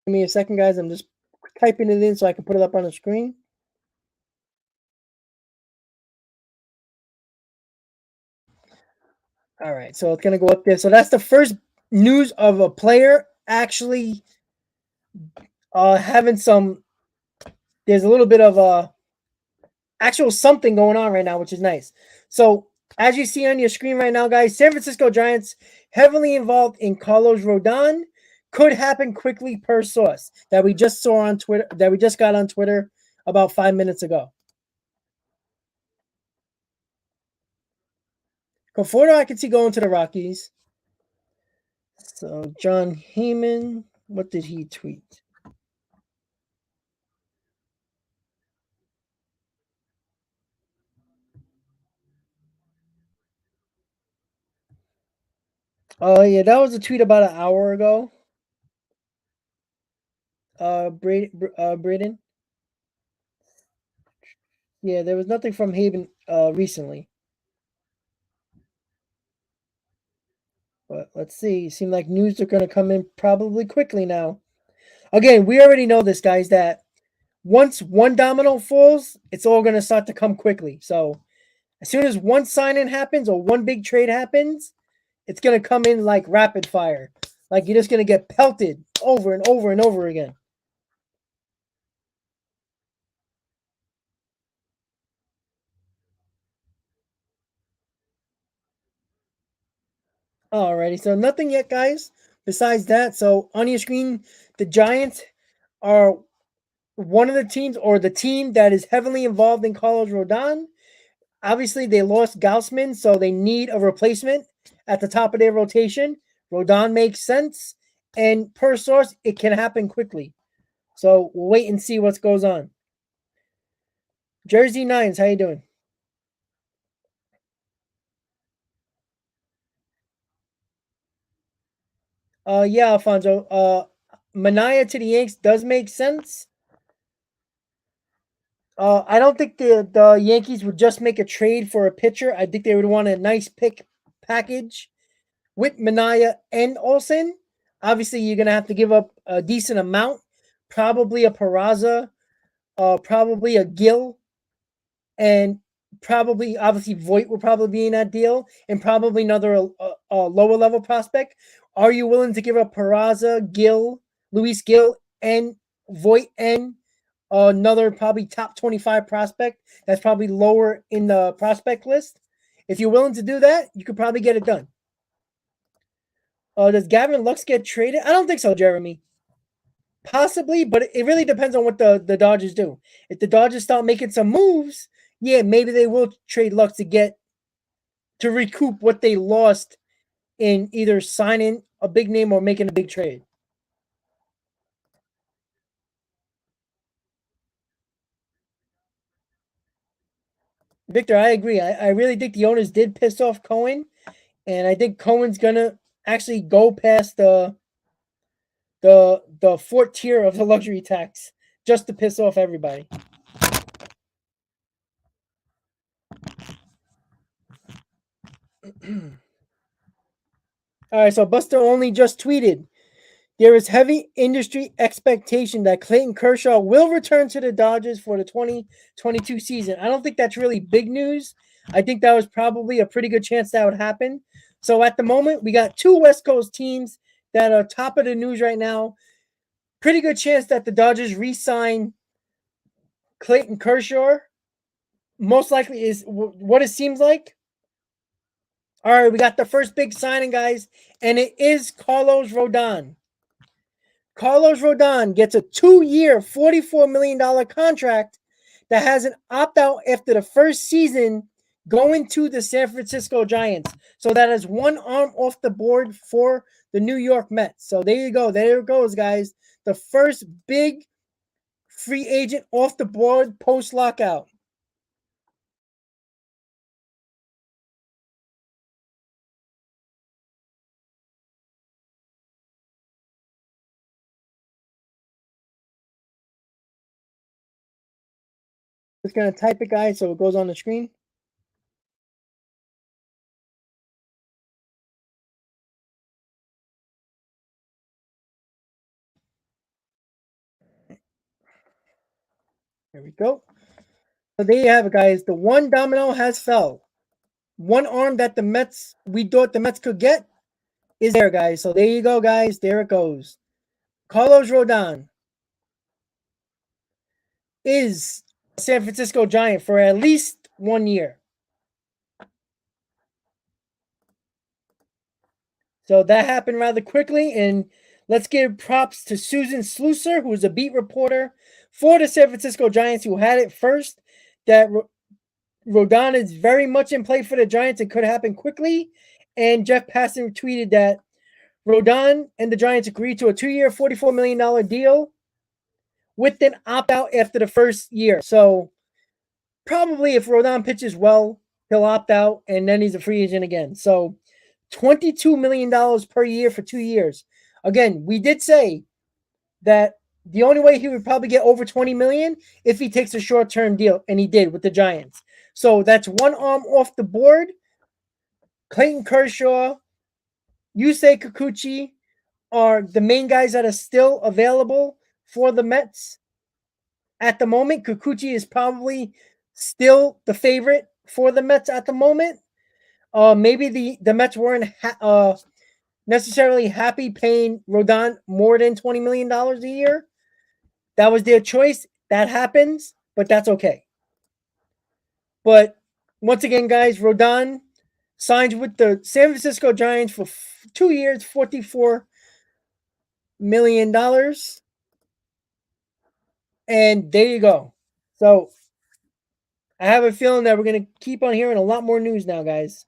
Give me a second, guys. I'm just typing it in so I can put it up on the screen. All right, so it's going to go up there. So that's the first news of a player actually having some. There's a little bit of actual something going on right now, which is nice. So, as you see on your screen right now, guys, San Francisco Giants heavily involved in Carlos Rodon could happen quickly per source that we just saw on Twitter, that we just got on Twitter about 5 minutes ago. Conforto, I can see going to the Rockies. So, John Heyman, what did he tweet? Oh, yeah, that was a tweet about an hour ago. Braden. Yeah, there was nothing from Haven recently. But let's see. It seems like news are going to come in probably quickly now. Again, we already know this, guys, that once one domino falls, it's all going to start to come quickly. So as soon as one sign-in happens or one big trade happens, it's going to come in like rapid fire. Like you're just going to get pelted over and over and over again. Alrighty, so nothing yet, guys. Besides that, so on your screen, the Giants are one of the teams or the team that is heavily involved in Carlos Rodon. Obviously, they lost Gaussman, so they need a replacement at the top of their rotation. Rodon makes sense, and per source, it can happen quickly. So we'll wait and see what goes on. Jersey Nines, how you doing? Yeah, Alfonso. Mania to the Yanks does make sense. I don't think the Yankees would just make a trade for a pitcher. I think they would want a nice pick package with Mania and Olsen. Obviously, you're gonna have to give up a decent amount, probably a Peraza, probably a Gill, and probably obviously Voit will probably be in that deal, and probably another lower level prospect. Are you willing to give up Peraza, Gill, Luis Gill, and Voit and another probably top 25 prospect that's probably lower in the prospect list? If you're willing to do that, you could probably get it done. Does Gavin Lux get traded? I don't think so, Jeremy. Possibly, but it really depends on what the Dodgers do. If the Dodgers start making some moves, yeah, maybe they will trade Lux to recoup what they lost in either signing a big name or making a big trade. Victor, I agree. I really think the owners did piss off Cohen, and I think Cohen's gonna actually go past the fourth tier of the luxury tax just to piss off everybody. All right, so Buster only just tweeted. There is heavy industry expectation that Clayton Kershaw will return to the Dodgers for the 2022 season. I don't think that's really big news. I think that was probably a pretty good chance that would happen. So at the moment, we got two West Coast teams that are top of the news right now. Pretty good chance that the Dodgers re-sign Clayton Kershaw. Most likely is what it seems like. All right, we got the first big signing, guys, and it is Carlos Rodon. Carlos Rodon gets a 2-year, $44 million contract that has an opt out after the first season going to the San Francisco Giants. So that is one arm off the board for the New York Mets. So there you go. There it goes, guys. The first big free agent off the board post lockout. Just going to type it, guys, so it goes on the screen. There we go. So there you have it, guys. The one domino has fell. One arm that we thought the Mets could get is there, guys. So there you go, guys. There it goes. Carlos Rodon is a San Francisco Giant for at least 1 year. So that happened rather quickly, and let's give props to Susan Slusser, who is a beat reporter for the San Francisco Giants, who had it first that Rodon is very much in play for the Giants and could happen quickly. And Jeff Passan tweeted that Rodon and the Giants agreed to a 2-year, $44 million deal with an opt-out after the first year. So probably if Rodon pitches well, he'll opt out, and then he's a free agent again. So $22 million per year for 2 years. Again, we did say that the only way he would probably get over 20 million if he takes a short-term deal, and he did with the Giants. So that's one arm off the board. Clayton Kershaw, Yusei Kikuchi are the main guys that are still available for the Mets at the moment. Kikuchi is probably still the favorite for the Mets at the moment. Maybe the Mets weren't necessarily happy paying Rodon more than $20 million a year. That was their choice. That happens, but that's okay. But once again, guys, Rodon signs with the San Francisco Giants for 2 years, $44 million. And there you go. So I have a feeling that we're going to keep on hearing a lot more news now, guys.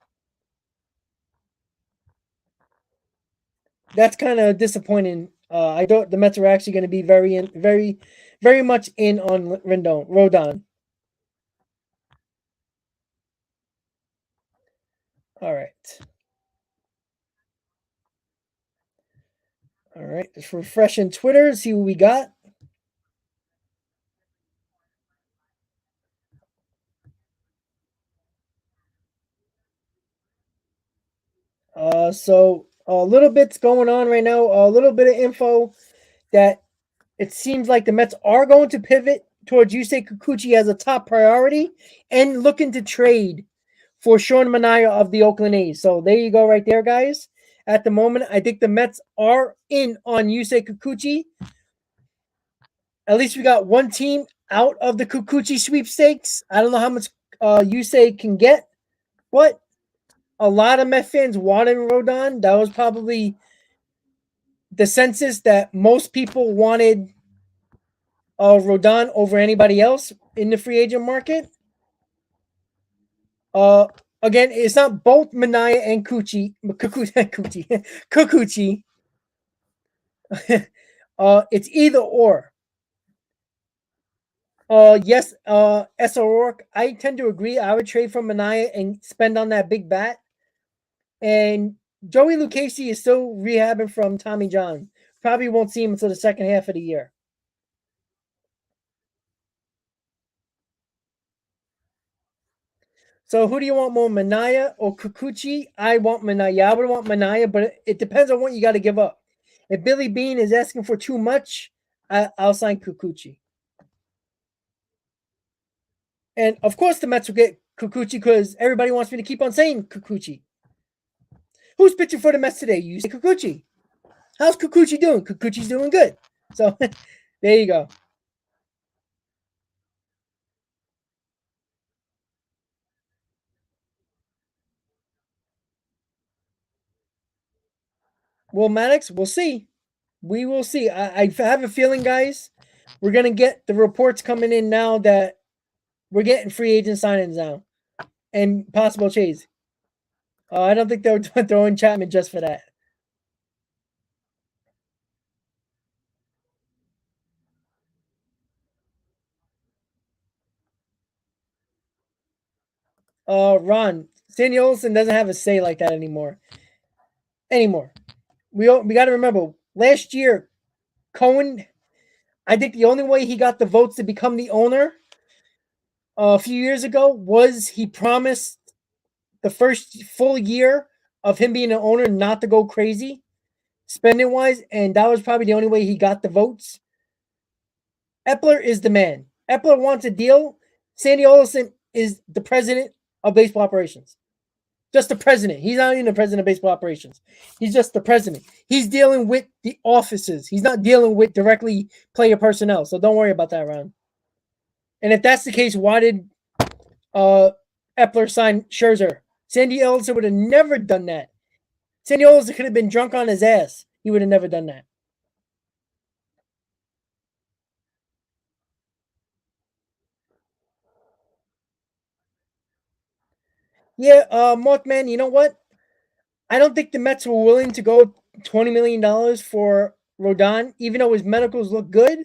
That's kind of disappointing. I thought the Mets are actually going to be very much in on Rodon. All right. All right. Just refreshing Twitter, see what we got. So a little bit's going on right now. A little bit of info that it seems like the Mets are going to pivot towards Yusei Kikuchi as a top priority and looking to trade for Sean Manaea of the Oakland A's. So there you go, right there, guys. At the moment, I think the Mets are in on Yusei Kikuchi. At least we got one team out of the Kikuchi sweepstakes. I don't know how much Yusei can get, but a lot of Met fans wanted Rodon. That was probably the census that most people wanted Rodon over anybody else in the free agent market. Uh, Again, it's not both Manaea and Kikuchi. It's either or. Yes, S. O'Rourke, I tend to agree. I would trade for Manaea and spend on that big bat. And Joey Lucchesi is still rehabbing from Tommy John. Probably won't see him until the second half of the year. So who do you want more, Manaea or Kikuchi? I want Manaea. I would want Manaea, but it depends on what you got to give up. If Billy Bean is asking for too much, I'll sign Kikuchi. And of course, the Mets will get Kikuchi because everybody wants me to keep on saying Kikuchi. Who's pitching for the Mets today? You say Kikuchi. How's Kikuchi doing? Kikuchi's doing good. So there you go. Well, Maddox, we'll see. We will see. I have a feeling, guys, we're going to get the reports coming in now that we're getting free agent signings now and possible trades. I don't think they're throwing Chapman just for that. Ron, Sandy Olson doesn't have a say like that anymore. We got to remember last year, Cohen. I think the only way he got the votes to become the owner a few years ago was he promised the first full year of him being an owner not to go crazy spending wise, and that was probably the only way he got the votes. Epler is the man. Epler wants a deal. Sandy Olson is the president of baseball operations. Just the president. He's not even the president of baseball operations. He's just the president. He's dealing with the offices. He's not dealing with directly player personnel. So don't worry about that, Ron. And if that's the case, why did Epler sign Scherzer? Sandy Alderson would have never done that. Sandy Alderson could have been drunk on his ass. He would have never done that. Yeah, Mothman, you know what? I don't think the Mets were willing to go $20 million for Rodon, even though his medicals look good.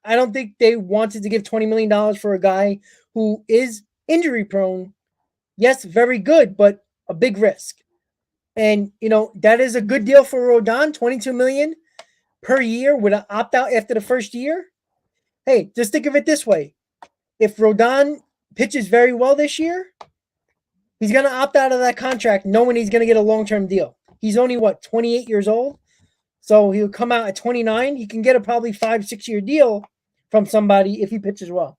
I don't think they wanted to give $20 million for a guy who is injury prone. Yes, very good, but a big risk. And, that is a good deal for Rodon, $22 million per year with an opt out after the first year. Hey, just think of it this way. If Rodon pitches very well this year, he's going to opt out of that contract knowing he's going to get a long-term deal. He's only, 28 years old? So he'll come out at 29. He can get a probably 5-6 year deal from somebody if he pitches well.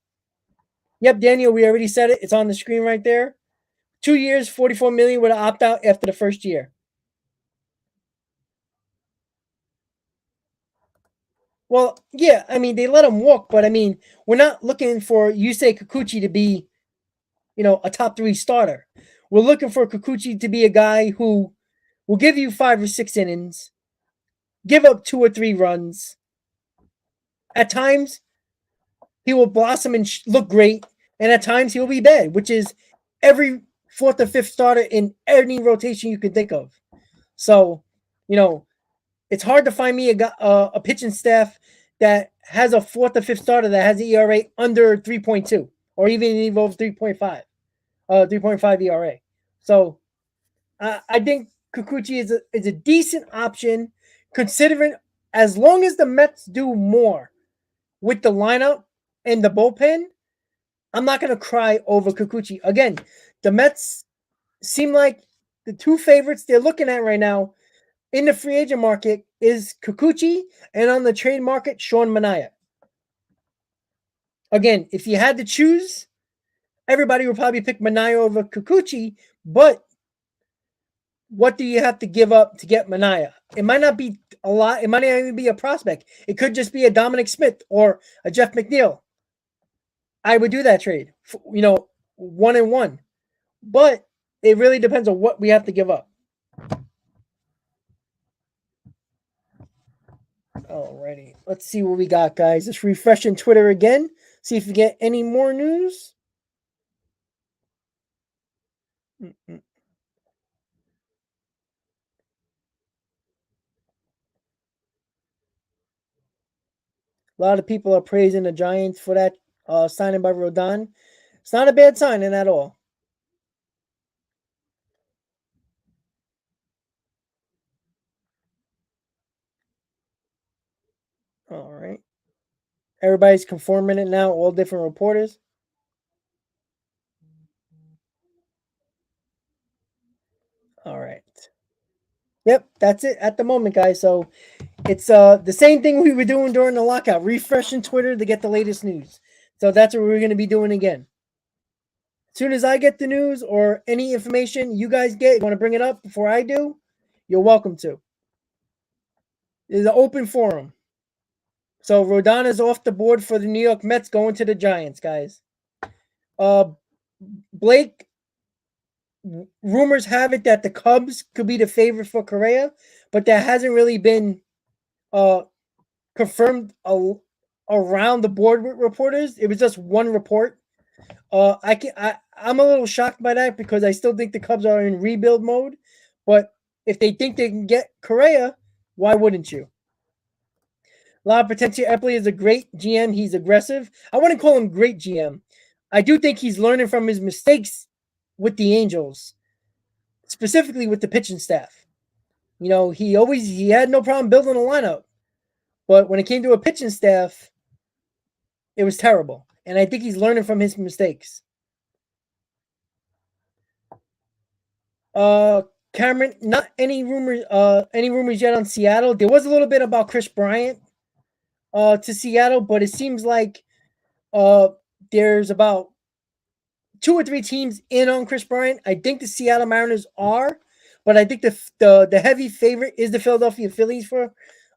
Yep, Daniel, we already said it. It's on the screen right there. 2 years, $44 million with an opt-out after the first year. Well, yeah, they let him walk, but we're not looking for Yusei Kikuchi to be, a top 3 starter. We're looking for Kikuchi to be a guy who will give you 5 or 6 innings, give up 2 or 3 runs. At times, he will blossom and look great, and at times he will be bad, which is every 4th or 5th starter in any rotation you can think of. So, it's hard to find me a pitching staff that has a 4th or 5th starter that has an ERA under 3.2 or even over 3.5, 3.5 ERA. So, I think Kikuchi is a decent option, considering as long as the Mets do more with the lineup and the bullpen, I'm not going to cry over Kikuchi. Again, the Mets seem like the 2 favorites they're looking at right now in the free agent market is Kikuchi, and on the trade market, Sean Manaea. Again, if you had to choose, everybody would probably pick Manaea over Kikuchi, but what do you have to give up to get Manaea? It might not be a lot. It might not even be a prospect. It could just be a Dominic Smith or a Jeff McNeil. I would do that trade, 1-1. But it really depends on what we have to give up. Alrighty, let's see what we got, guys. Let's refresh in Twitter again. See if we get any more news. A lot of people are praising the Giants for that signing by Rodon. It's not a bad signing at all. All right. Everybody's confirming it now, all different reporters. All right. Yep, that's it at the moment, guys. So it's the same thing we were doing during the lockout, refreshing Twitter to get the latest news. So that's what we're going to be doing again. As soon as I get the news or any information you guys get, you want to bring it up before I do, you're welcome to. It's an open forum. So Rodon is off the board for the New York Mets, going to the Giants, guys. Blake, rumors have it that the Cubs could be the favorite for Correa, but that hasn't really been confirmed around the board with reporters. It was just one report. I'm a little shocked by that because I still think the Cubs are in rebuild mode. But if they think they can get Correa, why wouldn't you? A lot of potential. Eppley is a great GM. He's aggressive. I wouldn't call him great GM. I do think he's learning from his mistakes with the Angels, specifically with the pitching staff. He had no problem building a lineup, but when it came to a pitching staff, it was terrible. And I think he's learning from his mistakes. Cameron, not any rumors yet on Seattle. There was a little bit about Kris Bryant to Seattle, but it seems like there's about 2 or 3 teams in on Kris Bryant. I think the Seattle Mariners are, but I think the heavy favorite is the Philadelphia Phillies for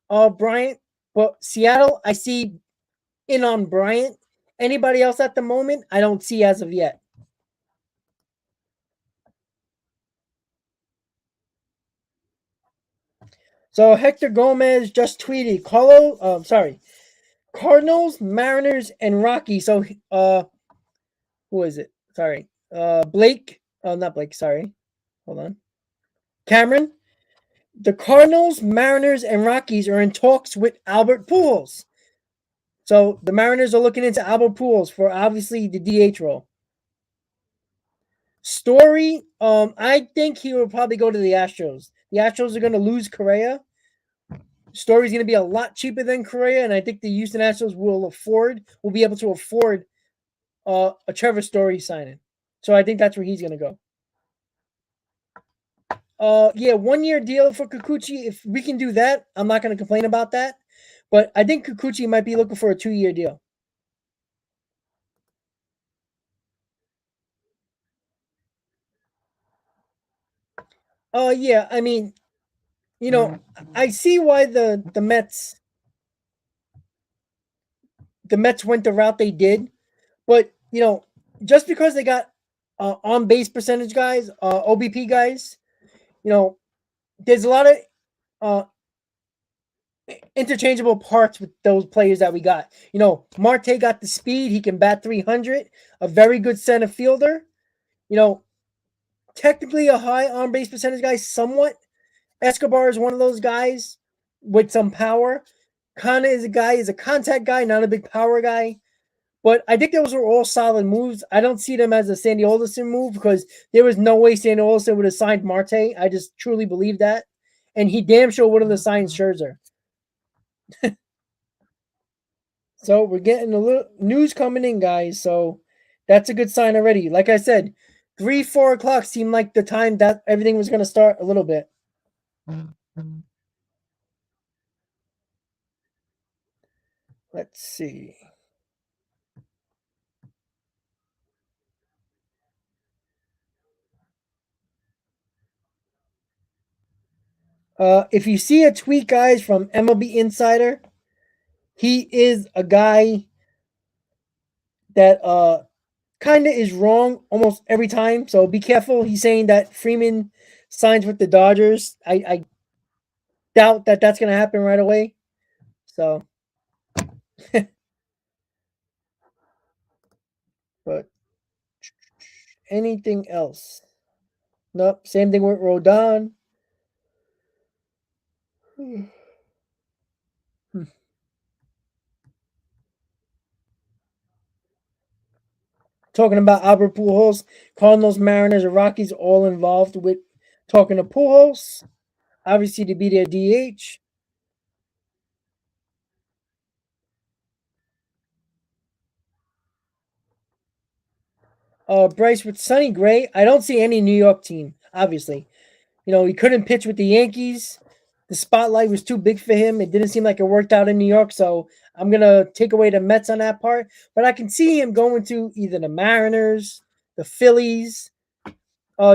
Bryant. But Seattle, I see in on Bryant. Anybody else at the moment, I don't see as of yet. So Hector Gomez just tweeted, Cardinals, Mariners, and Rockies. So who is it? Sorry. Blake. Oh, not Blake, sorry. Hold on. Cameron. The Cardinals, Mariners, and Rockies are in talks with Albert Pujols. So the Mariners are looking into Albert Pujols for obviously the DH role. Story, I think he will probably go to the Astros. The Astros are going to lose Correa. Story's going to be a lot cheaper than Correa, and I think the Houston Astros will be able to afford a Trevor Story signing. So I think that's where he's going to go. Yeah, 1 year deal for Kikuchi. If we can do that, I'm not going to complain about that. But I think Kikuchi might be looking for a 2-year deal. Yeah, I mean, I see why the Mets went the route they did, but just because they got on base percentage guys, OBP guys, there's a lot of uh, interchangeable parts with those players that we got. Marte got the speed; he can bat 300. A very good center fielder. You know, technically a high on base percentage guy, somewhat. Escobar is one of those guys with some power. Kana is a contact guy, not a big power guy. But I think those were all solid moves. I don't see them as a Sandy Alderson move because there was no way Sandy Alderson would have signed Marte. I just truly believe that. And he damn sure would have signed Scherzer. So we're getting a little news coming in, guys. So that's a good sign already. Like I said, 3, 4 o'clock seemed like the time that everything was going to start a little bit. Let's see. If you see a tweet, guys, from MLB Insider, he is a guy that kind of is wrong almost every time. So be careful. He's saying that Freeman signs with the Dodgers. I doubt that that's going to happen right away. So, but anything else? Nope. Same thing with Rodon. Talking about Albert Pujols, Cardinals, Mariners, and Rockies all involved with talking to Pujols. Obviously, to be their DH. Bryce with Sonny Gray. I don't see any New York team, obviously. He couldn't pitch with the Yankees. The spotlight was too big for him. It didn't seem like it worked out in New York, so I'm going to take away the Mets on that part. But I can see him going to either the Mariners, the Phillies,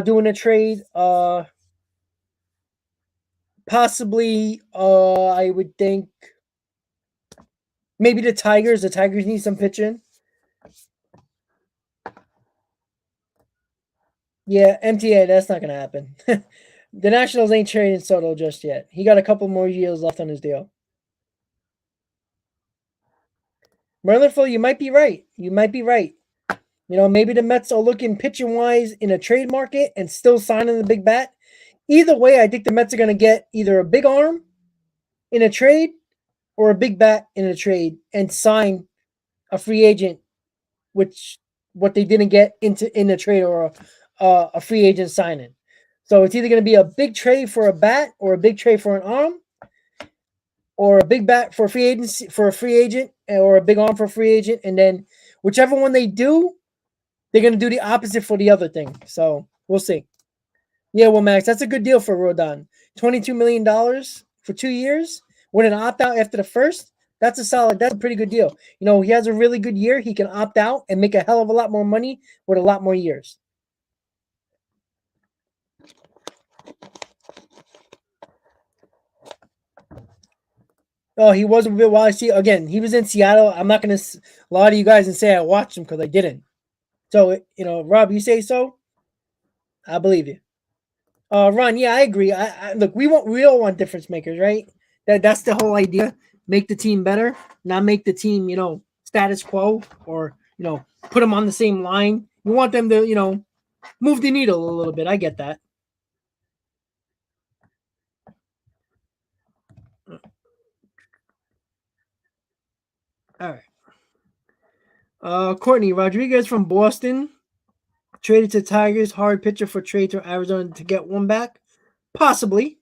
doing a trade. Possibly, I would think maybe the Tigers. The Tigers need some pitching. Yeah, MTA, that's not going to happen. The Nationals ain't trading Soto just yet. He got a couple more years left on his deal. Merlinful, you might be right. You might be right. Maybe the Mets are looking pitching wise in a trade market and still signing the big bat. Either way, I think the Mets are going to get either a big arm in a trade or a big bat in a trade and sign a free agent, which what they didn't get in a trade or a free agent signing. So it's either going to be a big trade for a bat or a big trade for an arm, or a big bat for a free agent, or a big arm for a free agent, and then whichever one they do, they're going to do the opposite for the other thing. So we'll see. Yeah, well, Max, that's a good deal for Rodon. $22 million for 2 years with an opt out after the first. That's a pretty good deal. He has a really good year. He can opt out and make a hell of a lot more money with a lot more years. Oh, he was a bit while I see again. He was in Seattle. I'm not going to lie to you guys and say I watched him because I didn't. So Rob, you say so? I believe you. Ron, yeah, I agree. Look, we all want difference makers, right? That's the whole idea. Make the team better, not make the team, status quo or put them on the same line. We want them to, move the needle a little bit. I get that. All right. Courtney Rodriguez from Boston traded to Tigers. Hard pitcher for trade to Arizona to get one back, possibly.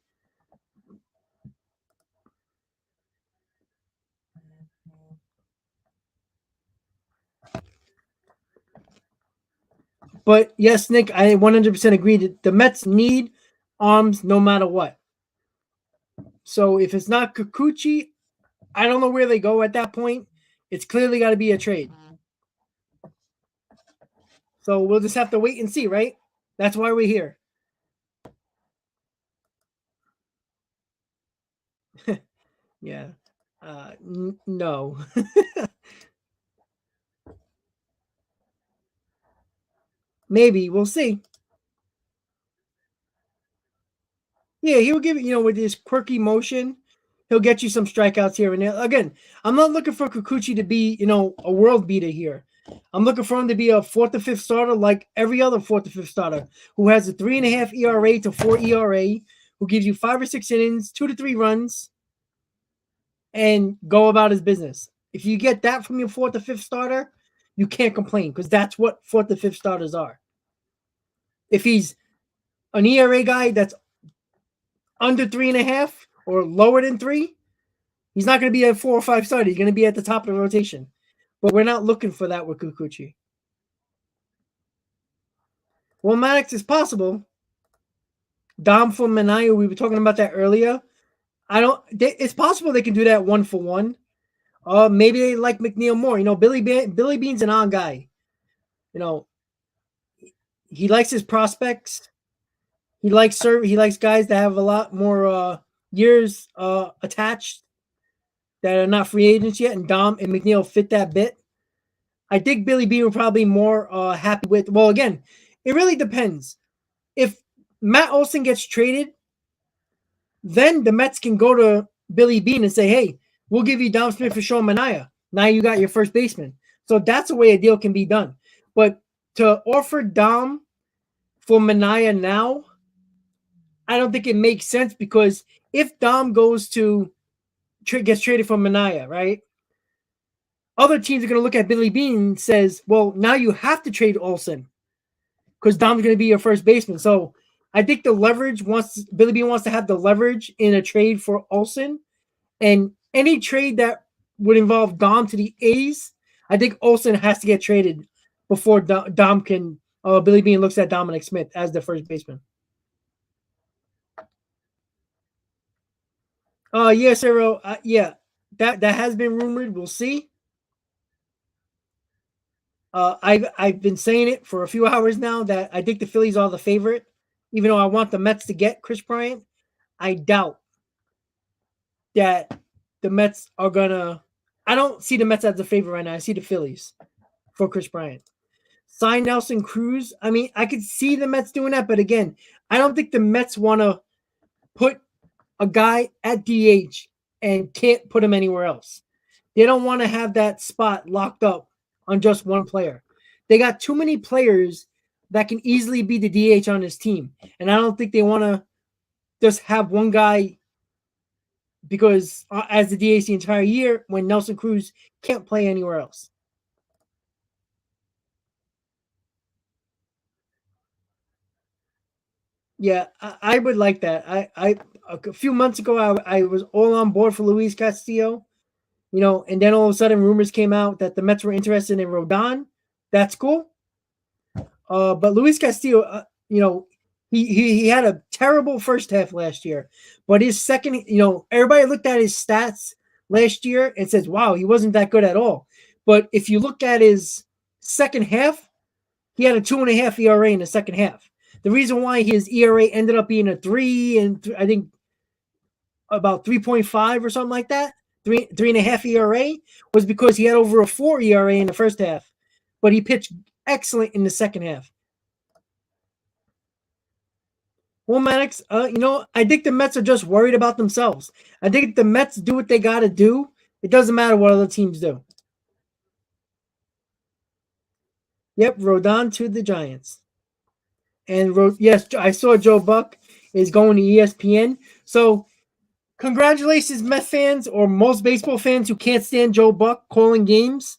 But yes, Nick, I 100% agree that the Mets need arms no matter what. So if it's not Kikuchi, I don't know where they go at that point. It's clearly got to be a trade. So we'll just have to wait and see, right? That's why we're here. Yeah. No. Maybe. We'll see. Yeah, he'll give it, with his quirky motion, he'll get you some strikeouts here and there. Again, I'm not looking for Kikuchi to be, a world beater here. I'm looking for him to be a 4th or 5th starter like every other 4th or 5th starter who has a 3.5 ERA to 4 ERA, who gives you 5 or 6 innings, 2 to 3 runs, and go about his business. If you get that from your 4th or 5th starter, you can't complain because that's what 4th or 5th starters are. If he's an ERA guy that's under 3.5 or lower than 3, he's not going to be a 4 or 5 starter. He's going to be at the top of the rotation. But we're not looking for that with Kikuchi. Well, Maddox is possible. Dom from Manayo, we were talking about that earlier. It's possible they can do that 1-for-1. Maybe they like McNeil more. Billy Bean's an on guy. He likes his prospects. He likes guys that have a lot more years attached that are not free agents yet, and Dom and McNeil fit that bit. I think Billy Bean will probably more happy with. Well, again, it really depends. If Matt Olson gets traded, then the Mets can go to Billy Bean and say, "Hey, we'll give you Dom Smith for Sean Manaea. Now you got your first baseman." So that's the way a deal can be done. But to offer Dom for Manaea now, I don't think it makes sense because if Dom gets traded for Manaea, right? Other teams are going to look at Billy Bean and says, "Well, now you have to trade Olson because Dom's going to be your first baseman." So I think Billy Bean wants to have the leverage in a trade for Olson, and any trade that would involve Dom to the A's, I think Olson has to get traded before Dom can. Billy Bean looks at Dominic Smith as the first baseman. Yeah, Sarah. Yeah, that has been rumored. We'll see. I've been saying it for a few hours now that I think the Phillies are the favorite, even though I want the Mets to get Kris Bryant. I doubt that the Mets are gonna. I don't see the Mets as the favorite right now. I see the Phillies for Kris Bryant. Sign Nelson Cruz. I mean, I could see the Mets doing that, but again, I don't think the Mets want to put a guy at DH and can't put him anywhere else. They don't want to have that spot locked up on just one player. They got too many players that can easily be the DH on this team. And I don't think they want to just have one guy because as the DH the entire year when Nelson Cruz can't play anywhere else. Yeah, I would like that. A few months ago, I was all on board for Luis Castillo, and then all of a sudden rumors came out that the Mets were interested in Rodon. That's cool. But Luis Castillo, he had a terrible first half last year, but his second, everybody looked at his stats last year and says, wow, he wasn't that good at all. But if you look at his second half, he had a 2.5 ERA in the second half. The reason why his ERA ended up being a 3 and I think about 3.5 or something like that, 3.5 ERA, was because he had over a 4 ERA in the first half, but he pitched excellent in the second half. Well, Maddox, I think the Mets are just worried about themselves. I think if the Mets do what they got to do, it doesn't matter what other teams do. Yep, Rodon to the Giants. And yes, I saw Joe Buck is going to ESPN. So congratulations, Met fans or most baseball fans who can't stand Joe Buck calling games.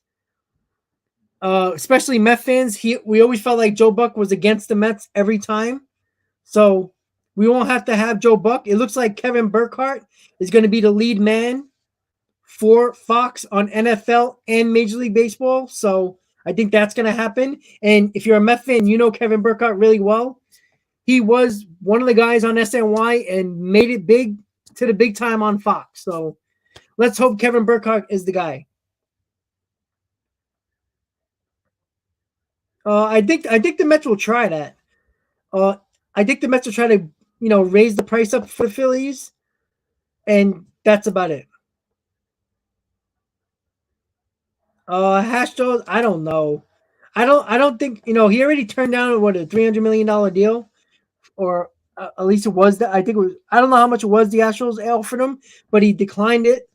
Especially Met fans. We always felt like Joe Buck was against the Mets every time. So we won't have to have Joe Buck. It looks like Kevin Burkhardt is going to be the lead man for Fox on NFL and Major League Baseball. So I think that's going to happen. And if you're a Met fan, you know Kevin Burkhardt really well. He was one of the guys on SNY and made it big to the big time on Fox. So let's hope Kevin Burkhardt is the guy. I think the Mets will try that. I think the Mets will try to raise the price up for the Phillies, and that's about it. Astros, I don't know. I don't think he already turned down what a $300 million deal, or at least it was that. I think it was. I don't know how much it was the Astros offered him, but he declined it.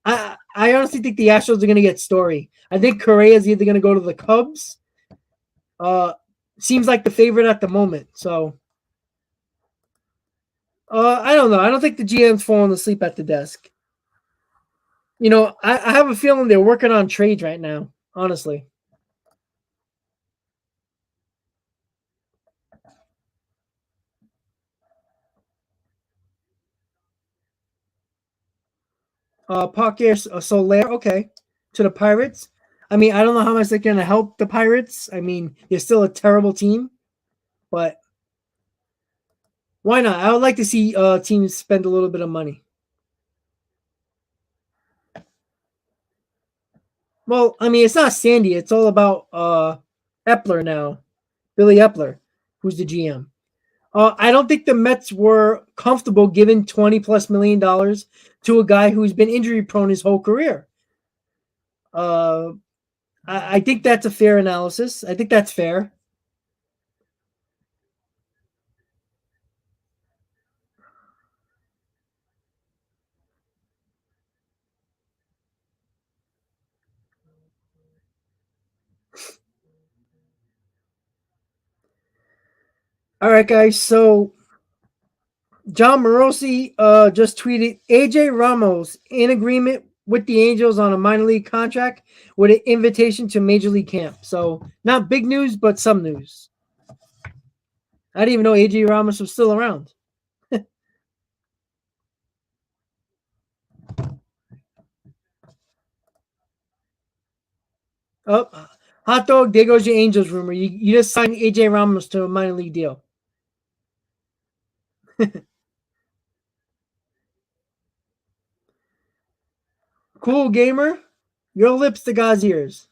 I honestly think the Astros are going to get Story. I think Correa is either going to go to the Cubs. Seems like the favorite at the moment. So, I don't know. I don't think the GM's falling asleep at the desk. I have a feeling they're working on trades right now. Honestly, Parker Soler, okay, to the Pirates. I mean, I don't know how much they're going to help the Pirates. I mean, they're still a terrible team, but why not? I would like to see teams spend a little bit of money. Well, I mean, it's not Sandy. It's all about Epler now, Billy Epler, who's the GM. I don't think the Mets were comfortable giving $20+ million to a guy who's been injury prone his whole career. Uh, I think that's a fair analysis. I think that's fair. All right, guys. So John Morosi just tweeted AJ Ramos in agreement with the Angels on a minor league contract with an invitation to major league camp. So not big news, but some news. I didn't even know AJ Ramos was still around. Oh, hot dog, there goes your Angels rumor. You just signed AJ Ramos to a minor league deal. Cool gamer. Your lips to God's ears.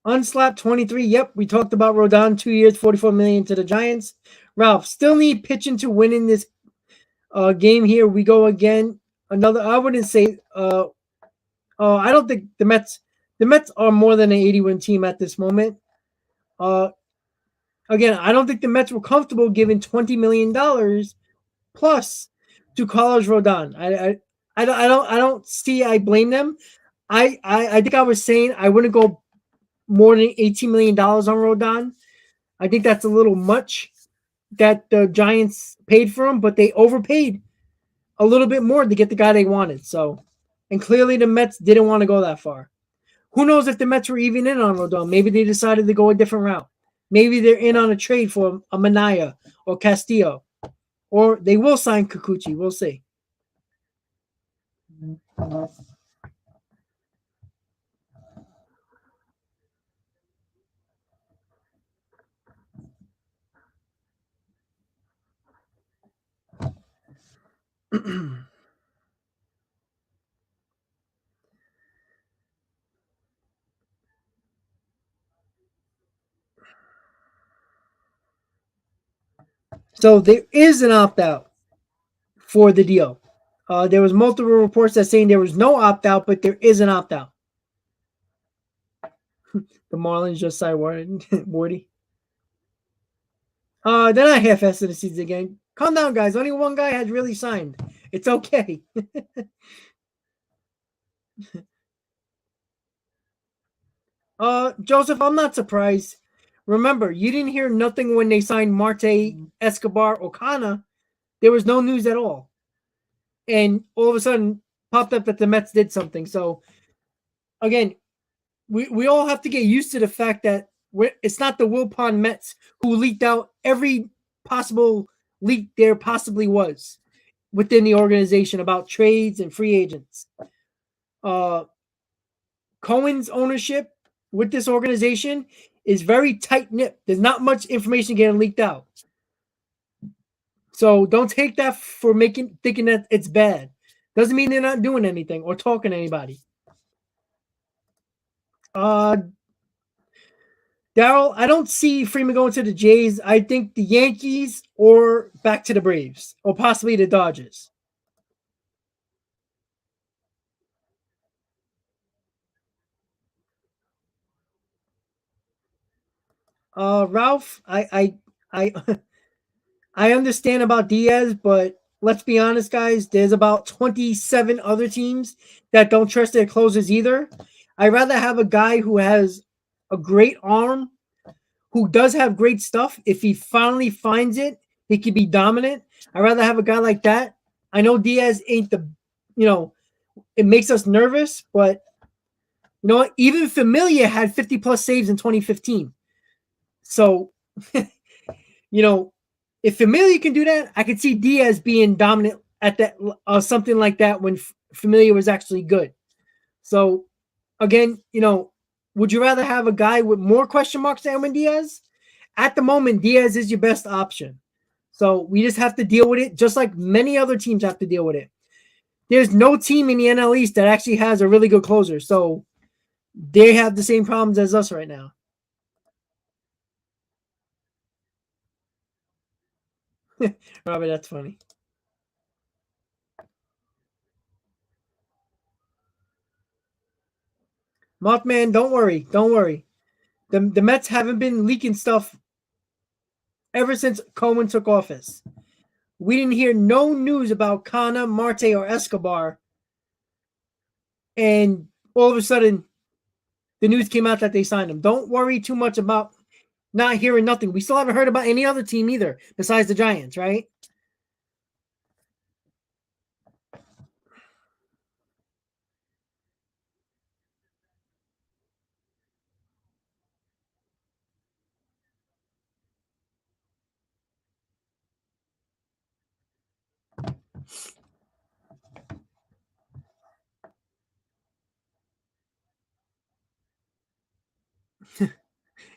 Unslapped 23. Yep, we talked about Rodon 2 years, 44 million to the Giants. Ralph, still need pitching to win in this game here. We go again. Another, I wouldn't say, I don't think the Mets are more than an 80-win team at this moment. Uh, Again, I don't think the Mets were comfortable giving $20 million plus to Carlos Rodon. I don't see. I blame them. I think I was saying I wouldn't go more than $18 million on Rodon. I think that's a little much that the Giants paid for him, but they overpaid a little bit more to get the guy they wanted. So, and clearly the Mets didn't want to go that far. Who knows if the Mets were even in on Rodon? Maybe they decided to go a different route. Maybe they're in on a trade for a Manaya or Castillo, or they will sign Kikuchi. We'll see. So there is an opt out for the deal. There was multiple reports that saying there was no opt out, but there is an opt out. The Marlins just signed Wardy. They're not half-assed the season again. Calm down, guys. Only one guy has really signed. It's okay. Joseph, I'm not surprised. Remember, you didn't hear nothing when they signed Marte, Escobar, Okana. There was no news at all. And all of a sudden, popped up that the Mets did something. So, again, we all have to get used to the fact that it's not the Wilpon Mets who leaked out every possible leak there possibly was within the organization about trades and free agents. Cohen's ownership with this organization is very tight knit. There's not much information getting leaked out. So don't take that for thinking that it's bad. Doesn't mean they're not doing anything or talking to anybody. Daryl, I don't see Freeman going to the Jays. I think the Yankees or back to the Braves or possibly the Dodgers. Ralph, I I understand about Diaz, but let's be honest, guys. There's about 27 other teams that don't trust their closers either. I'd rather have a guy who has a great arm, who does have great stuff. If he finally finds it, he could be dominant. I'd rather have a guy like that. I know Diaz ain't it makes us nervous, but you know what? Even Familia had 50 plus saves in 2015. So, if Familia can do that, I could see Diaz being dominant at that something like that when Familia was actually good. So, again, would you rather have a guy with more question marks than Edwin Diaz? At the moment, Diaz is your best option. So we just have to deal with it, just like many other teams have to deal with it. There's no team in the NL East that actually has a really good closer. So they have the same problems as us right now. Robert, that's funny. Mothman, don't worry. Don't worry. The Mets haven't been leaking stuff ever since Cohen took office. We didn't hear no news about Kana, Marte, or Escobar. And all of a sudden, the news came out that they signed him. Don't worry too much about not hearing nothing. We still haven't heard about any other team either, besides the Giants, right?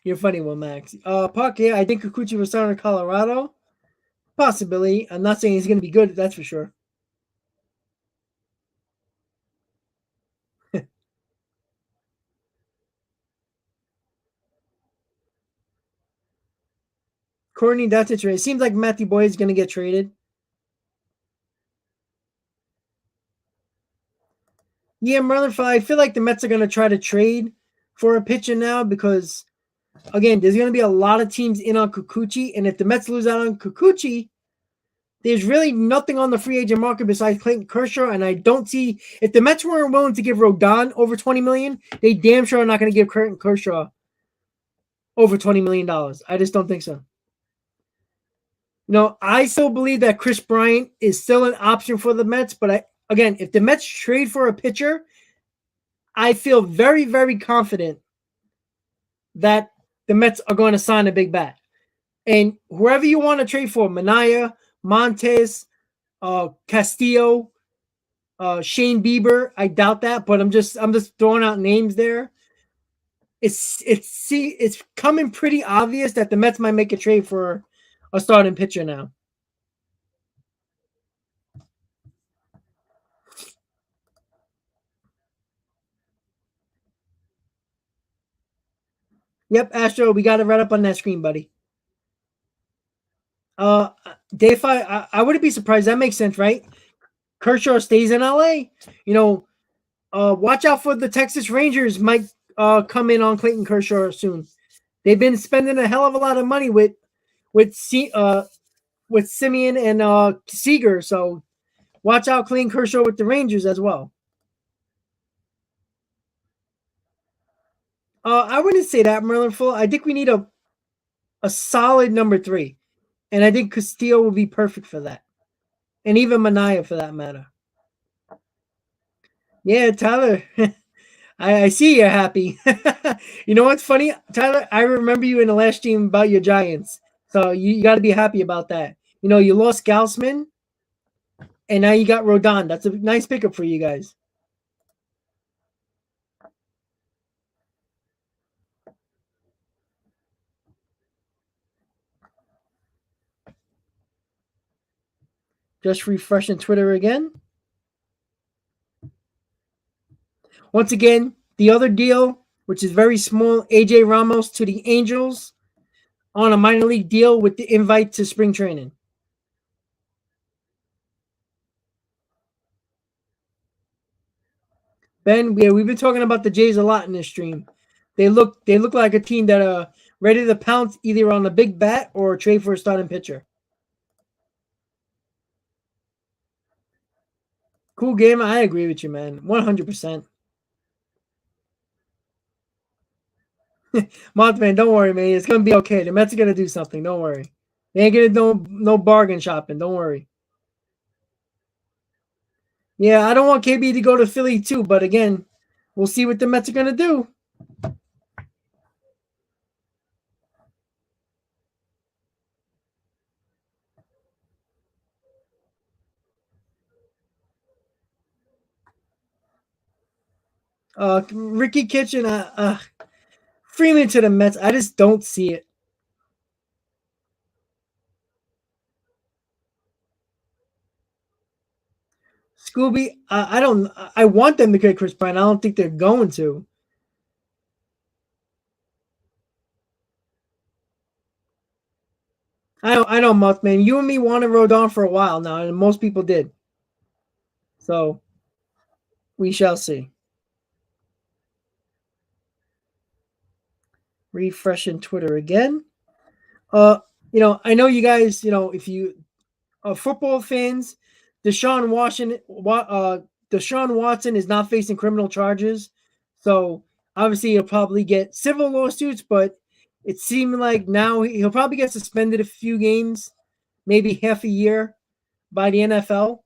You're funny one, Max. Puck, yeah, I think Kikuchi will start in Colorado. Possibility. I'm not saying he's going to be good, that's for sure. Courtney, that's a trade. It seems like Matthew Boyd is going to get traded. Yeah, Merlin, I feel like the Mets are going to try to trade for a pitcher now because, again, there's going to be a lot of teams in on Kikuchi. And if the Mets lose out on Kikuchi, there's really nothing on the free agent market besides Clayton Kershaw, and I don't see if the Mets weren't willing to give Rodon over $20 million, they damn sure are not going to give Clayton Kershaw over $20 million. I just don't think so. I still believe that Kris Bryant is still an option for the Mets, but again, if the Mets trade for a pitcher, I feel very, very confident that the Mets are going to sign a big bat. And whoever you want to trade for, Manaya, Montes, Castillo, Shane Bieber, I doubt that, but I'm just throwing out names there. It's coming pretty obvious that the Mets might make a trade for a starting pitcher now. Yep, Astro, we got it right up on that screen, buddy. Day five, I wouldn't be surprised. That makes sense, right? Kershaw stays in LA. You know, watch out for the Texas Rangers. Might come in on Clayton Kershaw soon. They've been spending a hell of a lot of money with with Simeon and Seager. So watch out, Clayton Kershaw with the Rangers as well. I wouldn't say that, Merlin Full. I think we need a solid number three, and I think Castillo will be perfect for that, and even Mania for that matter. Yeah, Tyler. I see you're happy. You know what's funny, Tyler? I remember you in the last stream about your Giants, so you got to be happy about that. You know, you lost Gaussman, and now you got Rodon. That's a nice pickup for you guys. Just refreshing Twitter again. Once again, the other deal, which is very small, AJ Ramos to the Angels on a minor league deal with the invite to spring training. Ben, yeah, we've been talking about the Jays a lot in this stream. They look like a team that ready to pounce either on a big bat or trade for a starting pitcher. Cool game. I agree with you, man. 100%. Mothman, don't worry, man. It's gonna be okay. The Mets are gonna do something. Don't worry. They ain't gonna no bargain shopping. Don't worry. Yeah, I don't want KB to go to Philly too, but again, we'll see what the Mets are gonna do. Ricky Kitchen, Freeman to the Mets. I just don't see it. Scooby, I don't. I want them to get Chris Bryant. I don't think they're going to. I know, Mothman. You and me wanted Rodon for a while now, and most people did. So we shall see. Refreshing Twitter again. Uh, I know you guys. If you football fans, Deshaun Watson, Deshaun Watson is not facing criminal charges, so obviously he'll probably get civil lawsuits. But it seemed like now he'll probably get suspended a few games, maybe half a year by the NFL.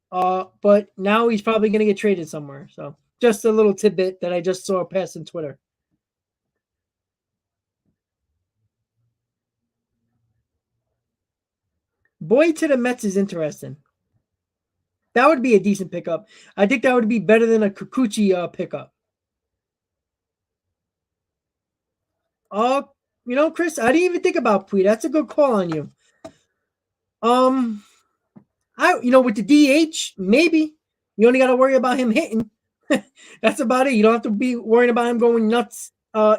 But now he's probably going to get traded somewhere. So just a little tidbit that I just saw pass on Twitter. Boy to the Mets is interesting. That would be a decent pickup. I think that would be better than a Kikuchi pickup. Uh, Chris, I didn't even think about Puig. That's a good call on you. Um, with the DH, maybe you only got to worry about him hitting. That's about it. You don't have to be worrying about him going nuts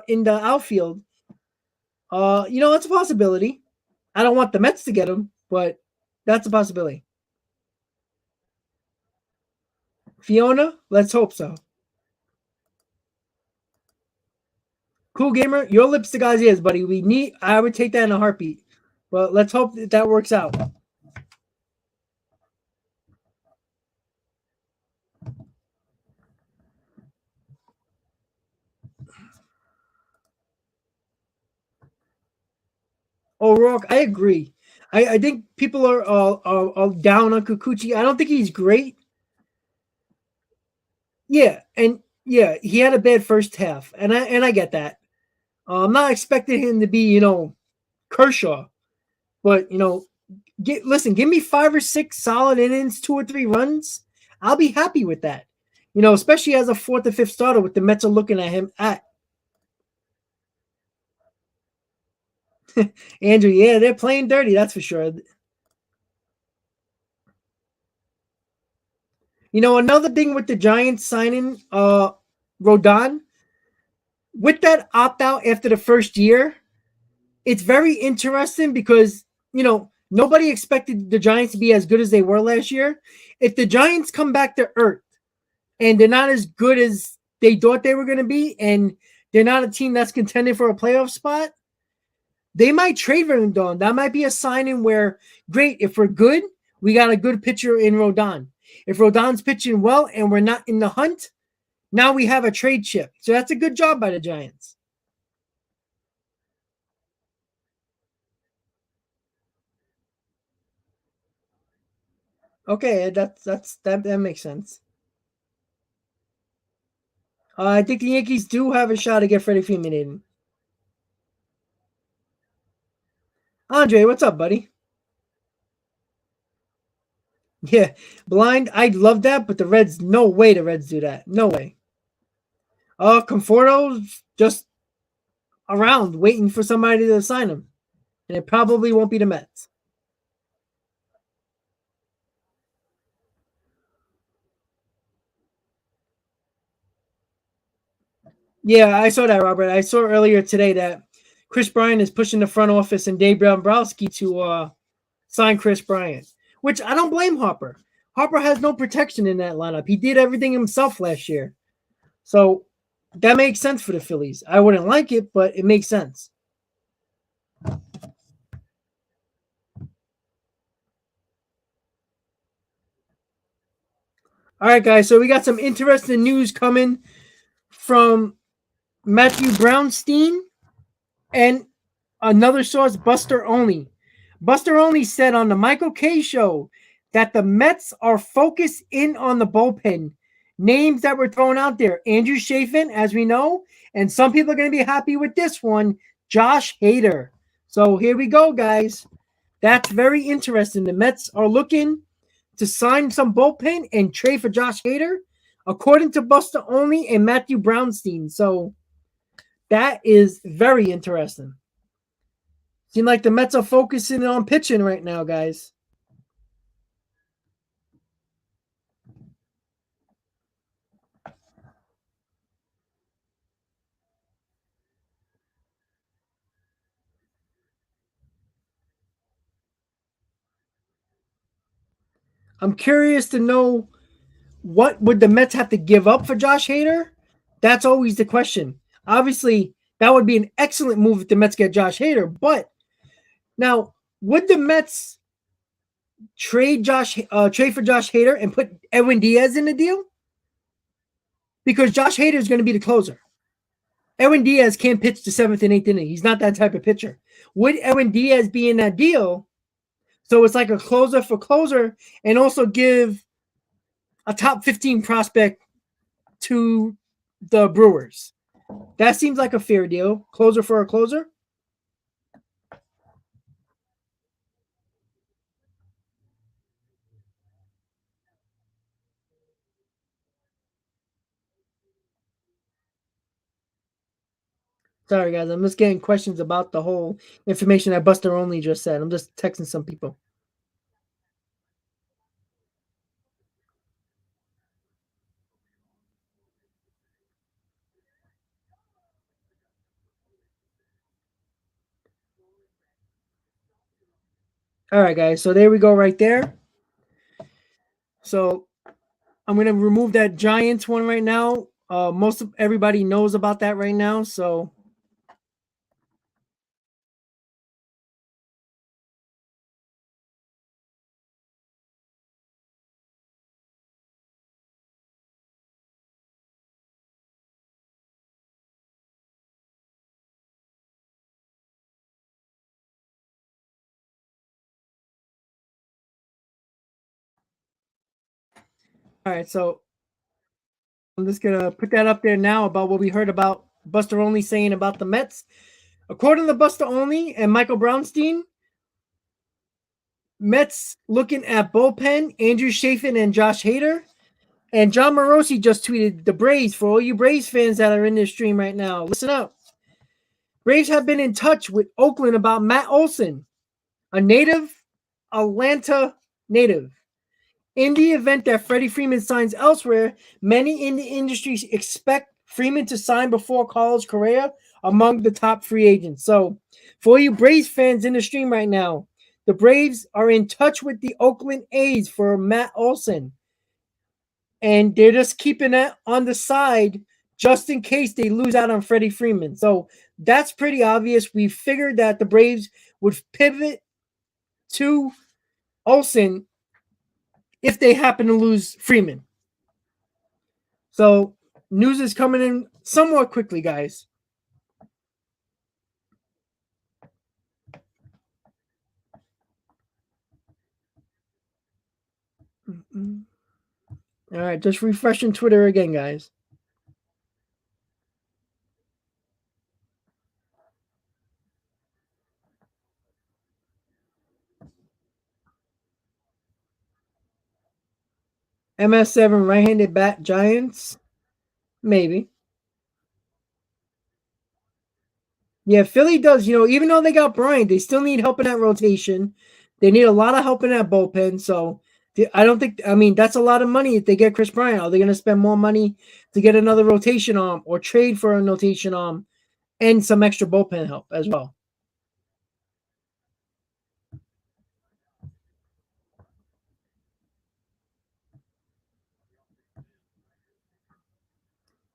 in the outfield. That's a possibility. I don't want the Mets to get him, but that's a possibility. Fiona, let's hope so. Cool gamer, your lips to God's ears, buddy. I would take that in a heartbeat. Well, let's hope that works out. Oh, Rock, I agree. I think people are down on Kikuchi. I don't think he's great. Yeah, and yeah, he had a bad first half, and I get that. I'm not expecting him to be Kershaw, but listen, give me 5 or 6 solid innings, 2 or 3 runs. I'll be happy with that. Especially as a fourth or fifth starter, with the Mets are looking at him at. Andrew, yeah, they're playing dirty, that's for sure. Another thing with the Giants signing Rodon, with that opt out after the first year, it's very interesting because Nobody expected the Giants to be as good as they were last year. If the Giants come back to earth and they're not as good as they thought they were going to be, and they're not a team that's contending for a playoff spot, they might trade Rodon. That might be a sign in where, great, if we're good, we got a good pitcher in Rodon. If Rodon's pitching well and we're not in the hunt, now we have a trade chip. So that's a good job by the Giants. Okay, that makes sense. I think the Yankees do have a shot to get Freddie Freeman in. Andre, what's up, buddy? Yeah, blind. I'd love that, but the Reds, no way the Reds do that. No way. Conforto's just around waiting for somebody to sign him. And it probably won't be the Mets. Yeah, I saw that, Robert. I saw earlier today that Kris Bryant is pushing the front office and Dave Dombrowski to sign Kris Bryant, which I don't blame Harper. Harper has no protection in that lineup. He did everything himself last year. So that makes sense for the Phillies. I wouldn't like it, but it makes sense. All right, guys. So we got some interesting news coming from Matthew Brownstein and another source, Buster Only. Buster Only said on the Michael Kay show that the Mets are focused in on the bullpen. Names that were thrown out there: Andrew Chafin, as we know, and some people are going to be happy with this one, Josh Hader. So here we go, guys. That's very interesting. The Mets are looking to sign some bullpen and trade for Josh Hader, according to Buster Only and Matthew Brownstein. So that is very interesting. Seems like the Mets are focusing on pitching right now, guys. I'm curious to know, what would the Mets have to give up for Josh Hader? That's always the question. Obviously, that would be an excellent move if the Mets get Josh Hader. But now, would the Mets trade for Josh Hader and put Edwin Diaz in the deal? Because Josh Hader is going to be the closer. Edwin Diaz can't pitch the seventh and eighth inning. He's not that type of pitcher. Would Edwin Diaz be in that deal? So it's like a closer for closer, and also give a top 15 prospect to the Brewers. That seems like a fair deal. Closer for a closer. Sorry, guys. I'm just getting questions about the whole information that Buster Only just said. I'm just texting some people. All right, guys. So there we go right there. So I'm going to remove that Giants one right now. Most of everybody knows about that right now. So all right. So I'm just going to put that up there now about what we heard about Buster Only saying about the Mets. According to Buster Only and Michael Brownstein, Mets looking at bullpen, Andrew Chafin and Josh Hader. And John Morosi just tweeted the Braves, for all you Braves fans that are in this stream right now. Listen up. Braves have been in touch with Oakland about Matt Olson, a native, Atlanta native. In the event that Freddie Freeman signs elsewhere, many in the industry expect Freeman to sign before Carlos Correa among the top free agents. So, for you Braves fans in the stream right now, the Braves are in touch with the Oakland A's for Matt Olson. And they're just keeping that on the side just in case they lose out on Freddie Freeman. So that's pretty obvious. We figured that the Braves would pivot to Olson if they happen to lose Freeman. So news is coming in somewhat quickly, guys. All right, just refreshing Twitter again, guys. MS7 right-handed bat Giants, maybe. Yeah, Philly does. Even though they got Bryant, they still need help in that rotation. They need a lot of help in that bullpen. So I don't think. I mean, that's a lot of money if they get Kris Bryant. Are they going to spend more money to get another rotation arm or trade for a rotation arm and some extra bullpen help as well?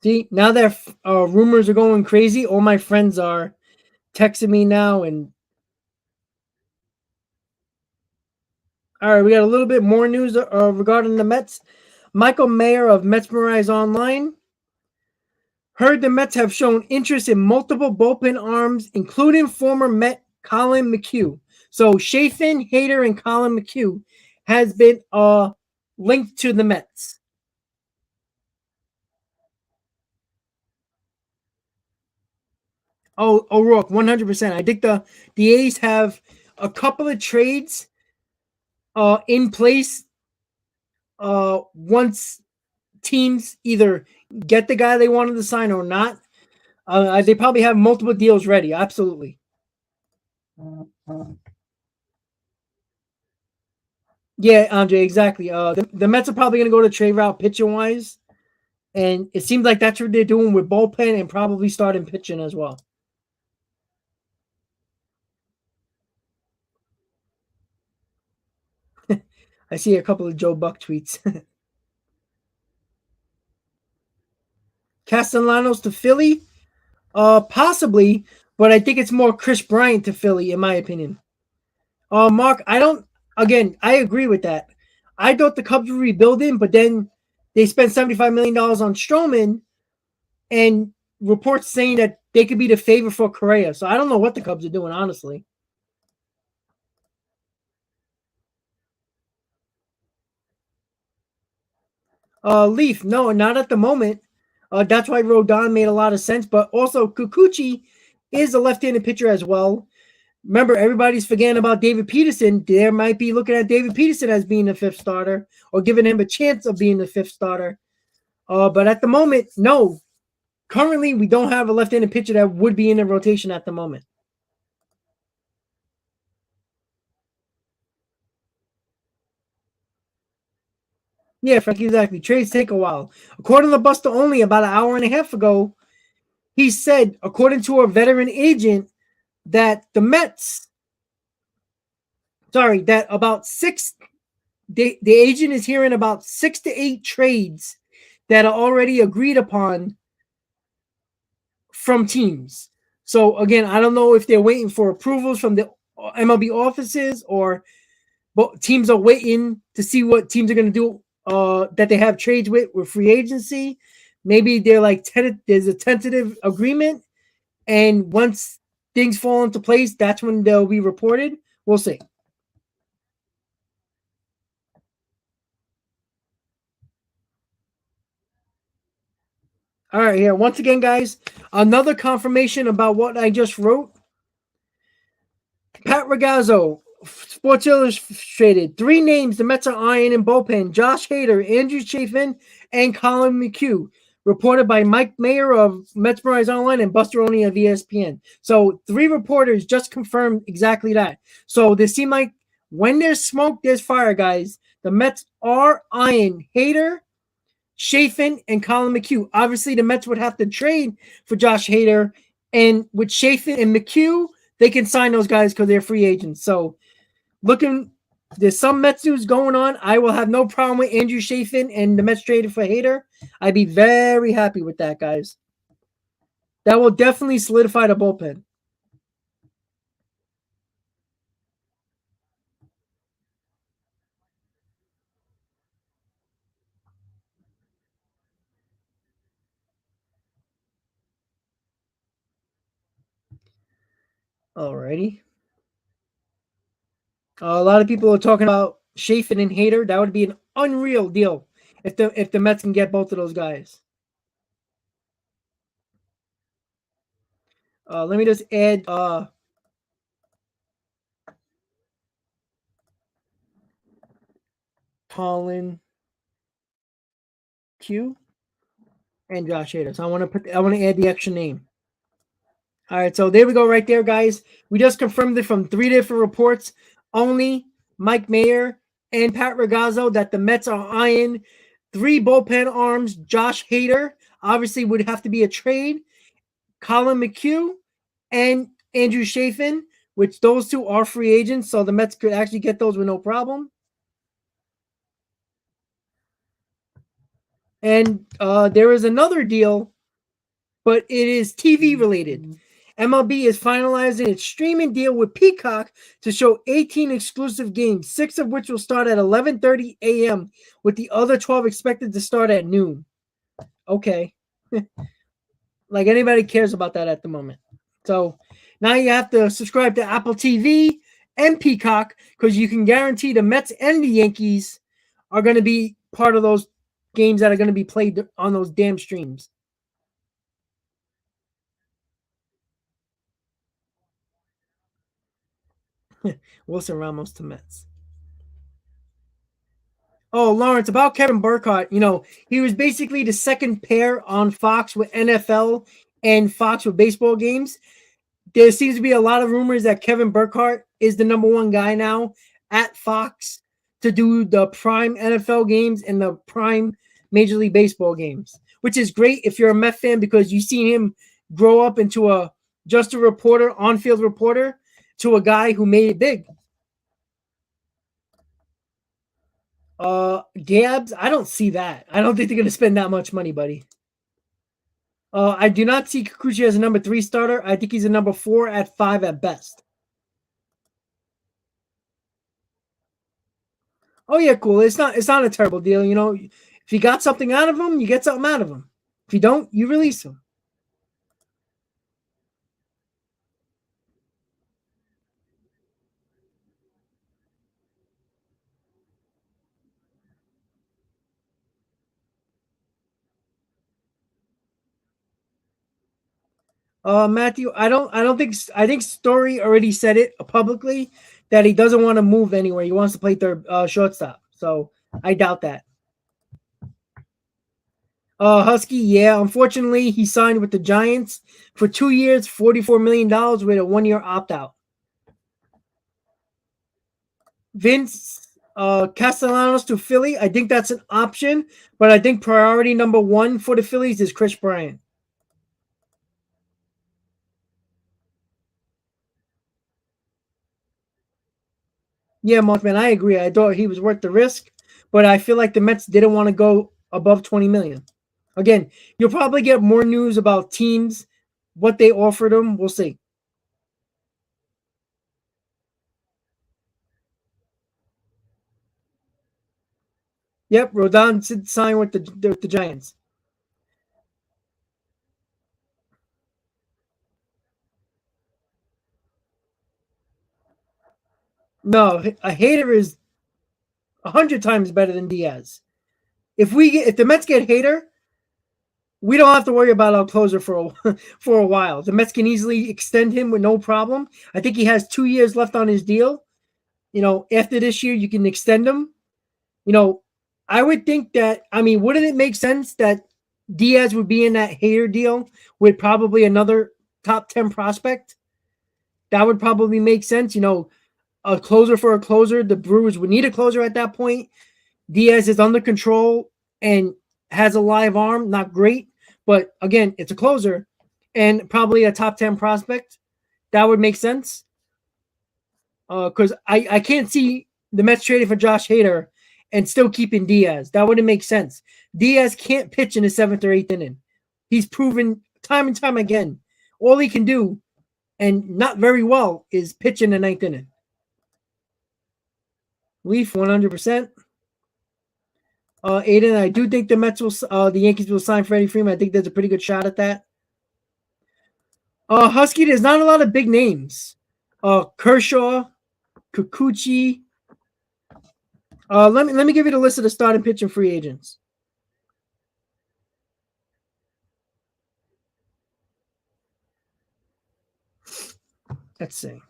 See, now that rumors are going crazy, all my friends are texting me now. And all right, we got a little bit more news regarding the Mets. Michael Mayer of Metsmerize Online heard the Mets have shown interest in multiple bullpen arms, including former Met Colin McHugh. So Chafin, Hader, and Colin McHugh has been linked to the Mets. Oh, O'Rourke, 100%. I think the A's have a couple of trades in place once teams either get the guy they wanted to sign or not. They probably have multiple deals ready. Absolutely. Yeah, Andre, exactly. The Mets are probably going to go to trade route pitching wise, and it seems like that's what they're doing with bullpen and probably starting pitching as well. I see a couple of Joe Buck tweets. Castellanos to Philly, possibly, but I think it's more Kris Bryant to Philly, in my opinion. Mark, I don't. Again, I agree with that. I thought the Cubs were rebuilding, but then they spent $75 million on Stroman, and reports saying that they could be the favor for Correa. So I don't know what the Cubs are doing, honestly. Leaf, no, not at the moment. That's why Rodon made a lot of sense, but also Kikuchi is a left-handed pitcher as well. Remember, everybody's forgetting about David Peterson. They might be looking at David Peterson as being the fifth starter or giving him a chance of being the fifth starter. But at the moment, no. Currently, we don't have a left-handed pitcher that would be in the rotation at the moment. Yeah, Frank, exactly. Trades take a while. According to Buster Only, about an hour and a half ago, he said, according to a veteran agent, that the Mets, that about the agent is hearing about 6 to 8 trades that are already agreed upon from teams. So again, I don't know if they're waiting for approvals from the MLB offices but teams are waiting to see what teams are going to do that they have trades with free agency. Maybe they're like there's a tentative agreement, and once things fall into place, that's when they'll be reported. We'll see. All right, here. Once again, guys, another confirmation about what I just wrote. Pat Ragazzo, Sports Illustrated. 3 names the Mets are eyeing in bullpen: Josh Hader, Andrew Chafin, and Colin McHugh. Reported by Mike Mayer of Metsmerize Online and Buster Only of ESPN. So 3 reporters just confirmed exactly that. So they seem like when there's smoke, there's fire, guys. The Mets are eyeing Hader, Chafin, and Colin McHugh. Obviously, the Mets would have to trade for Josh Hader, and with Chafin and McHugh, they can sign those guys because they're free agents. So there's some Mets news going on. I will have no problem with Andrew Chafin and the Mets traded for Hader. I'd be very happy with that, guys. That will definitely solidify the bullpen. Alrighty. A lot of people are talking about Chafin and Hader. That would be an unreal deal if the Mets can get both of those guys. Let me just add Colin Q and Josh Hader. So I want to add the extra name. All right, so there we go, right there, guys. We just confirmed it from 3 different reports. Only Mike Mayer and Pat Ragazzo that the Mets are eyeing 3 bullpen arms. Josh Hader obviously would have to be a trade. Colin McHugh and Andrew Chafin, which those 2 are free agents, so the Mets could actually get those with no problem. And there is another deal, but it is TV related. MLB is finalizing its streaming deal with Peacock to show 18 exclusive games, 6 of which will start at 11:30 a.m., with the other 12 expected to start at noon. Okay. Like anybody cares about that at the moment. So now you have to subscribe to Apple TV and Peacock because you can guarantee the Mets and the Yankees are going to be part of those games that are going to be played on those damn streams. Wilson Ramos to Mets. Oh, Lawrence, about Kevin Burkhardt, he was basically the second pair on Fox with NFL and Fox with baseball games. There seems to be a lot of rumors that Kevin Burkhardt is the number 1 guy now at Fox to do the prime NFL games and the prime Major League Baseball games, which is great if you're a Met fan because you've seen him grow up into just a reporter, on-field reporter, to a guy who made it big. Gabs, I don't see that. I don't think they're going to spend that much money, buddy. I do not see Kikuchi as a number 3 starter. I think he's a number 4 at 5 at best. Oh yeah, cool. It's not a terrible deal. If you got something out of him, you get something out of him. If you don't, you release him. Matthew, I think Story already said it publicly that he doesn't want to move anywhere. He wants to play third shortstop. So I doubt that. Husky, yeah. Unfortunately, he signed with the Giants for 2 years, $44 million with a 1-year opt-out. Vince Castellanos to Philly. I think that's an option, but I think priority number 1 for the Phillies is Kris Bryant. Yeah, Mothman, I agree. I thought he was worth the risk, but I feel like the Mets didn't want to go above 20 million. Again, you'll probably get more news about teams, what they offered him. We'll see. Yep, Rodon signed with the Giants. No, a Hater is 100 times better than Diaz. If the Mets get Hater, we don't have to worry about our closer for for a while. The Mets can easily extend him with no problem. I think he has 2 years left on his deal. After this year, you can extend him. I would think that, wouldn't it make sense that Diaz would be in that Hader deal with probably another top 10 prospect? That would probably make sense. A closer for a closer. The Brewers would need a closer at that point. Diaz is under control and has a live arm. Not great, but again, it's a closer and probably a top 10 prospect. That would make sense. Because I can't see the Mets trading for Josh Hader and still keeping Diaz. That wouldn't make sense. Diaz can't pitch in the 7th or 8th inning. He's proven time and time again. All he can do, and not very well, is pitch in the 9th inning. Leaf 100%. Aiden, I do think the Yankees will sign Freddie Freeman. I think there's a pretty good shot at that. Husky, there's not a lot of big names. Kershaw, Kikuchi. Let me give you the list of the starting pitching free agents. Let's see.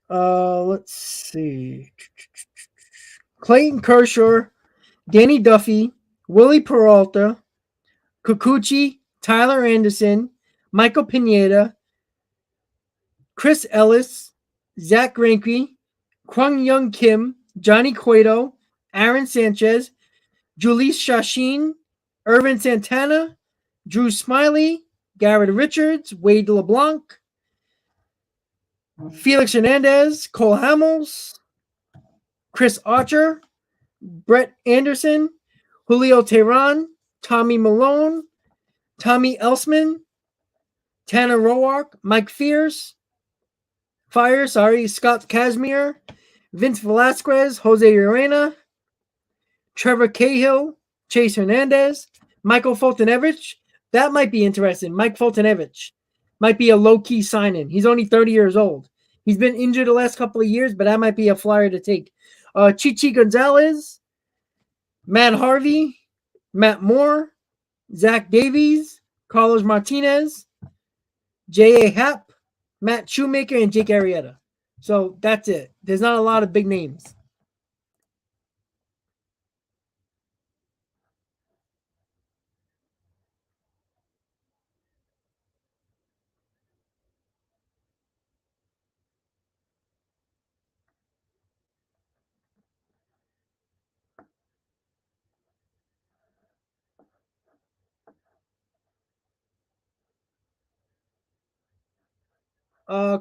Let's see. Clayton Kershaw, Danny Duffy, Willie Peralta, Kikuchi, Tyler Anderson, Michael Pineda, Chris Ellis, Zach Greinke, Kwang Young Kim, Johnny Cueto, Aaron Sanchez, Julius Shashin, Irvin Santana, Drew Smiley, Garrett Richards, Wade LeBlanc, Felix Hernandez, Cole Hamels, Chris Archer, Brett Anderson, Julio Teheran, Tommy Malone, Tommy Elsman, Tanner Roark, Mike Scott Kazmir, Vince Velasquez, Jose Urena, Trevor Cahill, Chase Hernandez, Michael Fultonevich. That might be interesting. Mike Fultonevich might be a low-key sign-in. He's only 30 years old. He's been injured the last couple of years, but that might be a flyer to take. Chichi Gonzalez, Matt Harvey, Matt Moore, Zach Davies, Carlos Martinez, J.A. Happ, Matt Shoemaker, and Jake Arrieta. So that's it. There's not a lot of big names.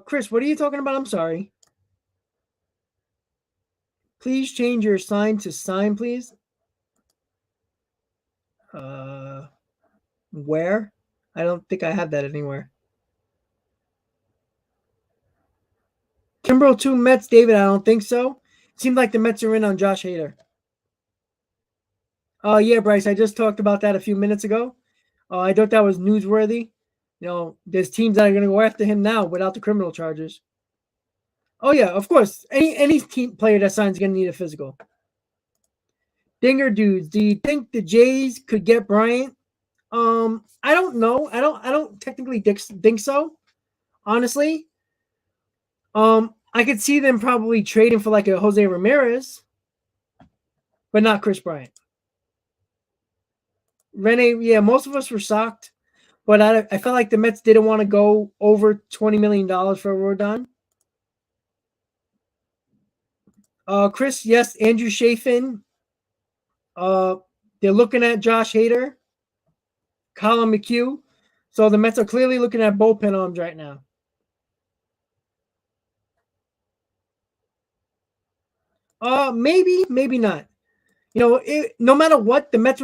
Kris, what are you talking about? I'm sorry. Please change your sign to sign, please. Where? I don't think I have that anywhere. Kimbrel 2 Mets, David, I don't think so. Seems like the Mets are in on Josh Hader. Yeah, Bryce, I just talked about that a few minutes ago. I thought that was newsworthy. You know, there's teams that are going to go after him now without the criminal charges. Oh yeah, of course. Any team player that signs is going to need a physical. Dinger dudes, do you think the Jays could get Bryant? I don't know. I don't technically think so. Honestly, I could see them probably trading for like a Jose Ramirez, but not Kris Bryant. Rene, yeah, most of us were shocked, but I felt like the Mets didn't want to go over $20 million for Rodon. Kris, yes, Andrew Chafin. They're looking at Josh Hader, Colin McHugh. So the Mets are clearly looking at bullpen arms right now. Maybe, maybe not. You know, no matter what, the Mets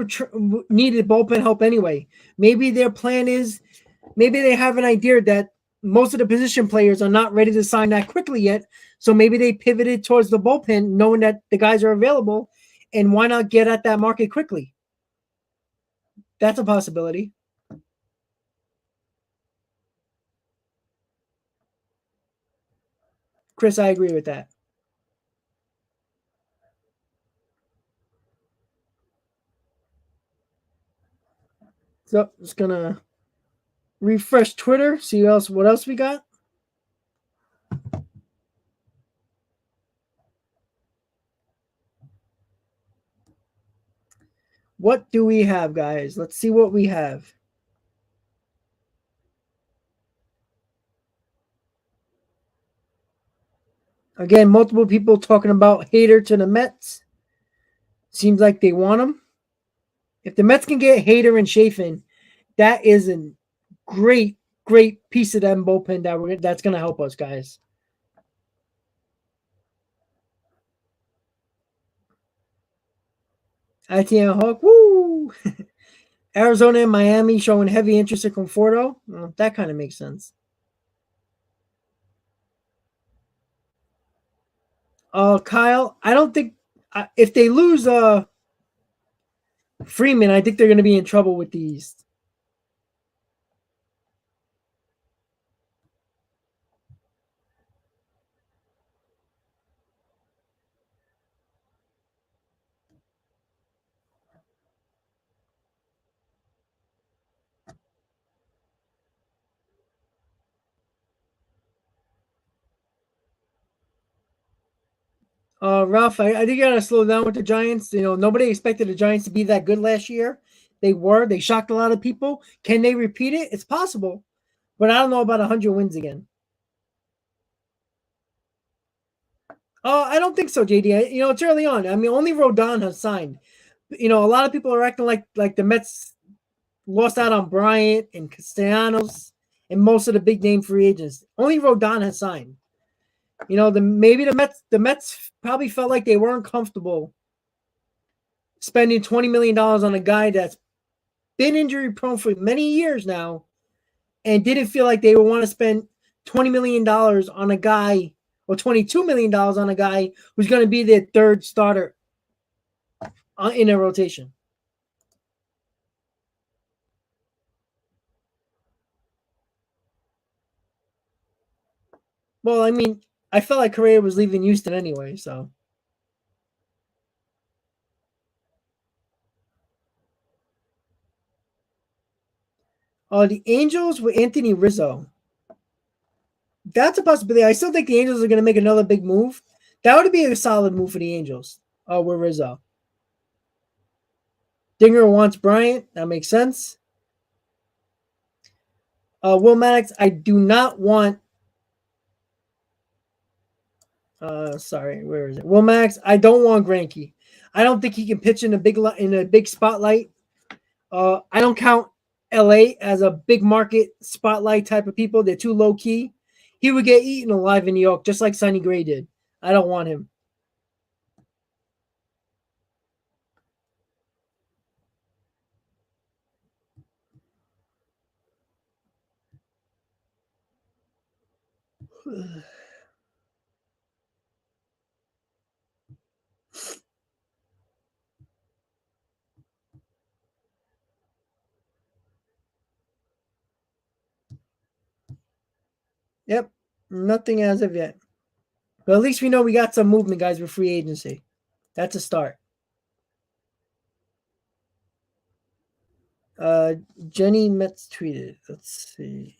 needed bullpen help anyway. Maybe their plan is, maybe they have an idea that most of the position players are not ready to sign that quickly yet. So maybe they pivoted towards the bullpen, knowing that the guys are available, and why not get at that market quickly? That's a possibility. Kris, I agree with that. So just gonna refresh Twitter, see what else we got. What do we have, guys? Let's see what we have. Again, multiple people talking about Hader to the Mets. Seems like they want him. If the Mets can get Hader and Chafin, that is a great piece of them bullpen that's going to help us, guys. ITN Hawk, woo! Arizona and Miami showing heavy interest in Conforto. Well, that kind of makes sense. Kyle, I don't think if they lose Freeman, I think they're going to be in trouble with the East. Ralph, I think you got to slow down with the Giants. You know, nobody expected the Giants to be that good last year. They were. They shocked a lot of people. Can they repeat it? It's possible, but I don't know about 100 wins again. I don't think so, JD. You know, it's early on. I mean, only Rodon has signed. You know, a lot of people are acting like the Mets lost out on Bryant and Castellanos and most of the big name free agents. Only Rodon has signed. You know, maybe the Mets probably felt like they weren't comfortable spending $20 million on a guy that's been injury prone for many years now and didn't feel like they would want to spend $20 million on a guy or $22 million on a guy who's going to be their third starter in a rotation. Well, I mean, I felt like Correa was leaving Houston anyway, so. The Angels with Anthony Rizzo. That's a possibility. I still think the Angels are going to make another big move. That would be a solid move for the Angels with Rizzo. Dinger wants Bryant. That makes sense. Will Maddox, I do not want. Sorry, where is it? Will Maddox, I don't want Greinke. I don't think he can pitch in a big spotlight. I don't count LA as a big market spotlight type of people. They're too low key. He would get eaten alive in New York, just like Sonny Gray did. I don't want him. Yep, nothing as of yet. But at least we know we got some movement, guys, with free agency. That's a start. Jenny Metz tweeted. Let's see.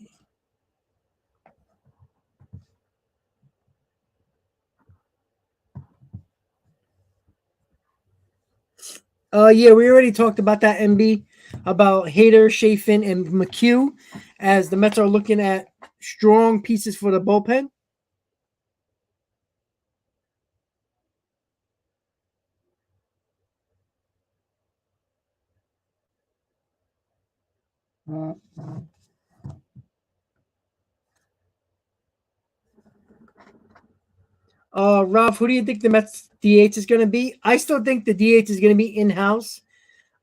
Yeah, we already talked about that, MB, about Hader, Chafin, and McHugh, as the Mets are looking at strong pieces for the bullpen. Ralph, who do you think the Mets DH is going to be? I still think the DH is going to be in-house.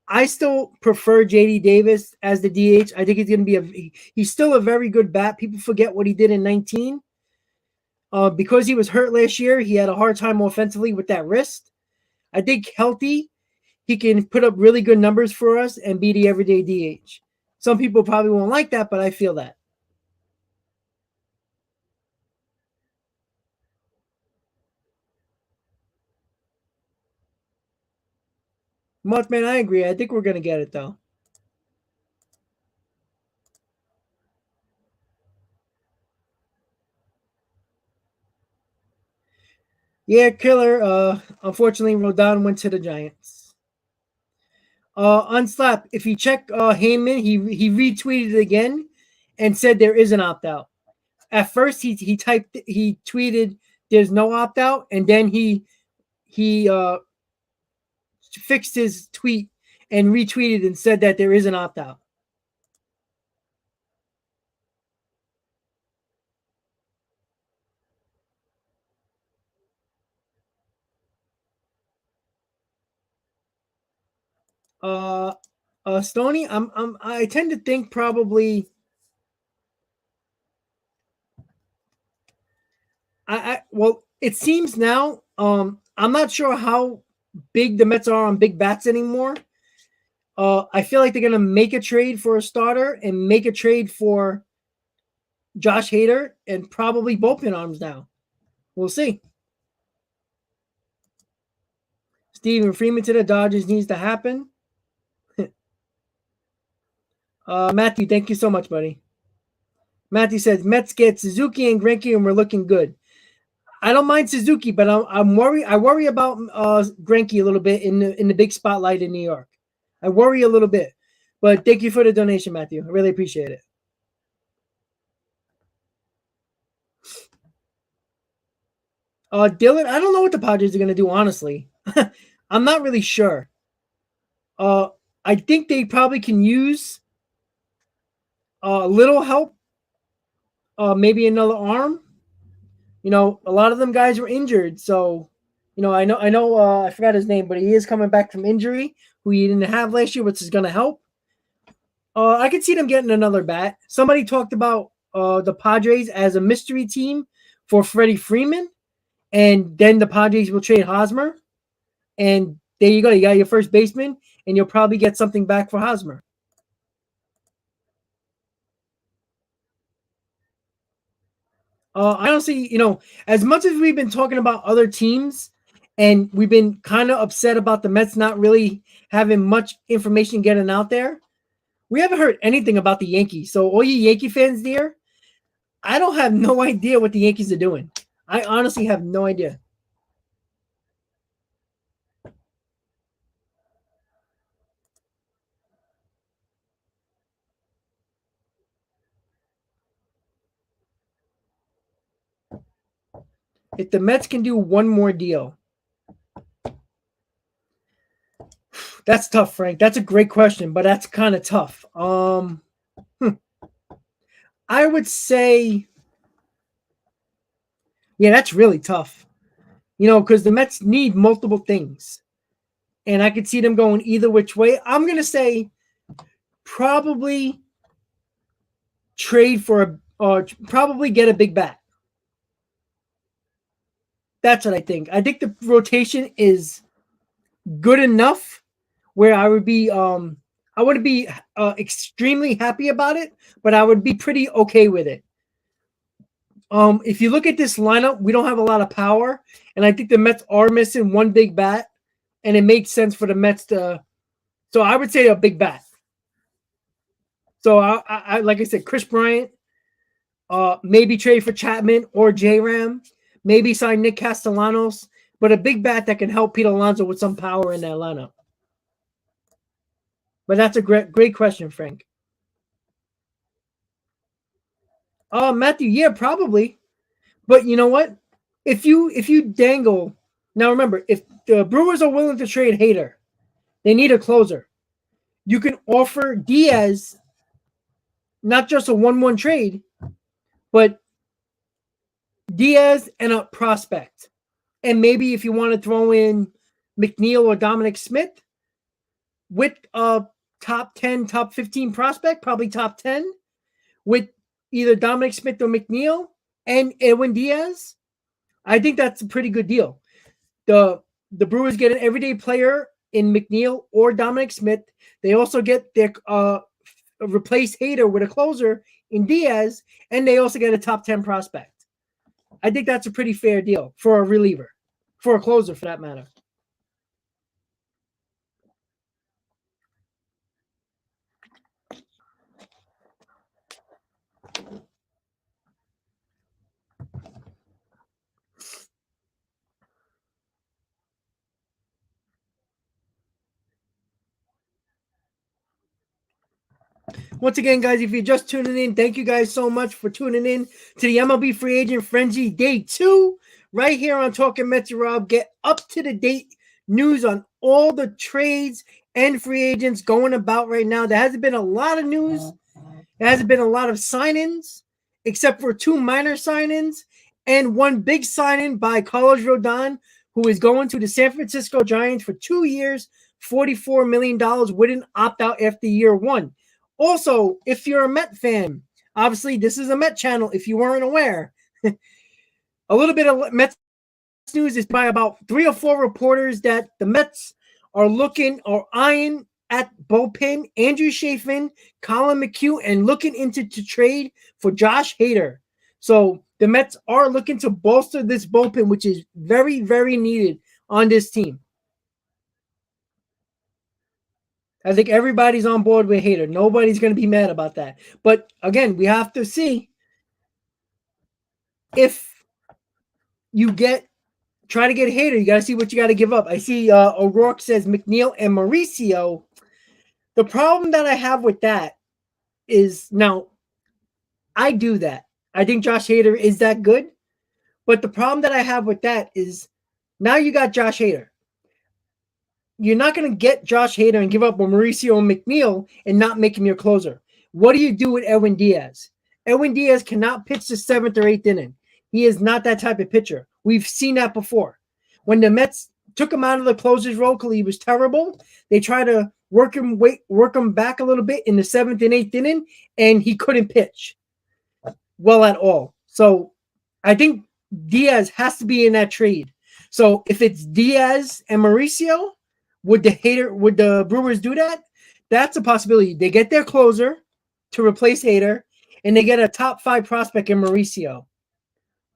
I still prefer JD Davis as the DH. I think he's going to be he's still a very good bat. People forget what he did in 19. Because he was hurt last year, he had a hard time offensively with that wrist. I think healthy, he can put up really good numbers for us and be the everyday DH. Some people probably won't like that, but I feel that. Mothman, I agree. I think we're going to get it, though. Yeah, killer. Unfortunately, Rodon went to the Giants. Unslap. If you check Heyman, he retweeted it again and said there is an opt out. At first, he tweeted there's no opt out, and then he fixed his tweet and retweeted and said that there is an opt-out. Stoney, I tend to think probably. Well, it seems now. I'm not sure how big the Mets are on big bats anymore. I feel like they're gonna make a trade for a starter and make a trade for Josh Hader and probably bullpen arms now. We'll see. Steven Freeman to the Dodgers needs to happen. Matthew, thank you so much, buddy. Matthew says Mets get Suzuki and Greinke, and we're looking good. I don't mind Suzuki, but I'm worried. I worry about Greinke a little bit in the big spotlight in New York. I worry a little bit, but thank you for the donation, Matthew. I really appreciate it. Dylan, I don't know what the Padres are going to do, honestly. I'm not really sure. I think they probably can use a little help, maybe another arm. You know, a lot of them guys were injured, so you know, I know, I forgot his name, but he is coming back from injury, who he didn't have last year, which is going to help. I could see them getting another bat. Somebody talked about the Padres as a mystery team for Freddie Freeman, and then the Padres will trade Hosmer, and there you go. You got your first baseman, and you'll probably get something back for Hosmer. I honestly, you know, as much as we've been talking about other teams, and we've been kind of upset about the Mets not really having much information getting out there, we haven't heard anything about the Yankees. So all you Yankee fans there, I don't have no idea what the Yankees are doing. I honestly have no idea. If the Mets can do one more deal, that's tough, Frank. That's a great question, but that's kind of tough. I would say, yeah, that's really tough. You know, because the Mets need multiple things, and I could see them going either which way. I'm gonna say probably trade for probably get a big bat. That's what I think. I think the rotation is good enough where I would be I wouldn't be extremely happy about it, but I would be pretty okay with it. If you look at this lineup, we don't have a lot of power, and I think the Mets are missing one big bat, and it makes sense for the Mets to. So I would say a big bat. So I like I said, Kris Bryant, maybe trade for Chapman or J-Ram, maybe sign Nick Castellanos, but a big bat that can help Pete Alonso with some power in that lineup. But that's a great question, Frank. Matthew, yeah, probably. But you know what? If you dangle, now remember, if the Brewers are willing to trade Hader, they need a closer. You can offer Diaz not just a 1-1 trade, but Diaz and a prospect. And maybe if you want to throw in McNeil or Dominic Smith with a top 10, top 15 prospect, probably top 10, with either Dominic Smith or McNeil and Edwin Diaz, I think that's a pretty good deal. The Brewers get an everyday player in McNeil or Dominic Smith. They also get their replace Hader with a closer in Diaz, and they also get a top 10 prospect. I think that's a pretty fair deal for a reliever, for a closer for that matter. Once again, guys, if you're just tuning in, thank you guys so much for tuning in to the MLB Free Agent Frenzy Day 2 right here on Talkin' Mets. Rob, get up to the date news on all the trades and free agents going about right now. There hasn't been a lot of news. There hasn't been a lot of sign-ins, except for 2 minor sign-ins and 1 big sign-in by Carlos Rodon, who is going to the San Francisco Giants for 2 years, $44 million, wouldn't opt out after year 1. Also, if you're a Met fan, obviously this is a Met channel if you weren't aware. A little bit of Mets news is by about 3 or 4 reporters that the Mets are looking or eyeing at bullpen Andrew Chafin, Colin McHugh, and looking into to trade for Josh Hader. So the Mets are looking to bolster this bullpen, which is very, very needed on this team. I think everybody's on board with Hader. Nobody's going to be mad about that. But again, we have to see if you try to get Hader, you got to see what you got to give up. I see O'Rourke says McNeil and Mauricio. The problem that I have with that is now I do that. I think Josh Hader is that good. But the problem that I have with that is now you got Josh Hader. You're not going to get Josh Hader and give up Mauricio and McNeil and not make him your closer. What do you do with Edwin Diaz? Edwin Diaz cannot pitch the 7th or 8th inning. He is not that type of pitcher. We've seen that before. When the Mets took him out of the closer's role because he was terrible, they tried to work him back a little bit in the 7th and 8th inning, and he couldn't pitch well at all. So I think Diaz has to be in that trade. So if it's Diaz and Mauricio, would the Brewers do that? That's a possibility. They get their closer to replace Hader, and they get a top 5 prospect in Mauricio.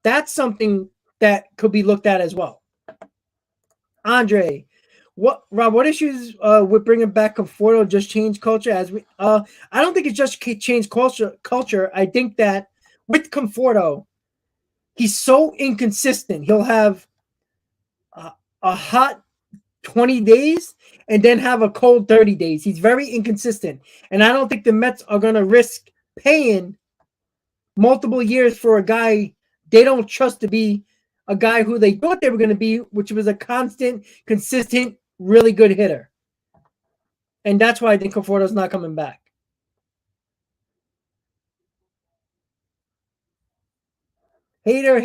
That's something that could be looked at as well. Andre, Rob? What issues with bringing back Conforto just change culture? I don't think it's just changed culture. I think that with Conforto, he's so inconsistent. He'll have a hot 20 days and then have a cold 30 days. He's very inconsistent. And I don't think the Mets are going to risk paying multiple years for a guy they don't trust to be a guy who they thought they were going to be, which was a constant, consistent, really good hitter. And that's why I think Conforto's not coming back. Hater.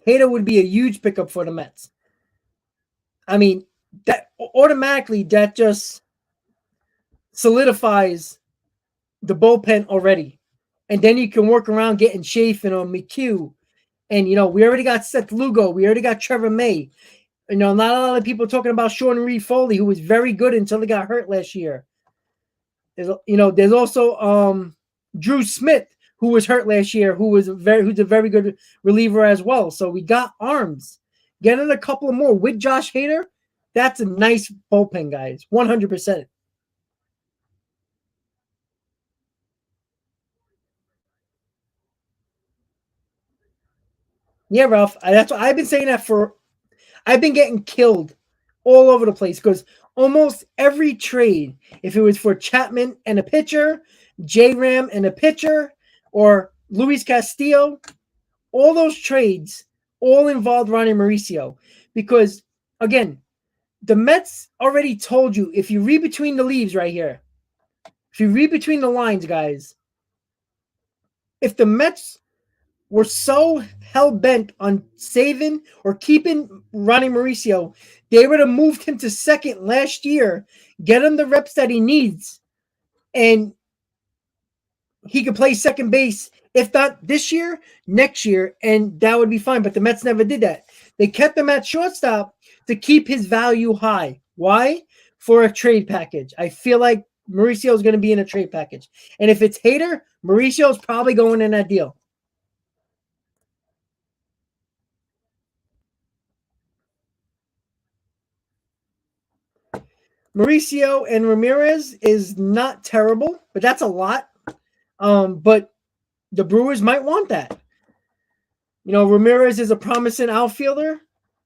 Hader would be a huge pickup for the Mets. I mean, that automatically that just solidifies the bullpen already. And then you can work around getting Chafin or McHugh. And, we already got Seth Lugo. We already got Trevor May. Not a lot of people talking about Sean Reed Foley, who was very good until he got hurt last year. There's also Drew Smith, who was hurt last year, who's a very good reliever as well. So we got arms. Getting a couple more with Josh Hader, that's a nice bullpen, guys. 100%. Yeah, Ralph. That's what I've been saying that I've been getting killed all over the place because almost every trade, if it was for Chapman and a pitcher, J-Ram and a pitcher, or Luis Castillo, all those trades all involved Ronnie Mauricio. Because, again, the Mets already told you, if you read between the leaves right here, if you read between the lines, guys, if the Mets were so hell-bent on saving or keeping Ronnie Mauricio, they would have moved him to second last year, get him the reps that he needs, and he could play second base, if not this year, next year, and that would be fine. But the Mets never did that. They kept him at shortstop to keep his value high. Why? For a trade package. I feel like Mauricio is going to be in a trade package. And if it's Hader, Mauricio is probably going in that deal. Mauricio and Ramirez is not terrible, but that's a lot. But the Brewers might want that. Ramirez is a promising outfielder.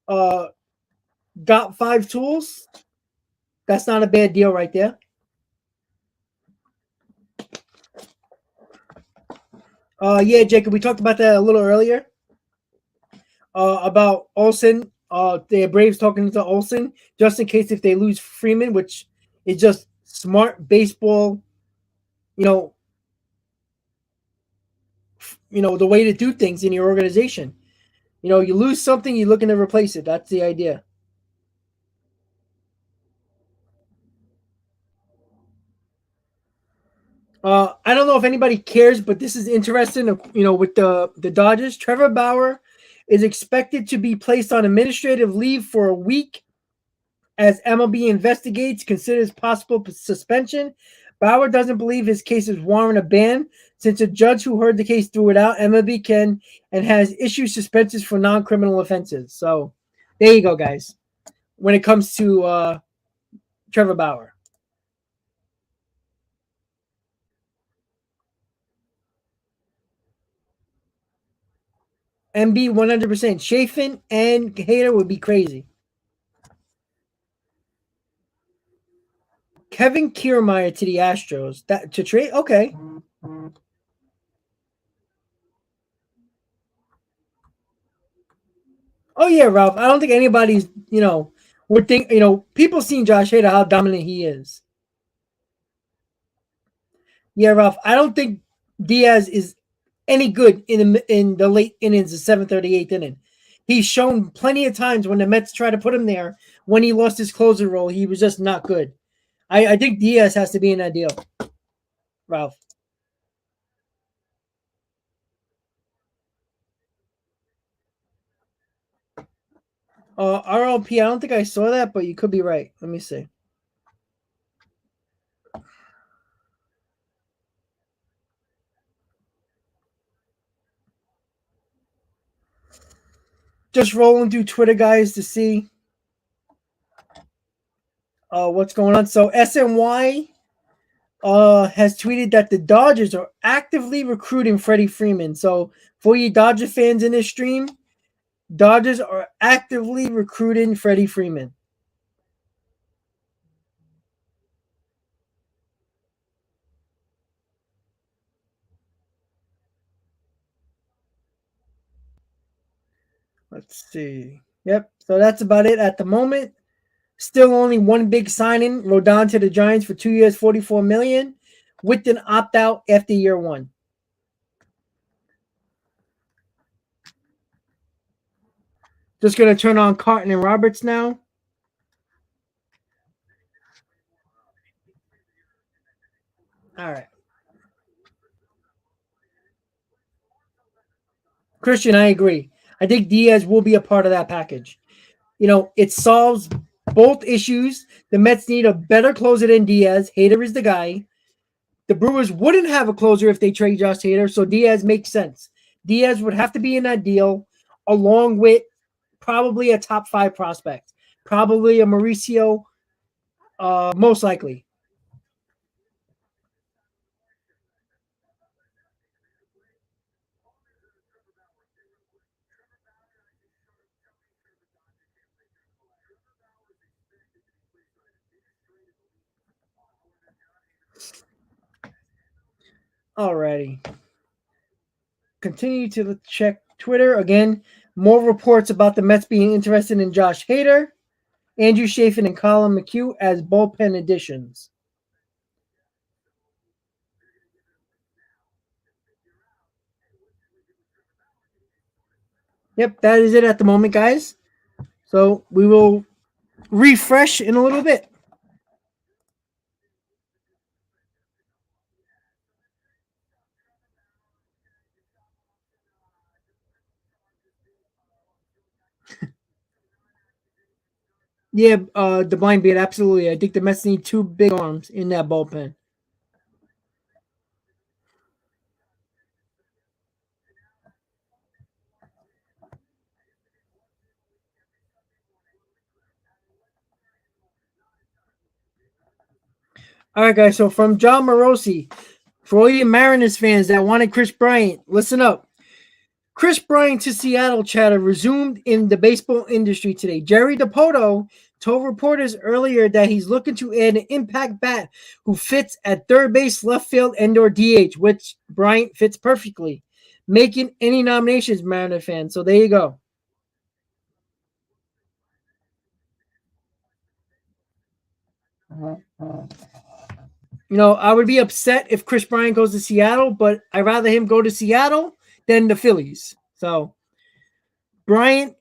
Got 5 tools. That's not a bad deal right there. Yeah, Jacob, we talked about that a little earlier. About Olsen the Braves talking to Olsen just in case if they lose Freeman, which is just smart baseball, you know, the way to do things in your organization. You lose something, you're looking to replace it. That's the idea. I don't know if anybody cares, but this is interesting. With the Dodgers, Trevor Bauer is expected to be placed on administrative leave for a week as MLB investigates, considers possible suspension. Bauer doesn't believe his cases warrant a ban since a judge who heard the case threw it out. MLB can and has issued suspensions for non-criminal offenses. So there you go, guys. When it comes to Trevor Bauer. MB 100%. Chafin and Hader would be crazy. Kevin Kiermaier to the Astros. That to trade? Okay. Oh yeah, Ralph. I don't think anybody's would think people seen Josh Hader how dominant he is. Yeah, Ralph. I don't think Diaz is any good in the late innings, the 738th inning. He's shown plenty of times when the Mets try to put him there when he lost his closer role, he was just not good. I think Diaz has to be in that deal, Ralph. RLP, I don't think I saw that, but you could be right. Let me see. Just rolling through Twitter, guys, to see what's going on. So SNY has tweeted that the Dodgers are actively recruiting Freddie Freeman. So for you Dodger fans in this stream, Dodgers are actively recruiting Freddie Freeman. Let's see. Yep. So that's about it at the moment. Still only one big signing. Rodon to the Giants for 2 years, $44 million, with an opt out after year one. Just gonna turn on Carton and Roberts now. All right. Christian, I agree. I think Diaz will be a part of that package. It solves both issues. The Mets need a better closer than Diaz. Hader is the guy. The Brewers wouldn't have a closer if they trade Josh Hader, so Diaz makes sense. Diaz would have to be in that deal along with probably a top 5 prospect, probably a Mauricio, most likely. Alrighty. Continue to check Twitter. Again, more reports about the Mets being interested in Josh Hader, Andrew Chafin, and Colin McHugh as bullpen additions. Yep, that is it at the moment, guys. So we will refresh in a little bit. Yeah, the blind beat, absolutely. I think the Mets need 2 big arms in that bullpen. All right, guys. So from John Morosi, for all you Mariners fans that wanted Kris Bryant, listen up. Kris Bryant to Seattle chatter resumed in the baseball industry today. Jerry Dipoto told reporters earlier that he's looking to add an impact bat who fits at third base, left field, and/or DH, which Bryant fits perfectly, making any nominations, Mariner fans. So there you go. I would be upset if Kris Bryant goes to Seattle, but I'd rather him go to Seattle than the Phillies. So Bryant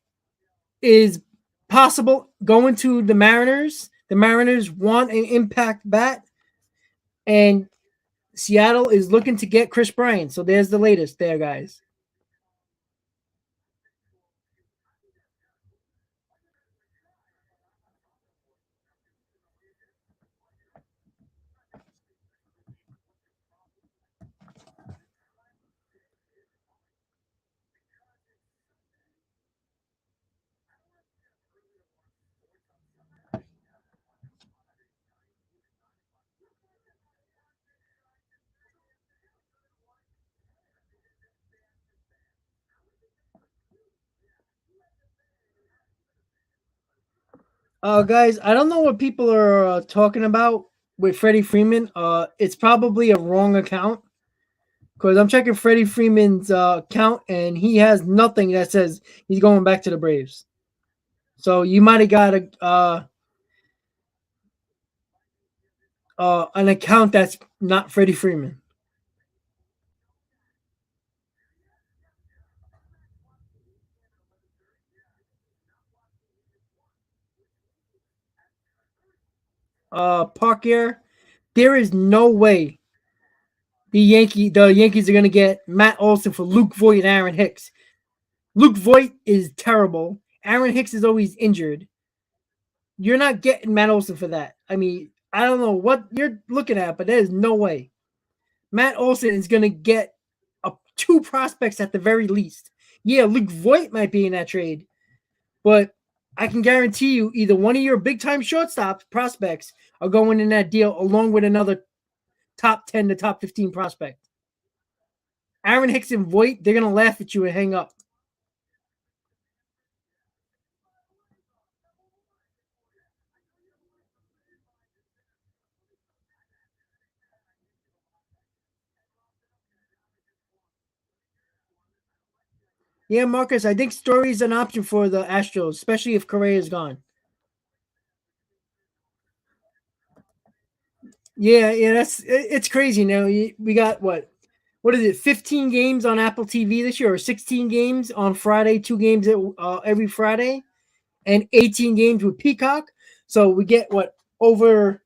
is possible going to the Mariners. The Mariners want an impact bat, and Seattle is looking to get Kris Bryant. So there's the latest there, guys. Guys, I don't know what people are talking about with Freddie Freeman. It's probably a wrong account because I'm checking Freddie Freeman's account and he has nothing that says he's going back to the Braves. So you might have got an account that's not Freddie Freeman. Parker, there is no way the Yankees are gonna get Matt Olson for Luke Voigt and Aaron Hicks. Luke Voigt is terrible. Aaron Hicks is always injured. You're not getting Matt Olson for that. I mean, I don't know what you're looking at, but there's no way. Matt Olson is gonna get two prospects at the very least. Yeah, Luke Voigt might be in that trade, but I can guarantee you either one of your big time shortstop prospects are going in that deal along with another top 10 to top 15 prospect. Aaron Hicks and Voigt, they're going to laugh at you and hang up. Yeah, Marcus, I think Story is an option for the Astros, especially if Correa is gone. Yeah, it's crazy now. We got what is it? 15 games on Apple TV this year, or 16 games on Friday, 2 games every Friday, and 18 games with Peacock. So we get over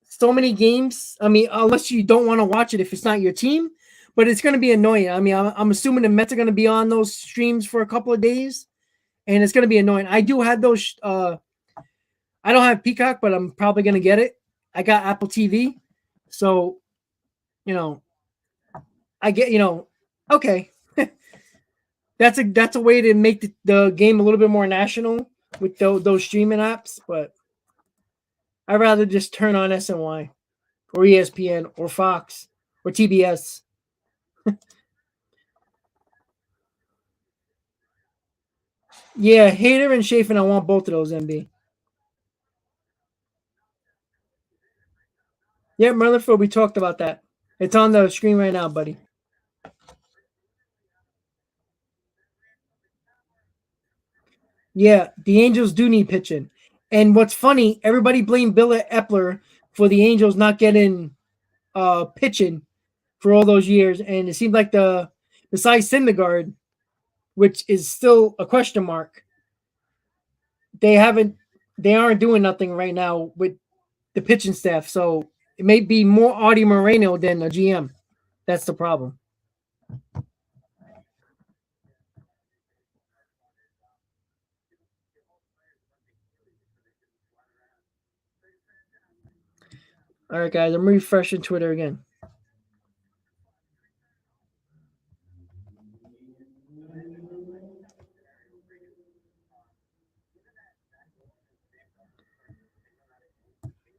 so many games. I mean, unless you don't want to watch it if it's not your team, but it's going to be annoying. I mean, I'm assuming the Mets are going to be on those streams for a couple of days, and it's going to be annoying. I do have those. I don't have Peacock, but I'm probably going to get it. I got Apple TV, so you know, I get okay. That's a way to make the game a little bit more national with those streaming apps, but I'd rather just turn on SNY or ESPN or Fox or TBS. Yeah, Hater and Chafin, I want both of those, MB. Yeah, Rutherford, we talked about that. It's on the screen right now, buddy. Yeah, the Angels do need pitching. And what's funny, everybody blamed Bill Epler for the Angels not getting pitching for all those years. And it seemed like besides Syndergaard, which is still a question mark, they haven't they aren't doing nothing right now with the pitching staff. So it may be more Audie Moreno than a GM. That's the problem. All right, guys, I'm refreshing Twitter again.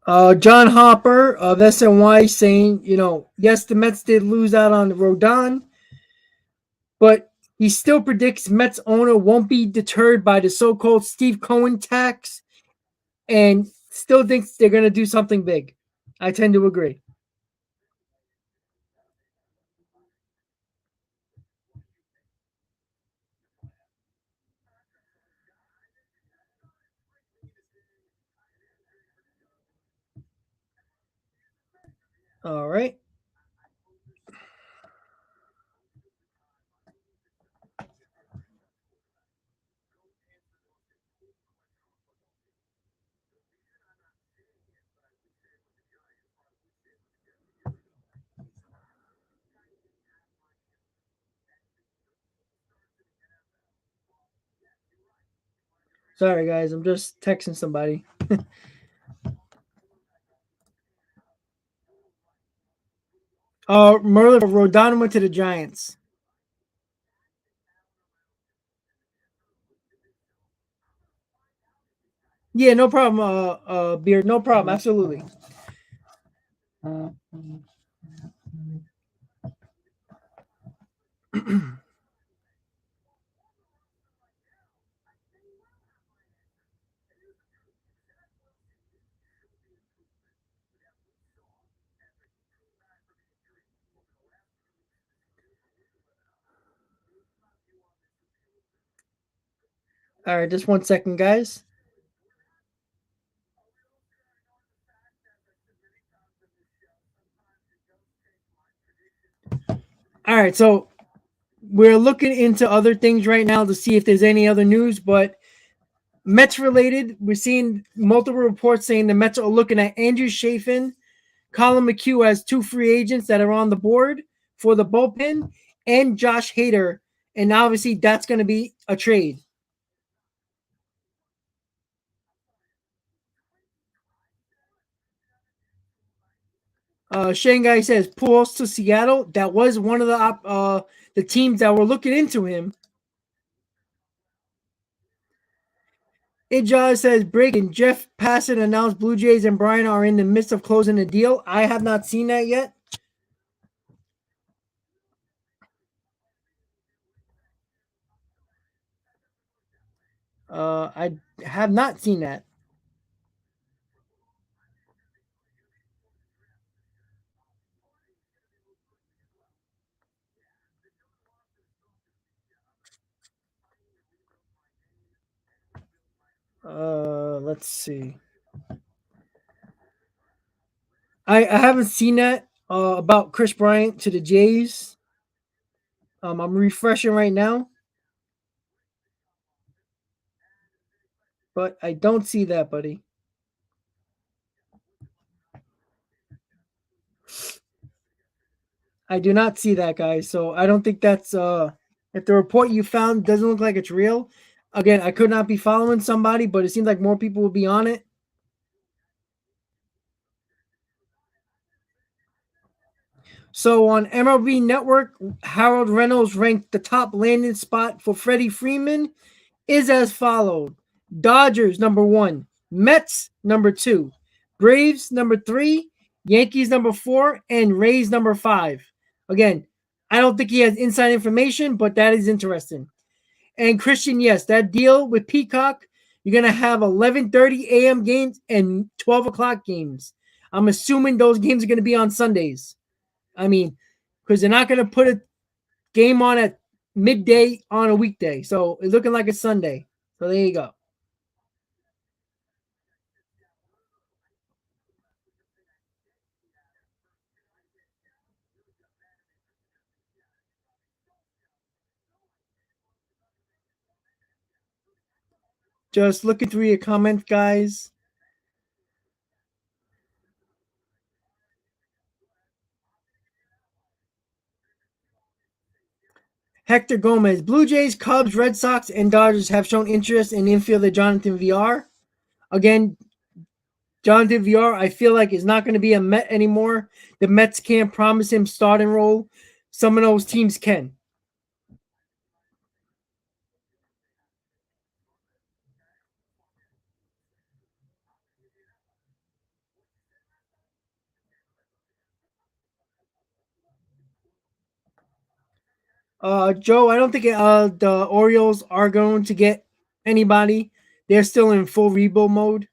John Hopper of SNY saying, yes, the Mets did lose out on Rodon, but he still predicts Mets owner won't be deterred by the so-called Steve Cohen tax and still thinks they're going to do something big. I tend to agree. All right. Sorry, guys. I'm just texting somebody. Merlin Rodon went to the Giants. Yeah, no problem. Beard, no problem. Absolutely. All right, just 1 second, guys. All right, so we're looking into other things right now to see if there's any other news, but Mets related, we're seeing multiple reports saying the Mets are looking at Andrew Chafin, Colin McHugh as two free agents that are on the board for the bullpen, and Josh Hader. And obviously, that's going to be a trade. Shanghai says Pujols to Seattle. That was one of the teams that were looking into him. Ijaz says breaking. Jeff Passan announced Blue Jays and Bryant are in the midst of closing a deal. I have not seen that yet. I have not seen that. Let's see. I haven't seen that about Chris Bryant to the Jays. I'm refreshing right now, but I don't see that, buddy. I do not see that, guys. So I don't think that's if the report you found doesn't look like it's real. Again, I could not be following somebody, but it seems like more people will be on it. So on MLB Network, Harold Reynolds ranked the top landing spot for Freddie Freeman is as followed: Dodgers number one, Mets number two, Braves number three, Yankees number four, and Rays number five. Again, I don't think he has inside information, but that is interesting. And Christian, yes, that deal with Peacock, you're gonna have 11:30 a.m. games and 12 o'clock games. I'm assuming those games are gonna be on Sundays. I mean, because they're not gonna put a game on at midday on a weekday, so it's looking like a Sunday. So there you go. Just looking through your comments, guys. Hector Gomez, Blue Jays, Cubs, Red Sox, and Dodgers have shown interest in infielder Jonathan VR. Again, Jonathan VR, I feel like is not going to be a Met anymore. The Mets can't promise him starting role. Some of those teams can. Joe, I don't think the Orioles are going to get anybody. They're still in full rebuild mode.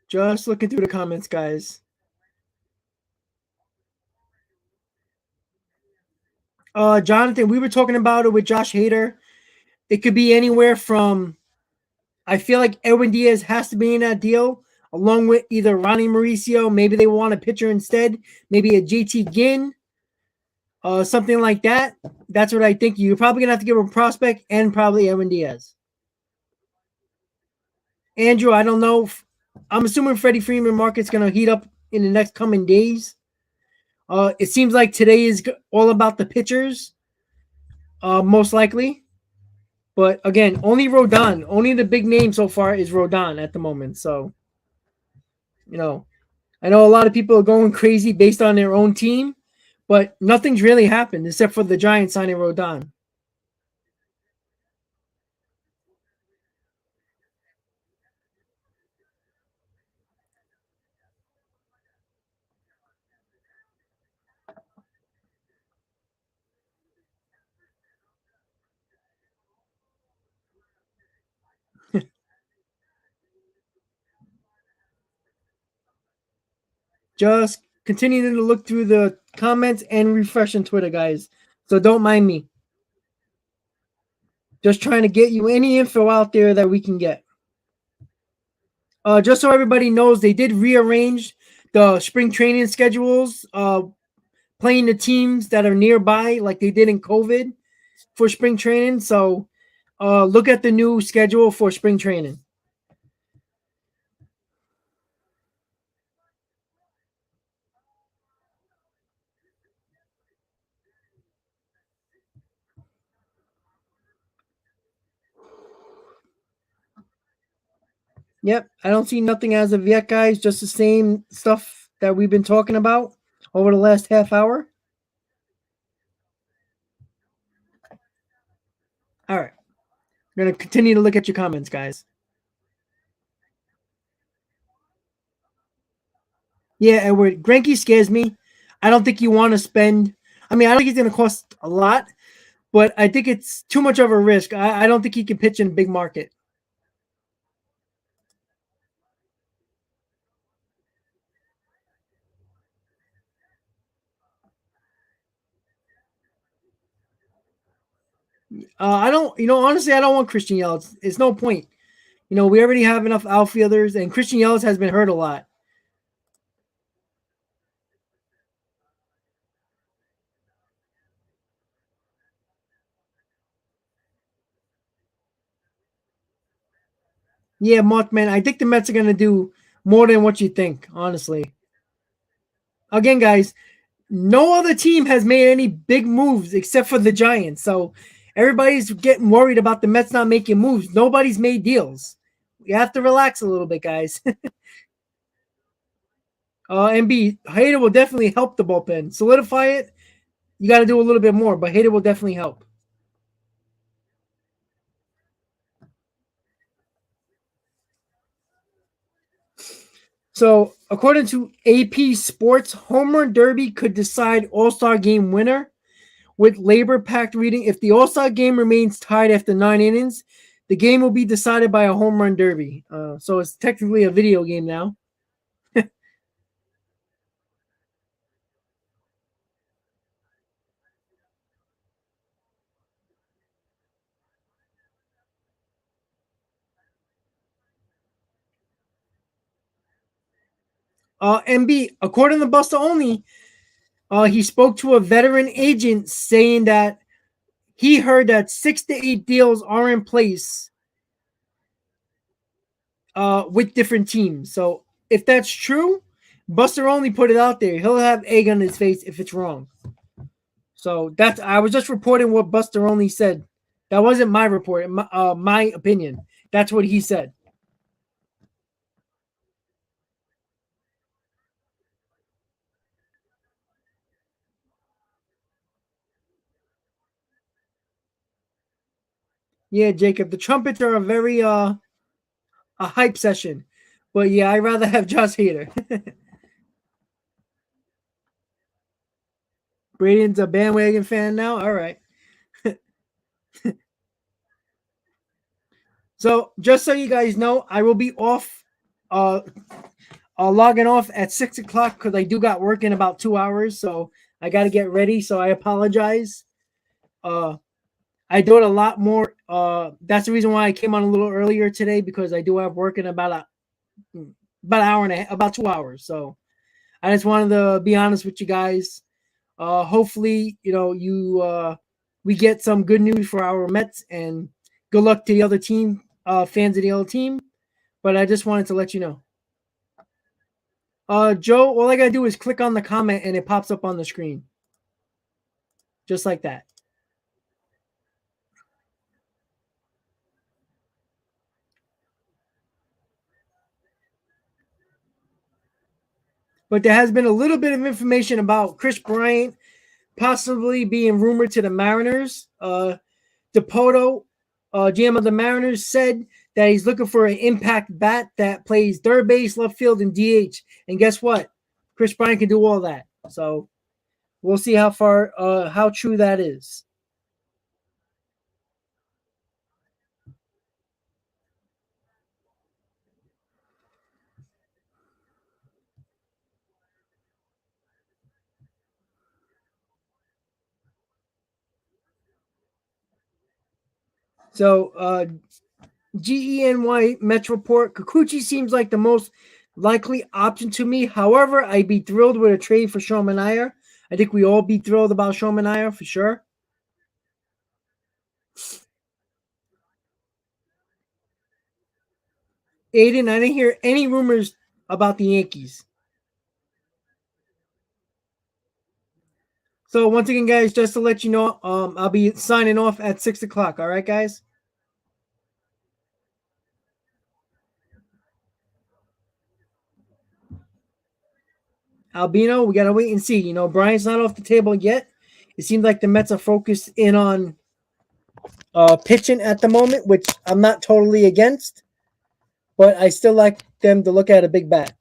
Just looking through the comments, guys. Jonathan, we were talking about it with Josh Hader. It could be anywhere from, I feel like Edwin Diaz has to be in that deal, along with either Ronnie Mauricio. Maybe they want a pitcher instead. Maybe a JT Ginn, something like that. That's what I think. You're probably going to have to give him a prospect and probably Edwin Diaz. Andrew, I don't know. I'm assuming Freddie Freeman market's going to heat up in the next coming days. It seems like today is all about the pitchers, most likely. But again, only Rodon, only the big name so far is Rodon at the moment. So, I know a lot of people are going crazy based on their own team, but nothing's really happened except for the Giants signing Rodon. Just continuing to look through the comments and refreshing Twitter, guys. So don't mind me. Just trying to get you any info out there that we can get. Just so everybody knows, they did rearrange the spring training schedules, playing the teams that are nearby, like they did in COVID for spring training. So look at the new schedule for spring training. Yep, I don't see nothing as of yet, guys. Just the same stuff that we've been talking about over the last half hour. All right. We're going to continue to look at your comments, guys. Yeah, Edward, Greinke scares me. I don't think you want to spend. I mean, I don't think he's going to cost a lot, but I think it's too much of a risk. I don't think he can pitch in a big market. I don't, honestly, I don't want Christian Yelich. It's no point. We already have enough outfielders, and Christian Yelich has been hurt a lot. Yeah, Mothman, I think the Mets are going to do more than what you think, honestly. Again, guys, no other team has made any big moves except for the Giants. So everybody's getting worried about the Mets not making moves. Nobody's made deals. You have to relax a little bit, guys. And B, Hader will definitely help the bullpen. Solidify it. You got to do a little bit more, but Hader will definitely help. So, according to AP Sports, Home Run Derby could decide All-Star Game winner with labor-packed reading. If the All-Star Game remains tied after 9 innings, the game will be decided by a Home Run Derby. So it's technically a video game now. MB, according to Buster Only, he spoke to a veteran agent saying that he heard that 6 to 8 deals are in place with different teams. So if that's true, Buster Only put it out there. He'll have egg on his face if it's wrong. So I was just reporting what Buster Only said. That wasn't my report, my opinion. That's what he said. Yeah, Jacob, the trumpets are a very a hype session. But yeah, I'd rather have Josh Hader. Braden's a bandwagon fan now. All right. So just so you guys know, I will be off, logging off at 6:00 because I do got work in about 2 hours. So I got to get ready. So I apologize. I do it a lot more That's the reason why I came on a little earlier today because I do have work in about an hour and about 2 hours. So I just wanted to be honest with you guys. Hopefully, we get some good news for our Mets and good luck to the other team, fans of the other team. But I just wanted to let you know. Joe, all I gotta do is click on the comment and it pops up on the screen, just like that. But there has been a little bit of information about Kris Bryant possibly being rumored to the Mariners. DePoto, GM of the Mariners, said that he's looking for an impact bat that plays third base, left field, and DH. And guess what? Kris Bryant can do all that. So we'll see how true that is. So GENY Mets report, Kikuchi seems like the most likely option to me. However, I'd be thrilled with a trade for Sean Manaea. I think we all be thrilled about Sean Manaea for sure. Aiden, I didn't hear any rumors about the Yankees. So once again, guys, just to let you know, I'll be signing off at 6 o'clock. All right, guys. Albino, we gotta wait and see. Bryant's not off the table yet. It seems like the Mets are focused in on pitching at the moment, which I'm not totally against, but I still like them to look at a big bat.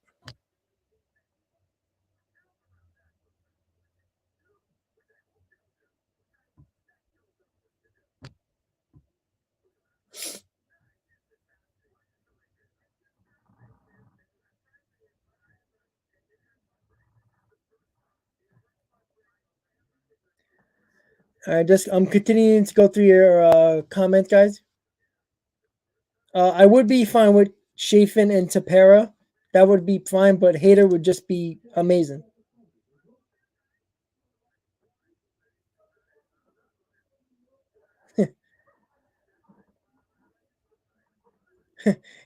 I'm continuing to go through your comments, guys. I would be fine with Chafin and Tapera. That would be fine, but Hater would just be amazing.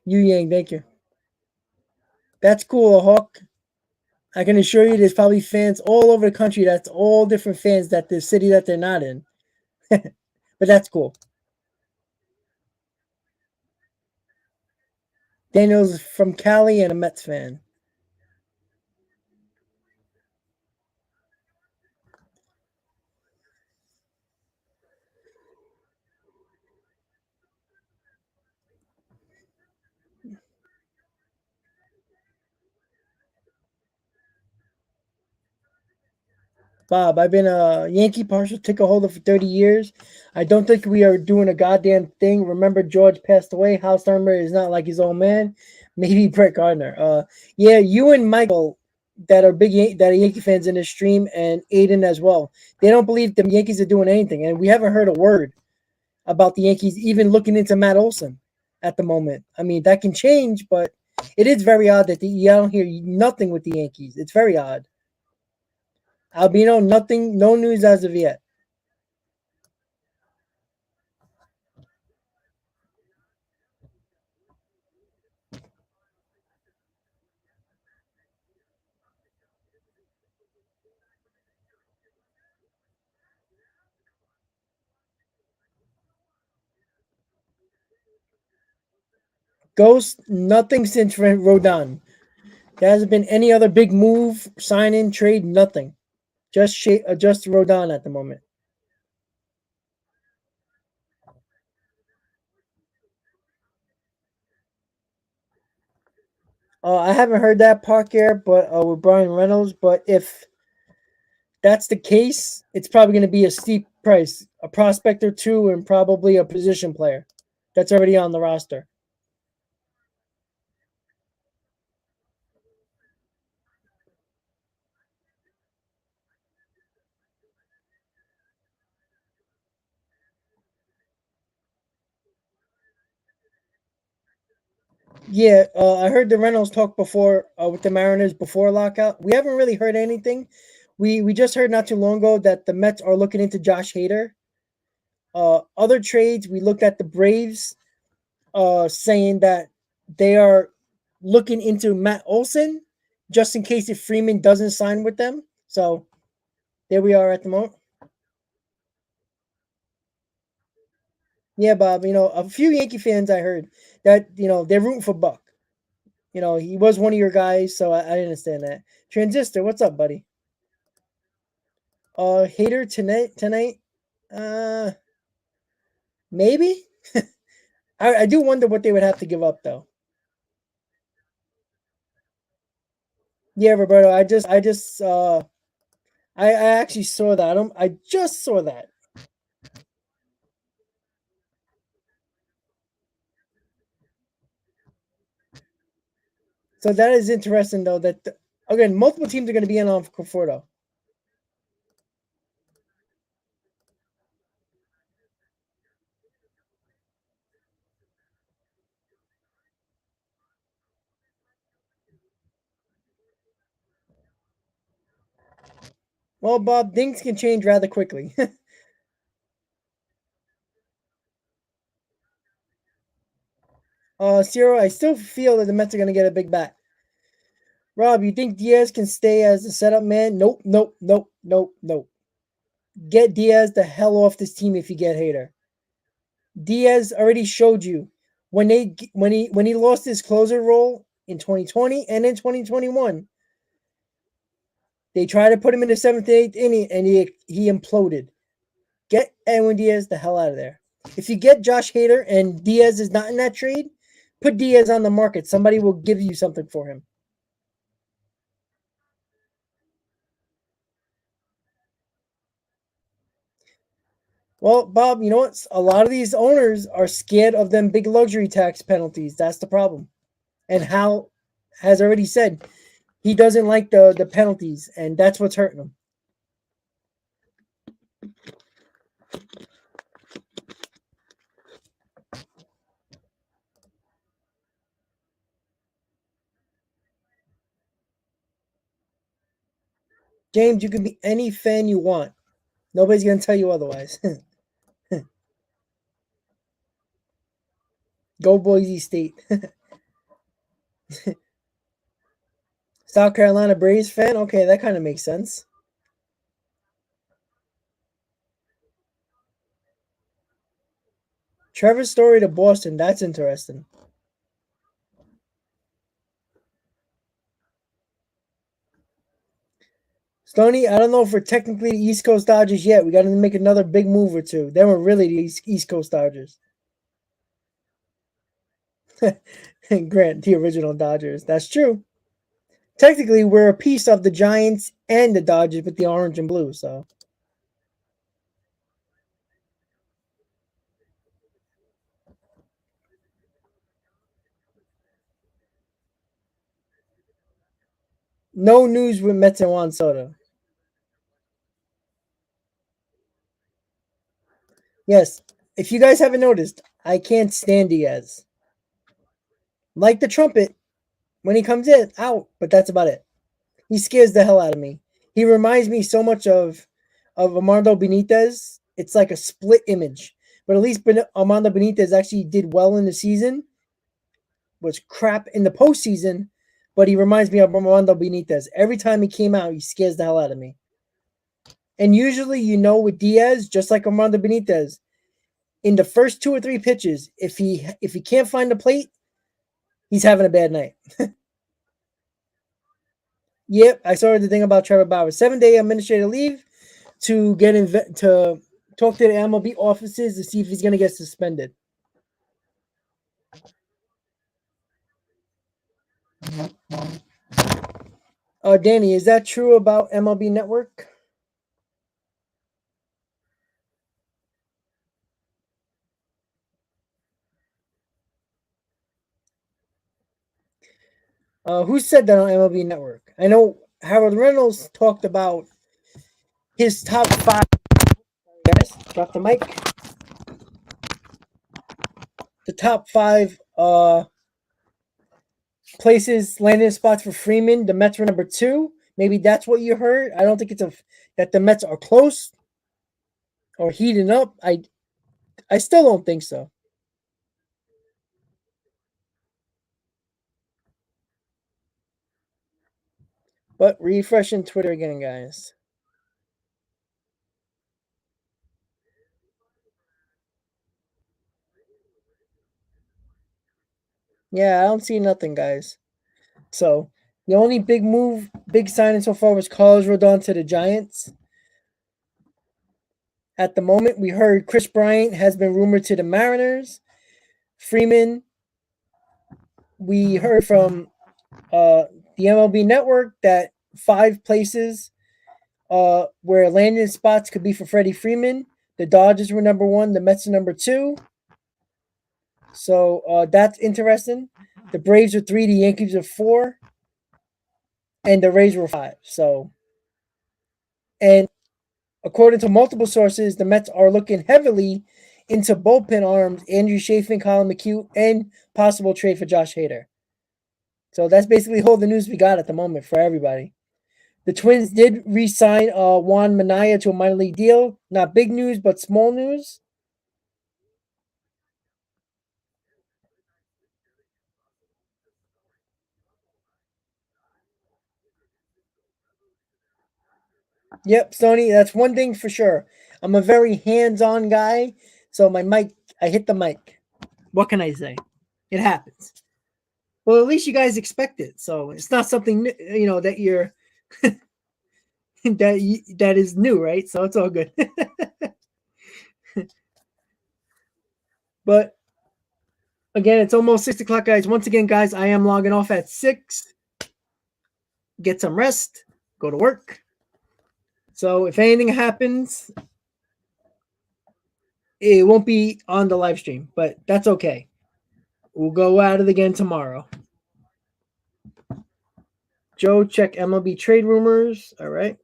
Yu Yang, thank you. That's cool, Hawk. I can assure you there's probably fans all over the country that's all different fans that the city that they're not in. But that's cool. Daniel's from Cali and a Mets fan. Bob, I've been a Yankee partial ticket holder for 30 years. I don't think we are doing a goddamn thing. Remember, George passed away. Hal Steinbrenner is not like his old man. Maybe Brett Gardner. Yeah, you and Michael that are that are Yankee fans in this stream, and Aiden as well. They don't believe the Yankees are doing anything, and we haven't heard a word about the Yankees even looking into Matt Olson at the moment. I mean, that can change, but it is very odd that I don't hear nothing with the Yankees. It's very odd. Albino, nothing, no news as of yet. Ghost, nothing since Rodon. There hasn't been any other big move, sign in, trade, nothing. Just Rodon at the moment. I haven't heard that part yet, but with Brian Reynolds. But if that's the case, it's probably going to be a steep price, a prospect or two, and probably a position player that's already on the roster. Yeah, I heard the Reynolds talk before with the Mariners before lockout. We haven't really heard anything. We just heard not too long ago that the Mets are looking into Josh Hader. Other trades, we looked at the Braves, saying that they are looking into Matt Olson just in case if Freeman doesn't sign with them. So there we are at the moment. Yeah, Bob. A few Yankee fans I heard that they're rooting for Buck. He was one of your guys, so I understand that. Transistor, what's up, buddy? Hater tonight. Uh, maybe. I do wonder what they would have to give up though. Yeah, Roberto. I actually saw that. I just saw that. So that is interesting though. Again, multiple teams are going to be in on Conforto. Well, Bob, things can change rather quickly. Ciro, I still feel that the Mets are going to get a big bat. Rob, you think Diaz can stay as the setup man? Nope, nope, nope, nope, nope. Get Diaz the hell off this team if you get Hater. Diaz already showed you when he lost his closer role in 2020 and in 2021. They tried to put him in the seventh, eighth inning, and he imploded. Get Edwin Diaz the hell out of there. If you get Josh Hader and Diaz is not in that trade, put Diaz on the market. Somebody will give you something for him. Well, Bob, you know what? A lot of these owners are scared of them big luxury tax penalties. That's the problem. And Hal has already said he doesn't like the penalties, and that's what's hurting him. James, you can be any fan you want. Nobody's gonna tell you otherwise. Go Boise State. South Carolina Braves fan? Okay, that kind of makes sense. Trevor Story to Boston. That's interesting. Stoney, I don't know if we're technically the East Coast Dodgers yet. We got to make another big move or two. Then we're really the East Coast Dodgers. Grant, the original Dodgers. That's true. Technically, we're a piece of the Giants and the Dodgers with the orange and blue. So no news with Mets and Juan Soto. Yes, if you guys haven't noticed, I can't stand Diaz. Like the trumpet, when he comes in, out, but that's about it. He scares the hell out of me. He reminds me so much of Armando Benitez. It's like a split image. But at least Armando Benitez actually did well in the season. Was crap in the postseason, but he reminds me of Armando Benitez. Every time he came out, he scares the hell out of me. And usually, with Diaz, just like Armando Benitez, in the first two or three pitches, if he can't find the plate, he's having a bad night. Yep, I saw the thing about Trevor Bauer. 7-day administrative leave to to talk to the MLB offices to see if he's going to get suspended. Danny, is that true about MLB Network? Who said that on MLB Network? I know Harold Reynolds talked about his top five. Guys, drop the mic. The top five places landing spots for Freeman. The Mets were number 2. Maybe that's what you heard. I don't think it's that the Mets are close or heating up. I still don't think so. But refreshing Twitter again, guys. Yeah, I don't see nothing, guys. So the only big signing so far was Carlos Rodon to the Giants. At the moment, we heard Kris Bryant has been rumored to the Mariners. Freeman, we heard from the MLB Network that 5 places where landing spots could be for Freddie Freeman. The Dodgers were number 1, the Mets are number 2. So that's interesting. The Braves are 3, the Yankees are 4, and the Rays were 5. So, and according to multiple sources, the Mets are looking heavily into bullpen arms, Andrew Chafin, Colin McHugh, and possible trade for Josh Hader. So that's basically all the news we got at the moment for everybody. The Twins did re-sign Juan Minaya to a minor league deal. Not big news, but small news. Yep, Sony, that's one thing for sure. I'm a very hands-on guy, so my mic, I hit the mic. What can I say? It happens. Well, at least you guys expect it, so it's not something that you're that is new, right? So it's all good. But again, it's almost 6 o'clock, guys. Once again, guys, I am logging off at 6. Get some rest. Go to work. So if anything happens, it won't be on the live stream, but that's okay. We'll go at it again tomorrow. Joe, check MLB trade rumors. All right.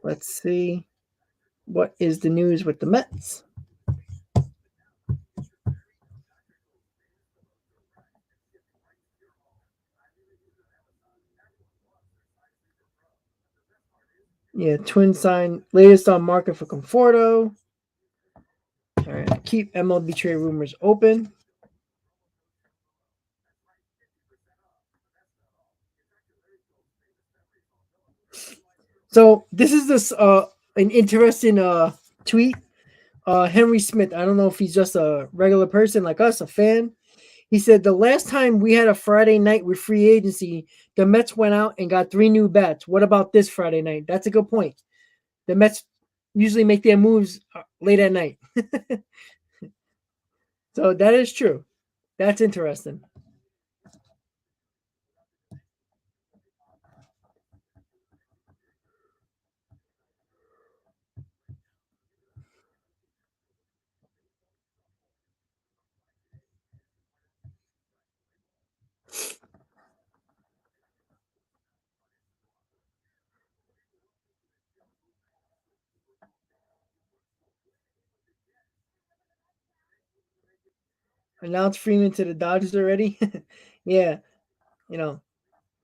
Let's see. What is the news with the Mets? Yeah, Twin sign latest on market for Conforto. All right, keep MLB trade rumors open. So this is an interesting tweet. Henry Smith. I don't know if he's just a regular person like us, a fan. He said the last time we had a Friday night with free agency, the Mets went out and got 3 new bats. What about this Friday night? That's a good point. The Mets usually make their moves late at night. So that is true. That's interesting. Announced Freeman to the Dodgers already. Yeah, you know,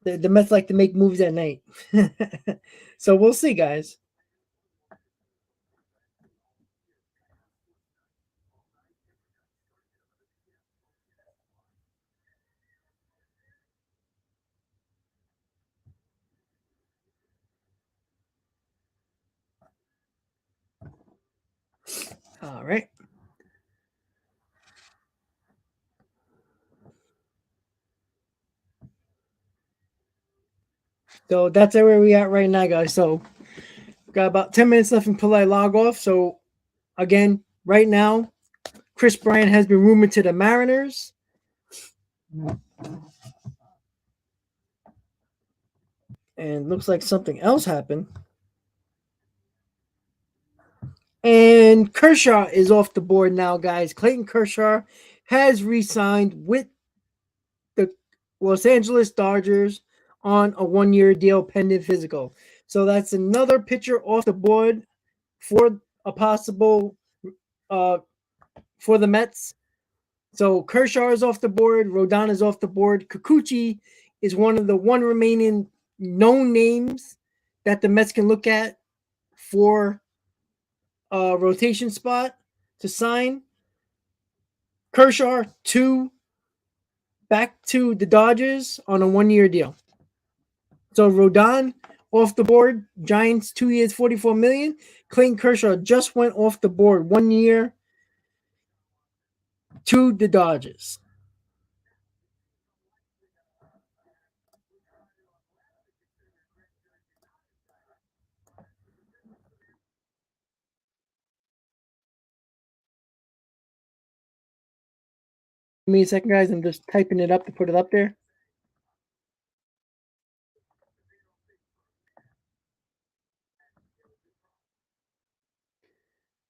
the Mets like to make moves at night. So we'll see, guys. All right. So that's where we at right now, guys. So got about 10 minutes left until I log off. So again, right now, Kris Bryant has been rumored to the Mariners. And looks like something else happened. And Kershaw is off the board now, guys. Clayton Kershaw has re-signed with the Los Angeles Dodgers on a 1-year deal pending physical. So that's another pitcher off the board for a possible uh for the Mets. So Kershaw is off the board, Rodon is off the board. Kikuchi is one of the one remaining known names that the Mets can look at for a rotation spot to sign. Kershaw back to the Dodgers on a 1-year deal. So Rodon off the board, Giants 2 years, $44 million. Clayton Kershaw just went off the board 1 year to the Dodgers. Give me a second, guys. I'm just typing it up to put it up there.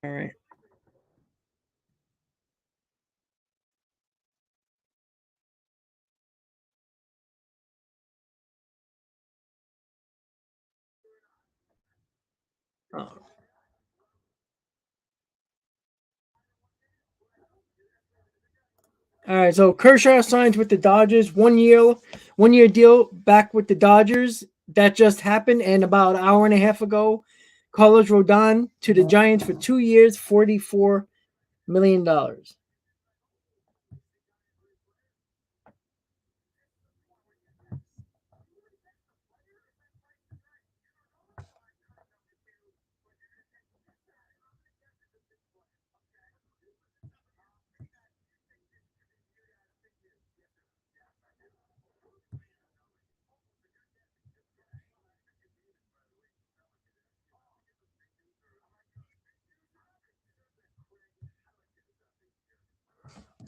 All right. Oh. All right, so Kershaw signs with the Dodgers, 1 year deal back with the Dodgers. That just happened, and about an hour and a half ago, Carlos Rodon to the Giants for 2 years, $44 million.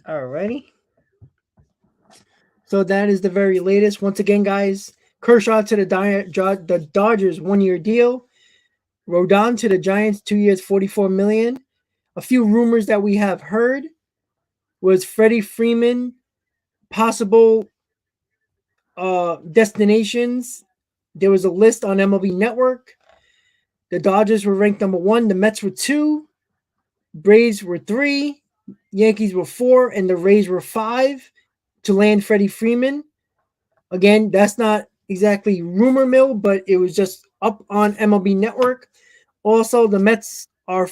Alrighty. So that is the very latest. Once again, guys, Kershaw to the Dodgers, 1 year deal. Rodon to the Giants, 2 years, $44 million. A few rumors that we have heard was Freddie Freeman, possible destinations. There was a list on MLB Network. The Dodgers were ranked number 1. The Mets were 2. Braves were 3. Yankees were 4. And the Rays were 5 to land Freddie Freeman. Again, that's not exactly rumor mill, but it was just up on MLB Network. Also, the Mets are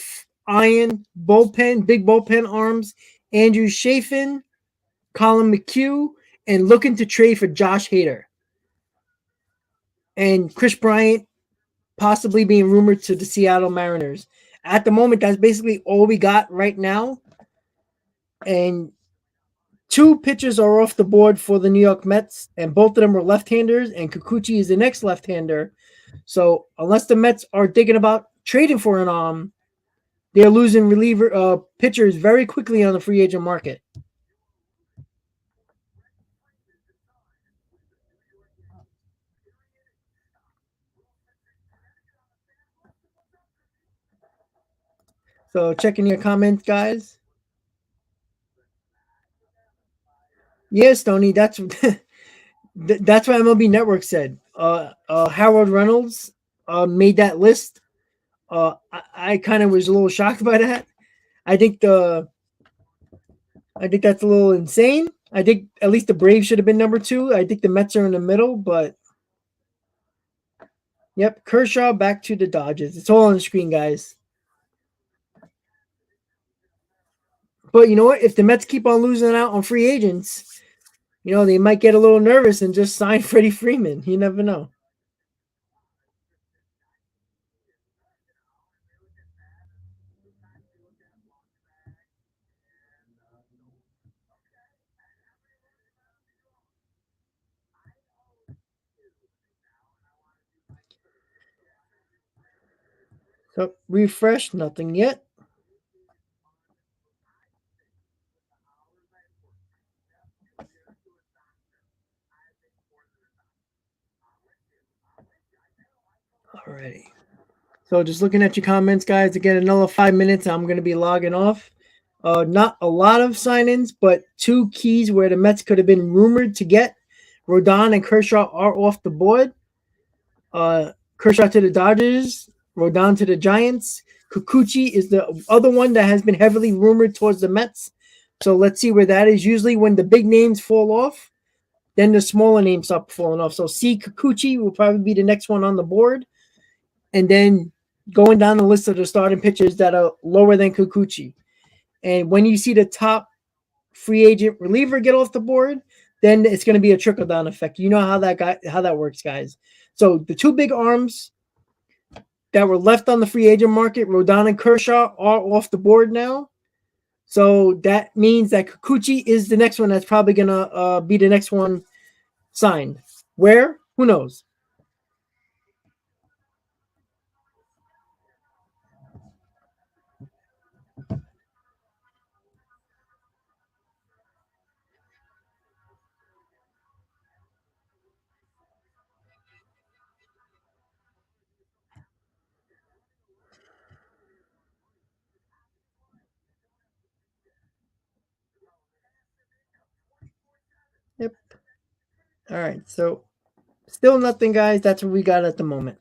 eyeing big bullpen arms, Andrew Chafin, Colin McHugh, and looking to trade for Josh Hader. And Kris Bryant possibly being rumored to the Seattle Mariners. At the moment, that's basically all we got right now. And 2 pitchers are off the board for the New York Mets, and both of them are left-handers, and Kikuchi is the next left-hander. So unless the Mets are thinking about trading for an arm, they're losing pitchers very quickly on the free agent market. So checking your comments, guys. Yes, Tony, that's that's what MLB Network said. Harold Reynolds made that list. I kind of was a little shocked by that. I think that's a little insane. I think at least the Braves should have been number 2. I think the Mets are in the middle, but yep, Kershaw back to the Dodgers. It's all on the screen, guys. But you know what? If the Mets keep on losing out on free agents, they might get a little nervous and just sign Freddie Freeman. You never know. So refresh, nothing yet. Alrighty. So just looking at your comments, guys. Again, another 5 minutes. I'm going to be logging off. Not a lot of sign-ins, but 2 keys where the Mets could have been rumored to get. Rodon and Kershaw are off the board. Kershaw to the Dodgers, Rodon to the Giants. Kikuchi is the other one that has been heavily rumored towards the Mets. So let's see where that is. Usually when the big names fall off, then the smaller names start falling off. So C. Kikuchi will probably be the next one on the board. And then going down the list of the starting pitchers that are lower than Kikuchi. And when you see the top free agent reliever get off the board, then it's going to be a trickle down effect. You know how that works, guys. So the two big arms that were left on the free agent market, Rodon and Kershaw, are off the board now. So that means that Kikuchi is the next one that's probably going to be the next one signed. Where? Who knows? Yep. All right. So still nothing, guys. That's what we got at the moment.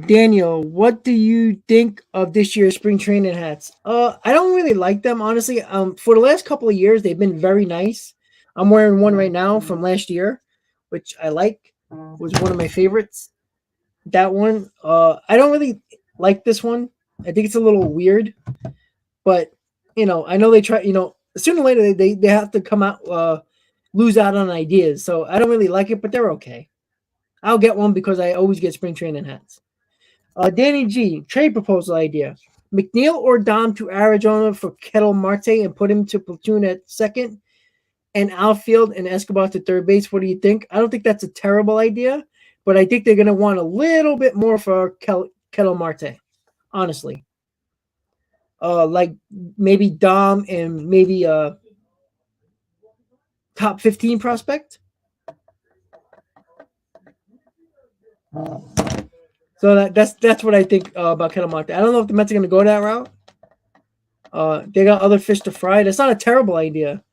Daniel, what do you think of this year's spring training hats? I don't really like them, honestly. For the last couple of years, they've been very nice. I'm wearing one right now from last year, which I like. Was one of my favorites. That one, I don't really like this one. I think it's a little weird, but I know they try. Sooner or later they have to come out, lose out on ideas. So I don't really like it, but they're okay. I'll get one because I always get spring training hats. Danny G, trade proposal idea. McNeil or Dom to Arizona for Kettle Marte and put him to platoon at second and outfield and Escobar to third base. What do you think? I don't think that's a terrible idea, but I think they're going to want a little bit more for Kettle Marte, honestly. Like maybe Dom and maybe top 15 prospect. So that's what I think about Kettle Marte. I don't know if the Mets are going to go that route. They got other fish to fry. That's not a terrible idea.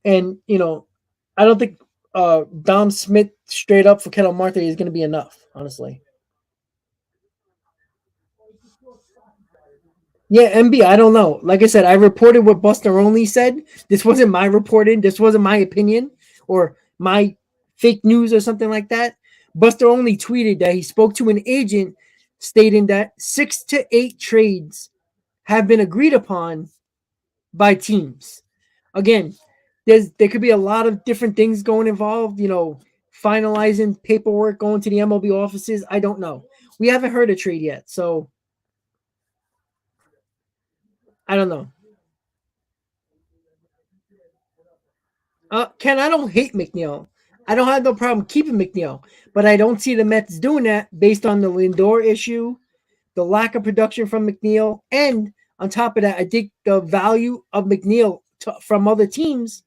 And, I don't think Dom Smith straight up for Kettle Marte is going to be enough, honestly. Yeah, MB, I don't know. Like I said, I reported what Buster Only said. This wasn't my reporting. This wasn't my opinion or my fake news or something like that. Buster Only tweeted that he spoke to an agent stating that 6 to 8 trades have been agreed upon by teams. Again, there could be a lot of different things going involved, finalizing paperwork, going to the MLB offices. I don't know. We haven't heard a trade yet, so I don't know. Ken, I don't hate McNeil. I don't have no problem keeping McNeil, but I don't see the Mets doing that based on the Lindor issue, the lack of production from McNeil, and on top of that, I think the value of McNeil from other teams,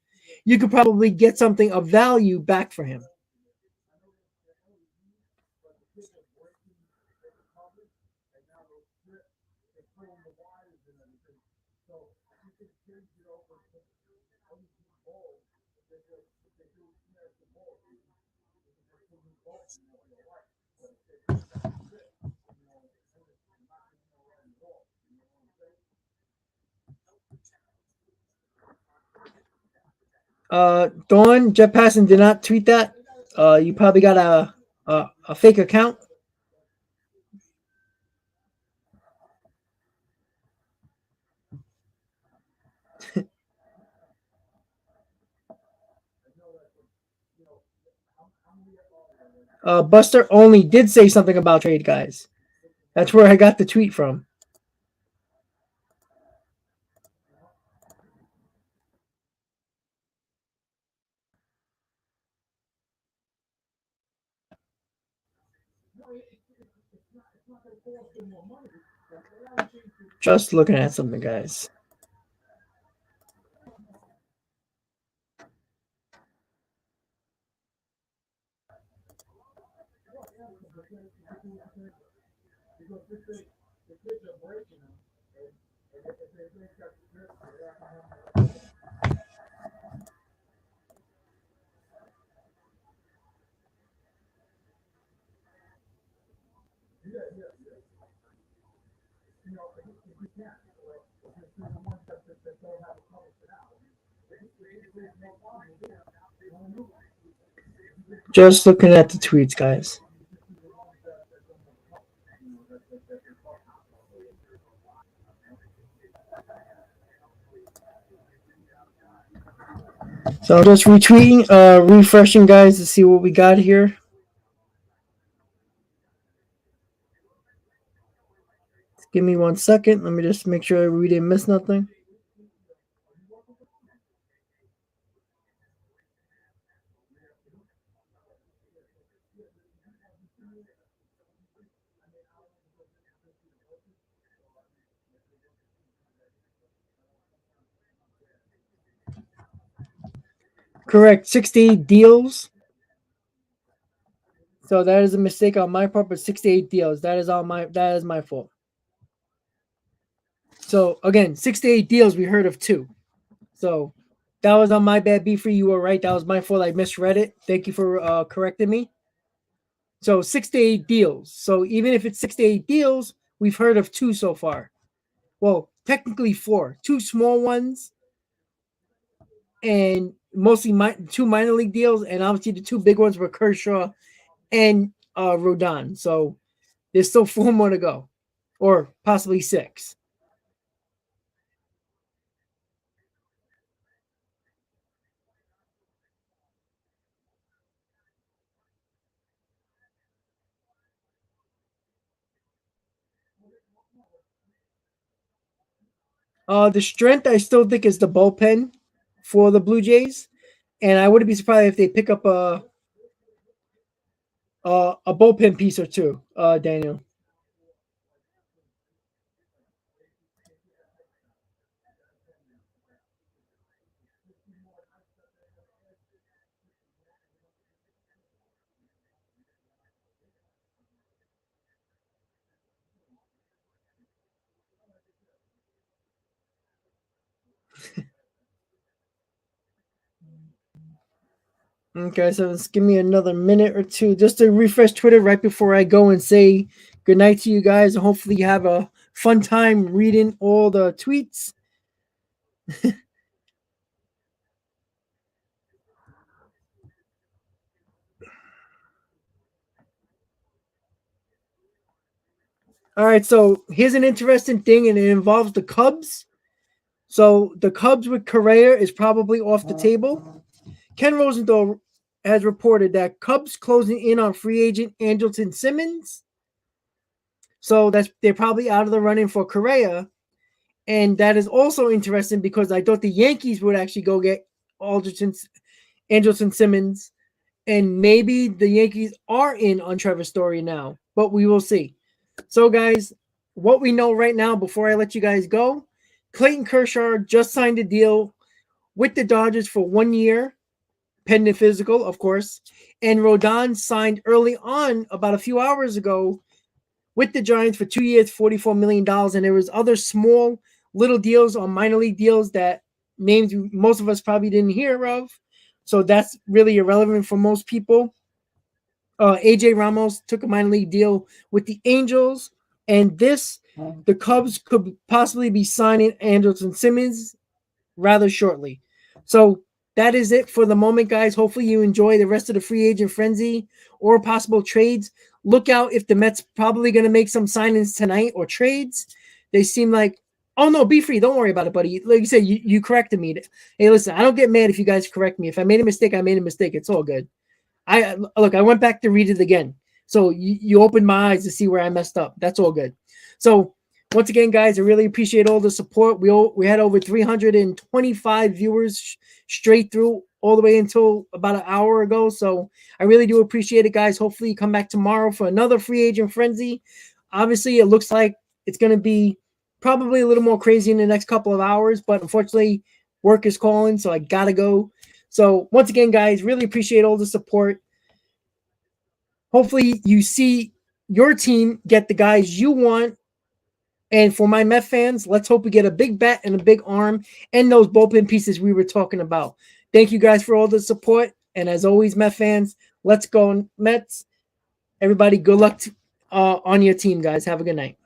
you could probably get something of value back for him. Dawn, Jeff Passan did not tweet that. You probably got a fake account. Buster Only did say something about trade, guys. That's where I got the tweet from. Just looking at something, guys. Just looking at the tweets, guys. So I'm just retweeting, refreshing, guys, to see what we got here. Give me 1 second. Let me just make sure we didn't miss nothing. Correct. 68 deals. So that is a mistake on my part, but 68 deals. That is my fault. So again, 68 deals, we heard of 2. So that was on my bad. B free, you were right. That was my fault. I misread it. Thank you for correcting me. So 68 deals. So even if it's 68 deals, we've heard of 2 so far. Well, technically 4. 2 small ones and mostly 2 minor league deals, and obviously the 2 big ones were Kershaw and Rodon. So there's still 4 more to go, or possibly 6. The strength I still think is the bullpen for the Blue Jays, and I wouldn't be surprised if they pick up a bullpen piece or 2. Daniel. Okay, so let's give me another minute or 2 just to refresh Twitter right before I go and say good night to you guys, and hopefully you have a fun time reading all the tweets. All right, so here's an interesting thing, and it involves the Cubs. So the Cubs with Correa is probably off the table. Ken Rosenthal has reported that Cubs closing in on free agent Andrelton Simmons. So they're probably out of the running for Correa. And that is also interesting because I thought the Yankees would actually go get Andrelton Simmons. And maybe the Yankees are in on Trevor Story now, but we will see. So, guys, what we know right now before I let you guys go, Clayton Kershaw just signed a deal with the Dodgers for 1 year, pending physical, of course. And Rodon signed early on, about a few hours ago, with the Giants for 2 years, $44 million. And there was other small little deals on minor league deals that names most of us probably didn't hear of. So that's really irrelevant for most people. AJ Ramos took a minor league deal with the Angels. And the Cubs could possibly be signing Andrelton Simmons rather shortly. So that is it for the moment, guys. Hopefully you enjoy the rest of the free agent frenzy or possible trades. Look out if the Mets probably going to make some signings tonight or trades. They seem like, oh no, be free. Don't worry about it, buddy. Like you said, you corrected me. Hey, listen, I don't get mad if you guys correct me. If I made a mistake, I made a mistake. It's all good. I went back to read it again. So you opened my eyes to see where I messed up. That's all good. So once again, guys, I really appreciate all the support. We had over 325 viewers straight through all the way until about an hour ago. So I really do appreciate it, guys. Hopefully you come back tomorrow for another free agent frenzy. Obviously, it looks like it's going to be probably a little more crazy in the next couple of hours, but unfortunately, work is calling, so I got to go. So once again, guys, really appreciate all the support. Hopefully you see your team get the guys you want. And for my Met fans, let's hope we get a big bat and a big arm and those bullpen pieces we were talking about. Thank you guys for all the support. And as always, Met fans, let's go Mets. Everybody, good luck on your team, guys. Have a good night.